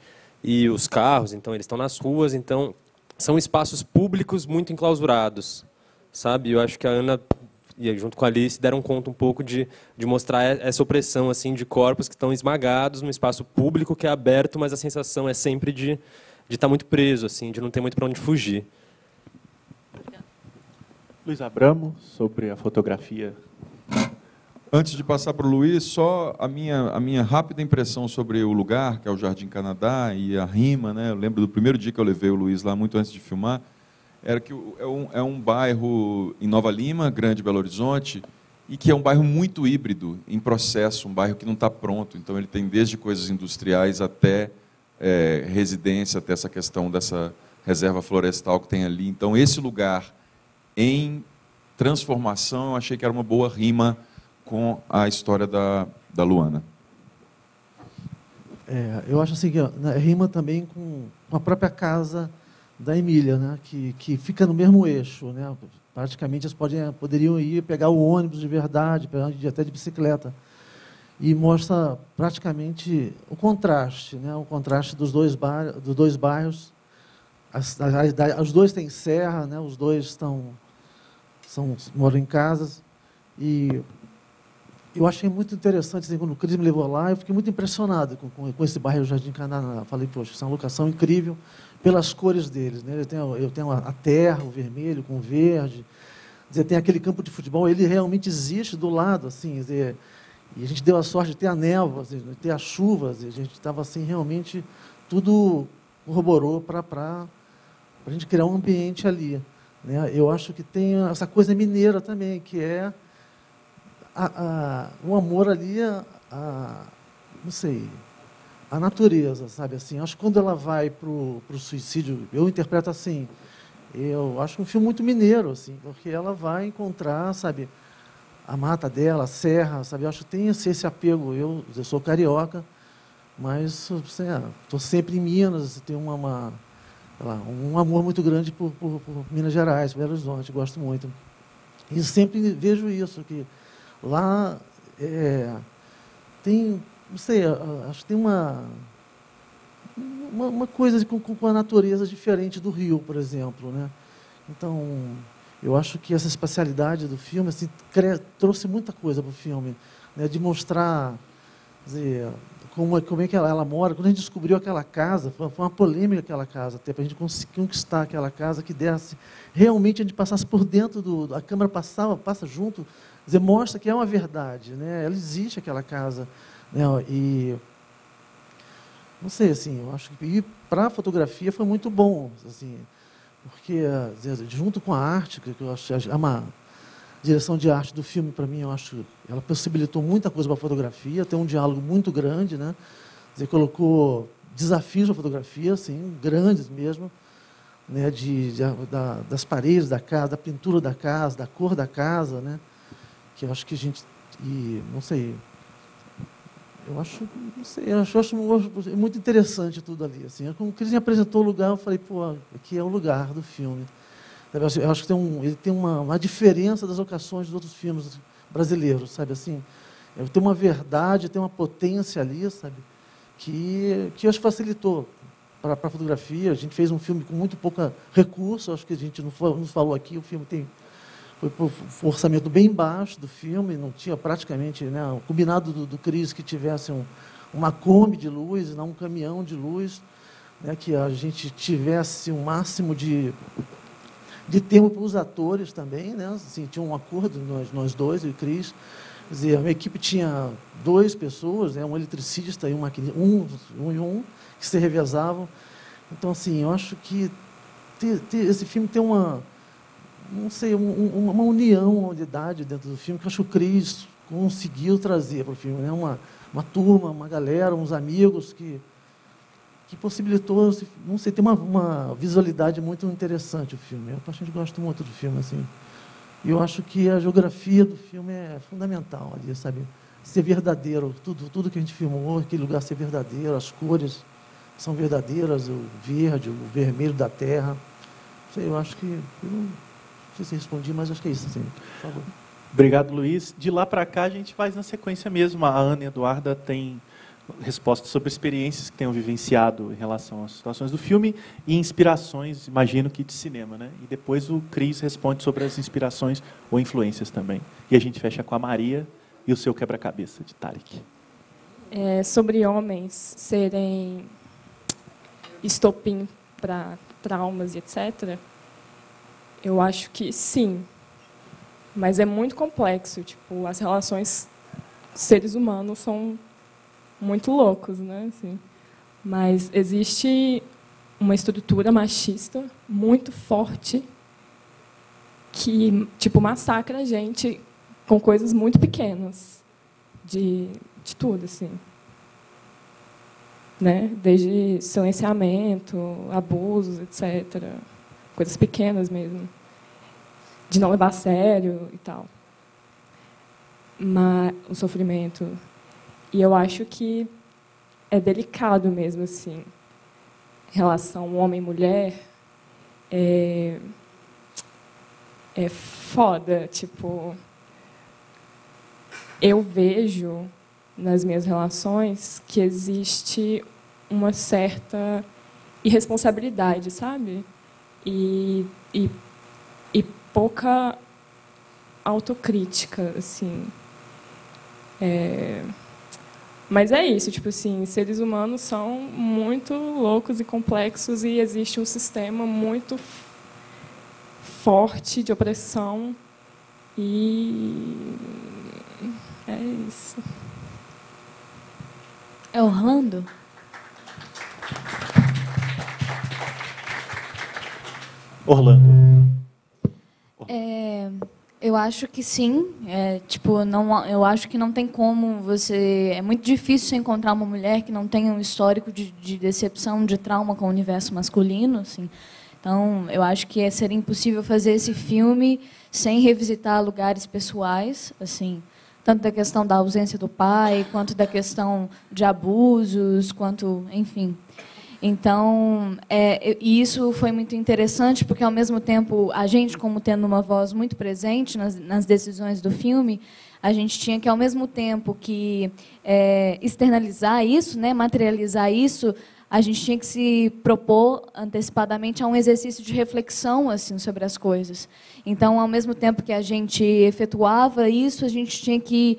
E os carros, então, eles estão nas ruas, então, são espaços públicos muito enclausurados, sabe? Eu acho que a Ana, e junto com a Alice, deram conta um pouco de mostrar essa opressão, assim, de corpos que estão esmagados num espaço público que é aberto, mas a sensação é sempre de estar muito preso, assim, de não ter muito para onde fugir. Luiz Abramo, sobre a fotografia. Antes de passar para o Luiz, só a minha rápida impressão sobre o lugar, que é o Jardim Canadá, e a rima, né? Eu lembro do primeiro dia que eu levei o Luiz lá, muito antes de filmar, era que é um bairro em Nova Lima, Grande Belo Horizonte, e que é um bairro muito híbrido, em processo, um bairro que não está pronto. Então, ele tem desde coisas industriais até residência, até essa questão dessa reserva florestal que tem ali. Então, esse lugar em transformação, eu achei que era uma boa rima com a história da Luana. Eu acho assim que rima também com a própria casa da Emília, né, que fica no mesmo eixo, né? Praticamente eles poderiam ir pegar o ônibus de verdade, até de bicicleta, e mostra praticamente o contraste, né? O contraste dos dois bairros. Os dois têm serra, né? Os dois moram em casas, e eu achei muito interessante, assim, quando o Cris me levou lá, eu fiquei muito impressionado com esse bairro Jardim Canaã. Falei, poxa, isso é uma locação incrível pelas cores deles, né? Eu tenho a terra, o vermelho com o verde, tem aquele campo de futebol, ele realmente existe do lado, assim, e a gente deu a sorte de ter a névoa, assim, de ter as chuvas, e a gente estava assim, realmente, tudo corroborou para a gente criar um ambiente ali, né? Eu acho que tem essa coisa mineira também, que é o amor ali, não sei, a natureza, sabe? Assim, acho que quando ela vai para o suicídio, eu interpreto assim, eu acho um filme muito mineiro, assim, porque ela vai encontrar, sabe, a mata dela, a serra, sabe? Eu acho que tem esse apego. Eu sou carioca, mas estou sempre em Minas, tenho um amor muito grande por Minas Gerais, Belo Horizonte, gosto muito. E sempre vejo isso, que lá tem, não sei, acho que tem uma coisa com a natureza diferente do Rio, por exemplo, né? Então, eu acho que essa espacialidade do filme assim, trouxe muita coisa para o filme, né? De mostrar, dizer, como é que ela mora. Quando a gente descobriu aquela casa, foi uma polêmica aquela casa, até para a gente conseguir conquistar aquela casa, que desse, realmente a gente passasse por dentro a câmera passa junto, dizer, mostra que é uma verdade, né? Ela existe, aquela casa, né? E não sei, assim, eu acho que para a fotografia foi muito bom, assim, porque junto com a arte, que eu acho uma direção de arte do filme, para mim, eu acho, ela possibilitou muita coisa para a fotografia, tem um diálogo muito grande, né? Dizer, colocou desafios à fotografia, assim, grandes mesmo, né? Das paredes da casa, da pintura da casa, da cor da casa, né? Que eu acho que a gente, não sei, eu acho, não sei, eu acho muito interessante tudo ali, assim. Quando o Cris me apresentou o lugar, eu falei, pô, aqui é o lugar do filme. Eu acho que ele tem uma diferença das locações dos outros filmes brasileiros, sabe, assim. Tem uma verdade, tem uma potência ali, sabe, que eu acho que facilitou para a fotografia. A gente fez um filme com muito pouco recurso, acho que a gente não falou aqui, o filme foi por orçamento bem baixo do filme, não tinha praticamente, né, o combinado do Cris que tivesse uma Kombi de luz, não um caminhão de luz, né, que a gente tivesse o máximo de tempo para os atores também, né, assim, tinha um acordo, nós dois, eu e o Cris. Quer dizer, a minha equipe tinha 2 pessoas, né, um eletricista e um que se revezavam. Então, assim, eu acho que esse filme tem não sei, uma união, uma unidade dentro do filme, que eu acho que o Cris conseguiu trazer para o filme, né? Uma turma, uma galera, uns amigos que possibilitou, não sei, tem uma visualidade muito interessante o filme. Eu particularmente gosto muito do filme, assim. E eu acho que a geografia do filme é fundamental ali, sabe? Ser verdadeiro, tudo que a gente filmou, aquele lugar ser verdadeiro, as cores são verdadeiras, o verde, o vermelho da terra. Não sei, eu acho que... Não sei se respondi, mas acho que é isso, sim. Por favor. Obrigado, Luiz. De lá para cá, a gente faz na sequência mesmo. A Ana e a Eduarda têm respostas sobre experiências que tenham vivenciado em relação às situações do filme e inspirações, imagino que de cinema, né? E depois o Cris responde sobre as inspirações ou influências também. E a gente fecha com a Maria e o seu quebra-cabeça, de Tarek. Sobre homens serem estopim para traumas e etc., eu acho que sim, mas é muito complexo. Tipo, as relações seres humanos são muito loucos, né? Assim, mas existe uma estrutura machista muito forte que, tipo, massacra a gente com coisas muito pequenas, de tudo, assim. né? Desde silenciamento, abusos, etc. Coisas pequenas mesmo, de não levar a sério e tal. Mas o sofrimento. E eu acho que é delicado mesmo, assim, relação homem-mulher. É foda, tipo, eu vejo nas minhas relações que existe uma certa irresponsabilidade, sabe? E pouca autocrítica, assim. Mas é isso, tipo assim, seres humanos são muito loucos e complexos e existe um sistema muito forte de opressão e é isso. É Orlando? Orlando. Eu acho que sim. Tipo, não, eu acho que não tem como você... É muito difícil você encontrar uma mulher que não tenha um histórico de decepção, de trauma com o universo masculino, assim. Então, eu acho que seria impossível fazer esse filme sem revisitar lugares pessoais, assim, tanto da questão da ausência do pai, quanto da questão de abusos, quanto, enfim. Então, e isso foi muito interessante, porque, ao mesmo tempo, a gente, como tendo uma voz muito presente nas decisões do filme, a gente tinha que, ao mesmo tempo que externalizar isso, né, materializar isso, a gente tinha que se propor antecipadamente a um exercício de reflexão assim sobre as coisas. Então, ao mesmo tempo que a gente efetuava isso, a gente tinha que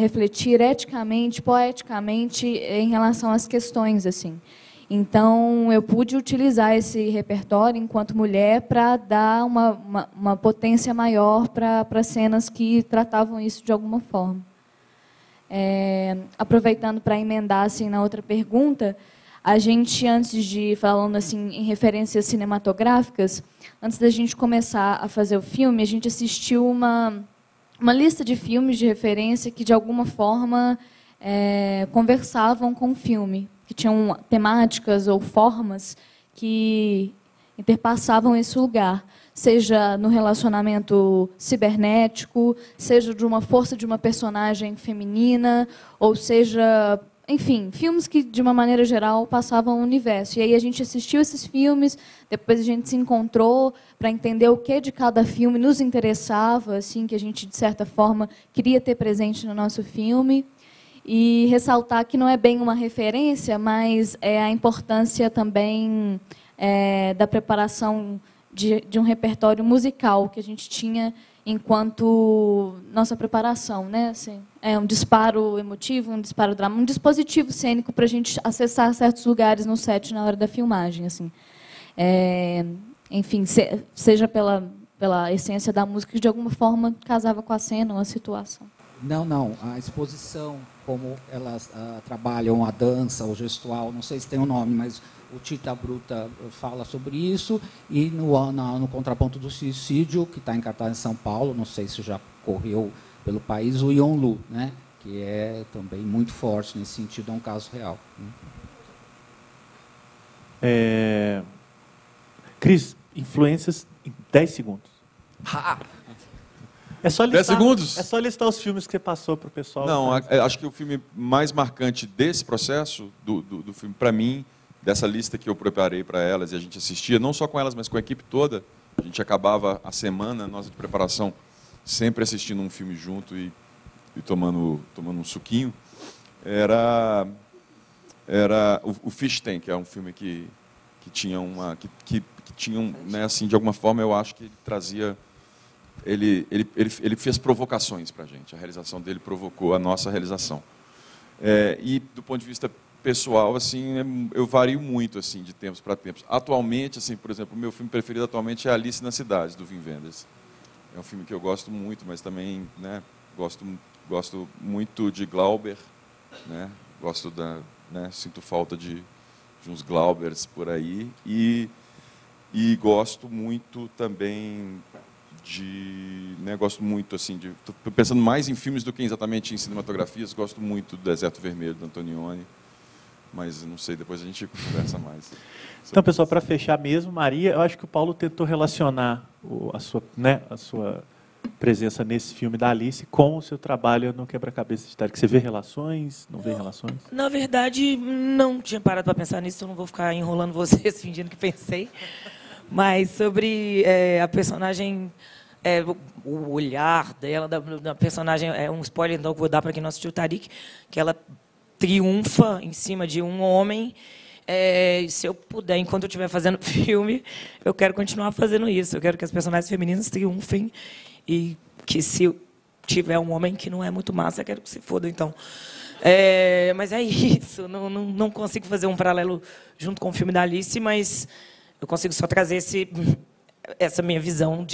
refletir eticamente, poeticamente, em relação às questões, assim. Então, eu pude utilizar esse repertório enquanto mulher para dar uma potência maior para cenas que tratavam isso de alguma forma. Aproveitando para emendar assim na outra pergunta, a gente, antes de, falando assim em referências cinematográficas, antes da gente começar a fazer o filme, a gente assistiu uma lista de filmes de referência que, de alguma forma, conversavam com o filme, que tinham temáticas ou formas que interpassavam esse lugar, seja no relacionamento cibernético, seja de uma força de uma personagem feminina, ou seja, enfim, filmes que, de uma maneira geral, passavam o universo. E aí a gente assistiu esses filmes, depois a gente se encontrou para entender o que de cada filme nos interessava, assim, que a gente, de certa forma, queria ter presente no nosso filme. E ressaltar que não é bem uma referência, mas é a importância também da preparação de um repertório musical que a gente tinha enquanto nossa preparação, né? Assim, um disparo emotivo, um disparo dramático, um dispositivo cênico para a gente acessar certos lugares no set na hora da filmagem, assim. Enfim, seja pela essência da música que de alguma forma casava com a cena ou a situação. Não. A exposição, como elas trabalham a dança, o gestual, não sei se tem um nome, mas o Tita Bruta fala sobre isso. E no Contraponto do Suicídio, que está em cartaz em São Paulo, não sei se já correu pelo país, o Yonlu, né, que é também muito forte nesse sentido, é um caso real. Cris, influências em 10 segundos. É só listar, 10 segundos? É só listar os filmes que você passou para o pessoal. Não, acho que o filme mais marcante desse processo, do filme, para mim, dessa lista que eu preparei para elas, e a gente assistia, não só com elas, mas com a equipe toda, a gente acabava a semana nossa de preparação sempre assistindo um filme junto e tomando um suquinho, era o Fish Tank, que é um filme que tinha que tinha né, assim, de alguma forma eu acho que ele trazia ele fez provocações para a gente. A realização dele provocou a nossa realização. E do ponto de vista pessoal, assim, eu vario muito assim de tempos para tempos. Atualmente, assim, por exemplo, o meu filme preferido atualmente é Alice nas Cidades, do Wim Wenders. É um filme que eu gosto muito, mas também, né, gosto muito de Glauber, né? Sinto falta de uns Glaubers por aí e gosto muito também gosto muito assim tô pensando mais em filmes do que exatamente em cinematografias. Gosto muito do Deserto Vermelho, do Antonioni. Mas não sei, depois a gente conversa mais. Então, pessoal, para fechar mesmo, Maria, eu acho que o Paulo tentou relacionar a sua presença nesse filme da Alice com o seu trabalho no Quebra-Cabeça de Tarek. Você vê relações? Não vê relações? Na verdade, não tinha parado para pensar nisso, então não vou ficar enrolando vocês fingindo que pensei. Mas sobre a personagem, o olhar dela, da personagem, é um spoiler então que eu vou dar para quem não assistiu o Tariq, que ela triunfa em cima de um homem. Se eu puder, enquanto eu estiver fazendo filme, eu quero continuar fazendo isso. Eu quero que as personagens femininas triunfem e que, se tiver um homem que não é muito massa, eu quero que se foda, então. Mas é isso. Não consigo fazer um paralelo junto com o filme da Alice, mas eu consigo só trazer essa minha visão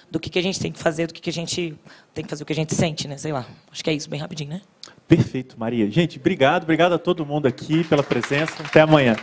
do que a gente tem que fazer, do que a gente tem que fazer, o que a gente sente, né? Sei lá. Acho que é isso, bem rapidinho, né? Perfeito, Maria. Gente, obrigado a todo mundo aqui pela presença. Até amanhã.